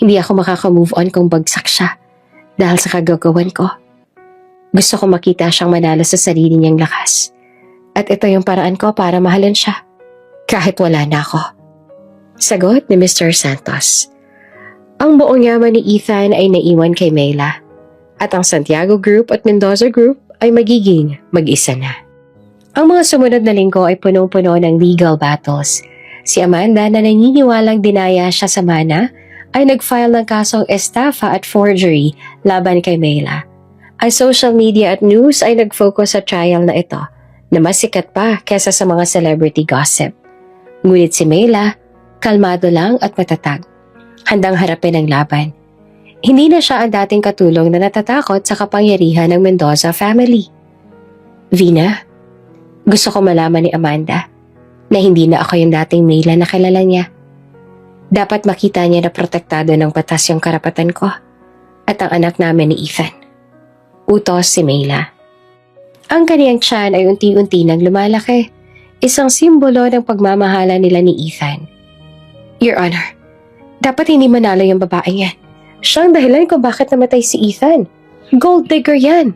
hindi ako makaka-move on kung bagsak siya dahil sa kagagawan ko. Gusto ko makita siyang manalo sa sarili niyang lakas. At ito yung paraan ko para mahalin siya. Kahit wala na ako. Sagot ni Mr. Santos. Ang buong yaman ni Ethan ay naiwan kay Mayla. At ang Santiago Group at Mendoza Group ay magiging mag-isa na. Ang mga sumunod na linggo ay punong-puno ng legal battles. Si Amanda na naniniwalang dinaya siya sa mana ay nag-file ng kasong estafa at forgery laban kay Mayla. Ang social media at news ay nag-focus sa trial na ito na mas sikat pa kesa sa mga celebrity gossip. Ngunit si Mayla, kalmado lang at matatag. Handang harapin ang laban. Hindi na siya ang dating katulong na natatakot sa kapangyarihan ng Mendoza family. Vina, gusto ko malaman ni Amanda na hindi na ako yung dating Mayla na kilala niya. Dapat makita niya na protektado ng batas yung karapatan ko at ang anak namin ni Ethan. Utos si Mayla. Ang kaniyang tiyan ay unti-unti nang lumalaki. Isang simbolo ng pagmamahala nila ni Ethan. Your Honor, dapat hindi manalo yung babaeng yan. Siyang dahilan kung bakit namatay si Ethan. Gold digger yan.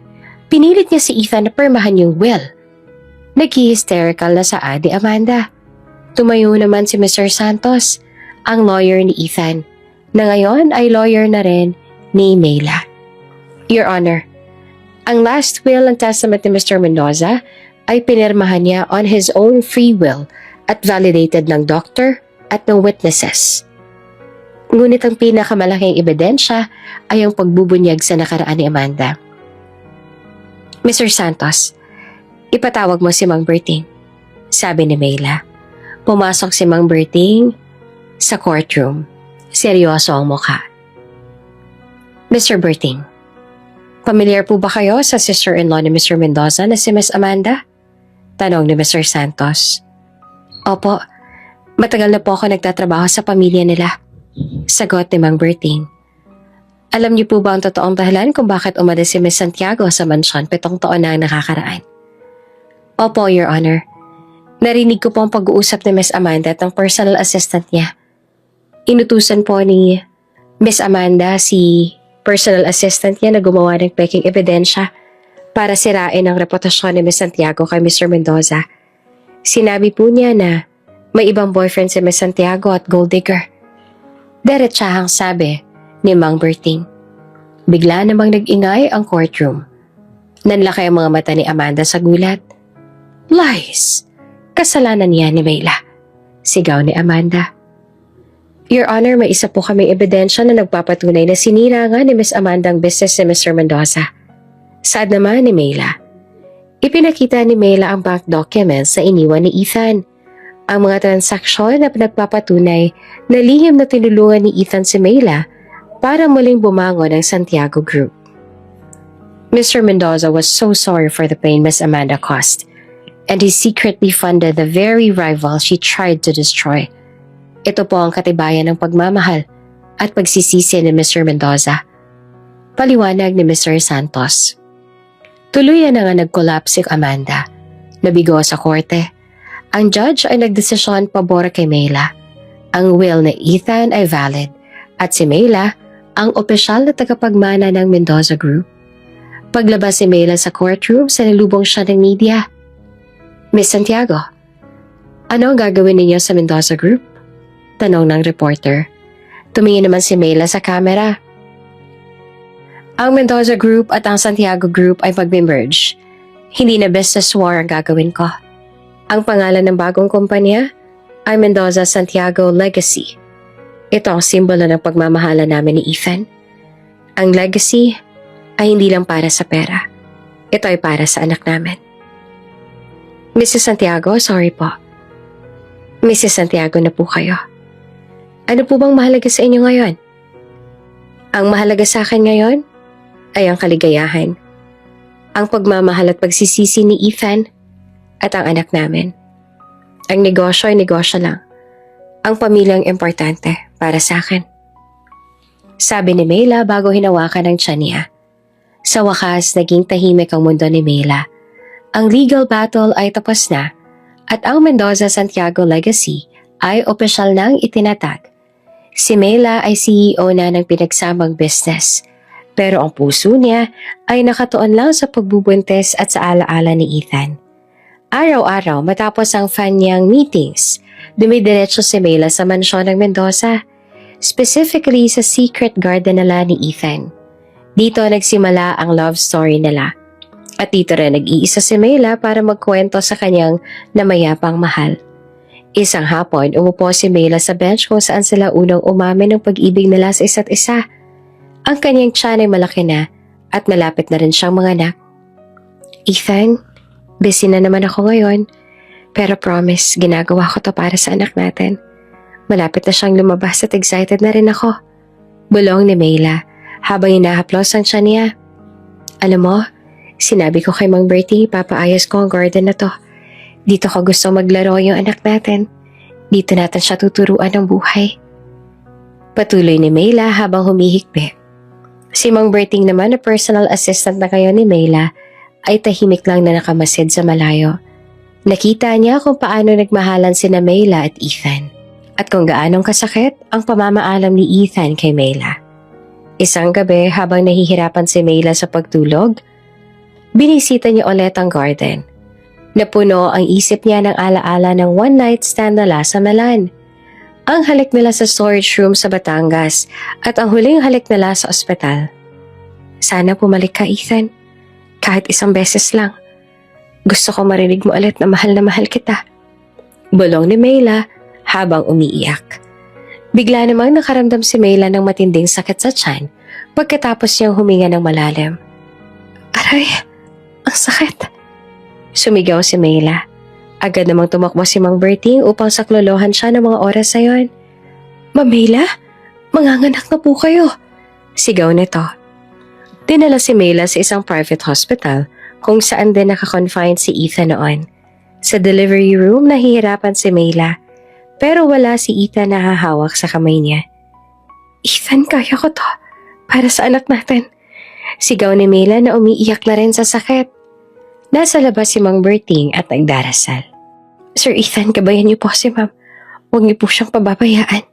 Pinilit niya si Ethan na permahan yung will. Nag-hysterical na sa adi Amanda. Tumayo naman si Mr. Santos, ang lawyer ni Ethan, na ngayon ay lawyer na rin ni Mayla. Your Honor, ang last will and testament ni Mr. Mendoza ay pinirmahan niya on his own free will at validated ng doctor at ng witnesses. Ngunit ang pinakamalaking ebidensya ay ang pagbubunyag sa nakaraan ni Amanda. Mr. Santos, ipatawag mo si Mang Berting, sabi ni Mayla. Pumasok si Mang Berting sa courtroom. Seryoso ang mukha. Mr. Berting, pamilyar po ba kayo sa sister-in-law ni Mr. Mendoza na si Miss Amanda? Tanong ni Mr. Santos. Opo, matagal na po ako nagtatrabaho sa pamilya nila. Sagot ni Mang Berting. Alam niyo po ba ang totoong dahilan kung bakit umalis si Miss Santiago sa mansyon 7 taon na ang nakakaraan? Opo, Your Honor. Narinig ko po ang pag-uusap ni Miss Amanda at ang personal assistant niya. Inutusan po ni Miss Amanda si personal assistant niya na gumawa ng peking ebidensya para sirain ang reputasyon ni Miss Santiago kay Mr. Mendoza. Sinabi po niya na may ibang boyfriend si Miss Santiago at gold digger. Diretsahang sabi ni Mang Berting. Bigla namang nag-ingay ang courtroom. Nanlaki ang mga mata ni Amanda sa gulat. Lies! Kasalanan niya ni Mayla. Sigaw ni Amanda. Your Honor, may isa po kaming ebidensya na nagpapatunay na sinira nga ni Miss Amanda ang business ni Mr. Mendoza. Sad naman ni Mayla. Ipinakita ni Mayla ang bank documents na iniwan ni Ethan. Ang mga transaksyon na nagpapatunay na lihim na tinulungan ni Ethan si Mayla para muling bumangon ang Santiago Group. Mr. Mendoza was so sorry for the pain Miss Amanda caused, and he secretly funded the very rival she tried to destroy. Ito po ang katibayan ng pagmamahal at pagsisisi ni Mr. Mendoza. Paliwanag ni Mr. Santos. Tuluyan na nga nag-collapse si Amanda. Nabigo sa korte. Ang judge ay nagdesisyon pabor kay Mayla. Ang will ni Ethan ay valid at si Mayla ang opisyal na tagapagmana ng Mendoza Group. Paglabas si Mayla sa courtroom, sinalubong siya ng media. Miss Santiago, ano ang gagawin ninyo sa Mendoza Group? Tanong ng reporter. Tumingin naman si Mayla sa camera. Ang Mendoza Group at ang Santiago Group ay magme-merge. Hindi na business war ang gagawin ko. Ang pangalan ng bagong kumpanya ay Mendoza Santiago Legacy. Ito ang simbolo ng pagmamahala namin ni Ethan. Ang legacy ay hindi lang para sa pera. Ito ay para sa anak namin. Mrs. Santiago, sorry po. Mrs. Santiago na po kayo. Ano po bang mahalaga sa inyo ngayon? Ang mahalaga sa akin ngayon ay ang kaligayahan, ang pagmamahal at pagsisisi ni Ethan at ang anak namin. Ang negosyo ay negosyo lang. Ang pamilyang importante para sa akin. Sabi ni Mayla bago hinawakan ang tiyan niya. Sa wakas, naging tahimik ang mundo ni Mayla. Ang legal battle ay tapos na at ang Mendoza Santiago Legacy ay opisyal nang itinatag. Si Mayla ay CEO na ng pinagsamang business, pero ang puso niya ay nakatuon lang sa pagbubuntis at sa alaala ni Ethan. Araw-araw matapos ang fan niyang meetings, dumidiretso si Mayla sa mansyon ng Mendoza, specifically sa secret garden nila ni Ethan. Dito nagsimula ang love story nila. At dito rin nag-iisa si Mayla para magkwento sa kanyang namayapang mahal. Isang hapon, umupo si Mayla sa bench kung saan sila unang umamin ng pag-ibig nila sa isa't isa. Ang kanyang tiyan ay malaki na at malapit na rin siyang manganak. Ethan, busy na naman ako ngayon, pero promise, ginagawa ko to para sa anak natin. Malapit na siyang lumabas at excited na rin ako. Bulong ni Mayla habang inahaplos ang tiyan niya. Alam mo, sinabi ko kay Mang Bertie, papaayos ko ang garden na to. Dito ko gusto maglaro yung anak natin. Dito natin siya tuturuan ng buhay. Patuloy ni Mayla habang humihikbi. Si Mang Berting naman na personal assistant na ngayon ni Mayla ay tahimik lang na nakamasid sa malayo. Nakita niya kung paano nagmahalan sina Mayla at Ethan at kung gaanong kasakit ang pamamaalam ni Ethan kay Mayla. Isang gabi habang nahihirapan si Mayla sa pagtulog, binisita niya ulit ang garden. Napuno ang isip niya ng alaala ng one-night stand nila sa Milan. Ang halik nila sa storage room sa Batangas at ang huling halik nila sa ospital. Sana pumalik ka, Ethan. Kahit isang beses lang. Gusto ko marinig mo ulit na mahal kita. Bulong ni Mayla habang umiiyak. Bigla namang nakaramdam si Mayla ng matinding sakit sa tiyan pagkatapos niyang huminga ng malalim. Aray, ang sakit. Sumigaw si Mayla. Agad namang tumakbo si Mang Berting upang saklolohan siya ng mga oras na yon. Ma'am Mayla, manganganak na po kayo. Sigaw nito. Dinala si Mayla sa isang private hospital kung saan din nakakonfine si Ethan noon. Sa delivery room, nahihirapan si Mayla pero wala si Ethan na hahawak sa kamay niya. Ethan, kaya ko to. para sa anak natin. Sigaw ni Mela na umiiyak na rin sa sakit. Nasa labas si Mang Berting at nagdarasal. Sir Ethan, gabayan niyo po si Ma'am. Huwag niyo po siyang pababayaan.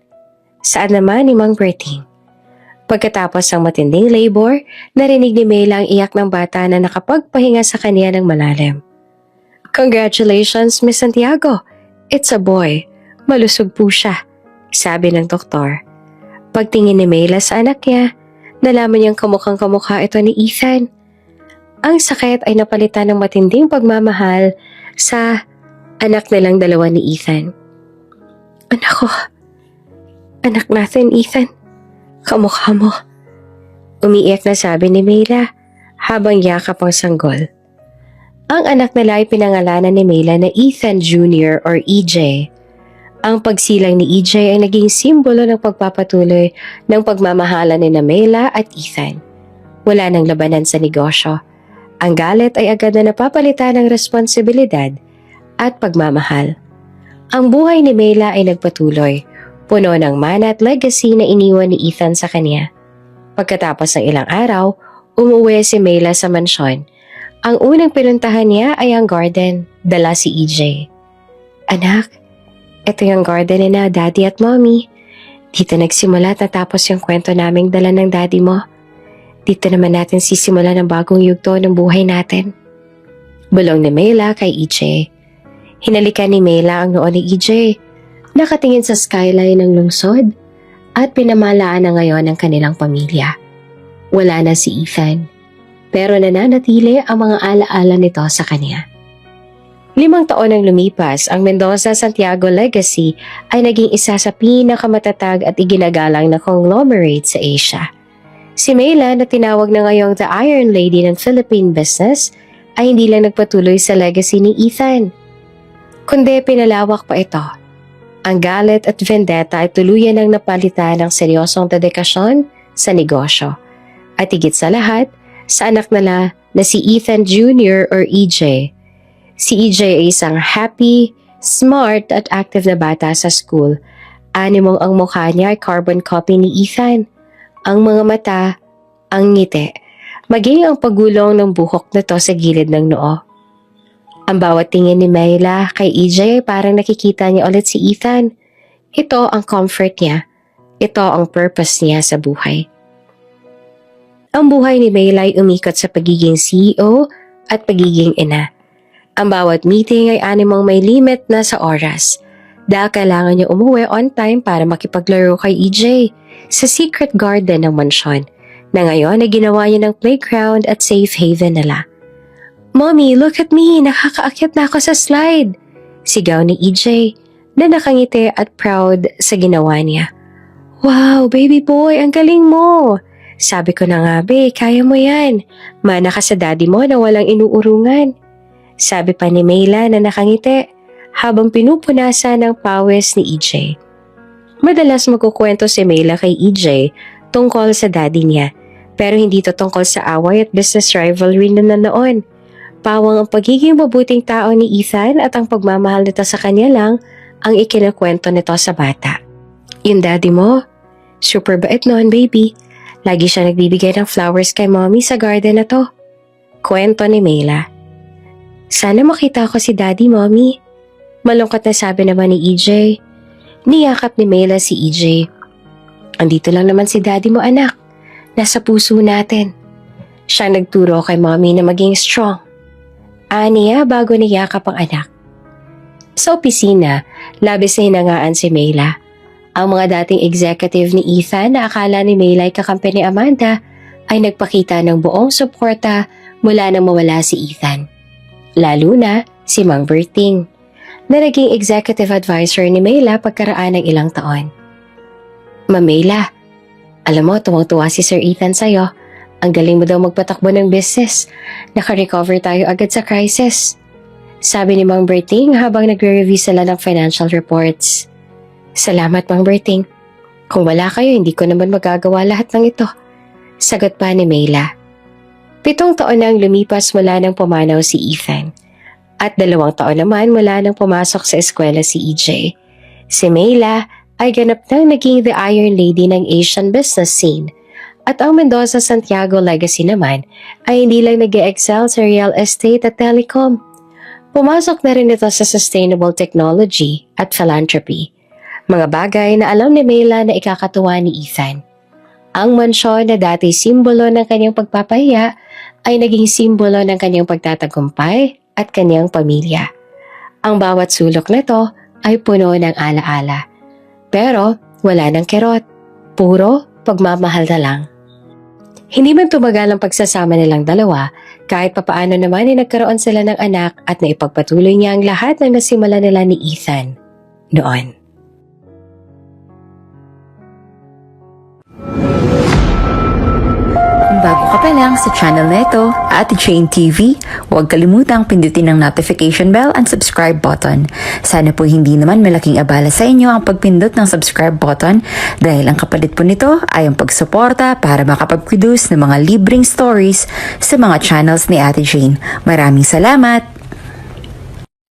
Saan naman ni Mang Berting? Pagkatapos ng matinding labor, narinig ni Mela ang iyak ng bata na nakapagpahinga sa kanya ng malalim. Congratulations, Miss Santiago. It's a boy. Malusog po siya, sabi ng doktor. Pagtingin ni Mela sa anak niya, nalaman niyang kamukhang-kamukha ito ni Ethan. Ang sakit ay napalitan ng matinding pagmamahal sa anak nilang dalawa ni Ethan. Anak ko, anak natin Ethan, kamukha mo. Umiiyak na sabi ni Mela habang yakap ang sanggol. Ang anak nila ay pinangalanan ni Mela na Ethan Jr. or EJ. Ang pagsilang ni EJ ay naging simbolo ng pagpapatuloy ng pagmamahalan ni Mela at Ethan. Wala nang labanan sa negosyo. Ang galit ay agad na napapalitan ng responsibilidad at pagmamahal. Ang buhay ni Mela ay nagpatuloy, puno ng mana at legacy na iniwan ni Ethan sa kanya. Pagkatapos ng ilang araw, umuwi si Mela sa mansyon. Ang unang pinuntahan niya ay ang garden, dala si EJ. Anak, ito yung garden ni Daddy at Mommy. Dito nagsimula at natapos yung kwento naming dala ng Daddy mo. Dito naman natin sisimulan ang bagong yugto ng buhay natin. Bulong ni Mela kay EJ. Hinalikan ni Mela ang noo ni EJ. Nakatingin sa skyline ng lungsod at pinamalaan na ngayon ang kanilang pamilya. Wala na si Ethan, pero nananatili ang mga alaala nito sa kanya. 5 taon nang lumipas, ang Mendoza-Santiago legacy ay naging isa sa pinakamatatag at iginagalang na conglomerate sa Asia. Si Mela na tinawag na ngayong The Iron Lady ng Philippine business ay hindi lang nagpatuloy sa legacy ni Ethan, kundi pinalawak pa ito. Ang galit at vendetta ay tuluyan ng napalitan ng seryosong dedikasyon sa negosyo. At higit sa lahat, sa anak nila na si Ethan Jr. or EJ. Si EJ ay isang happy, smart at active na bata sa school. Animong ang mukha niya ay carbon copy ni Ethan. Ang mga mata, ang ngiti, maging ang pagulong ng buhok nito sa gilid ng noo. Ang bawat tingin ni Mela kay EJ ay parang nakikita niya ulit si Ethan. Ito ang comfort niya. Ito ang purpose niya sa buhay. Ang buhay ni Mela ay umikot sa pagiging CEO at pagiging ina. Ang bawat meeting ay animang may limit na sa oras. Dahil kailangan niya umuwi on time para makipaglaro kay EJ sa secret garden ng mansyon na ngayon ay ginawa niya ng playground at safe haven nila. Mommy, look at me! Nakakaakyat na ako sa slide! Sigaw ni EJ na nakangiti at proud sa ginawa niya. Wow, baby boy, ang galing mo! Sabi ko na nga, be, kaya mo yan. Mana ka sa daddy mo na walang inuurungan. Sabi pa ni Mela na nakangiti habang pinupunasan ng pawis ni EJ. Madalas magkukwento si Mela kay EJ tungkol sa daddy niya, pero hindi to tungkol sa away at business rivalry na noon. Pawang ang pagiging mabuting tao ni Ethan at ang pagmamahal nito sa kanya lang ang ikinakwento nito sa bata. Yung daddy mo, super bait noon, baby. Lagi siya nagbibigay ng flowers kay mommy sa garden na to. Kwento ni Mela. Sana makita ko si daddy, mommy. Malungkot na sabi naman ni EJ. Niyakap ni Mela si EJ. Andito lang naman si daddy mo, anak. Nasa puso natin. Siya nagturo kay mommy na maging strong. Aniya bago niyakap ang anak. Sa opisina, labis na hinangaan si Mela. Ang mga dating executive ni Ethan na akala ni Mela ay kakampi ni Amanda ay nagpakita ng buong suporta mula nang mawala si Ethan. Lalo na si Mang Berting, na naging executive advisor ni Mela pagkaraan ng ilang taon. Ma'am Mela, alam mo tuwang-tuwa si Sir Ethan sa'yo. Ang galing mo daw magpatakbo ng business. Naka-recover tayo agad sa crisis. Sabi ni Mang Berting habang nagre-review sila ng financial reports. Salamat Mang Berting. Kung wala kayo, hindi ko naman magagawa lahat ng ito. Sagot pa ni Mela. 7 taon nang lumipas mula nang pumanaw si Ethan. At 2 taon naman mula nang pumasok sa eskwela si EJ. Si Mela ay ganap nang naging the Iron Lady ng Asian business scene. At ang Mendoza Santiago legacy naman ay hindi lang nag-excel sa real estate at telecom. Pumasok na rin ito sa sustainable technology at philanthropy. Mga bagay na alam ni Mela na ikakatuwa ni Ethan. Ang mansyon na dati simbolo ng kanyang pagpapahiya ay naging simbolo ng kanyang pagtatagumpay at kanyang pamilya. Ang bawat sulok nito ay puno ng alaala. Pero wala ng kerot. Puro pagmamahal na lang. Hindi man tumagal ang pagsasama nilang dalawa, kahit papaano naman ay nagkaroon sila ng anak at naipagpatuloy niya ang lahat ng nasimula nila ni Ethan noon. Kung bago ka pa lang sa channel na ito, Ate Jane TV, huwag kalimutang pindutin ang notification bell and subscribe button. Sana po hindi naman malaking abala sa inyo ang pagpindot ng subscribe button dahil ang kapalit po nito ay ang pagsuporta para makapag-produce ng mga libreng stories sa mga channels ni Ate Jane. Maraming salamat!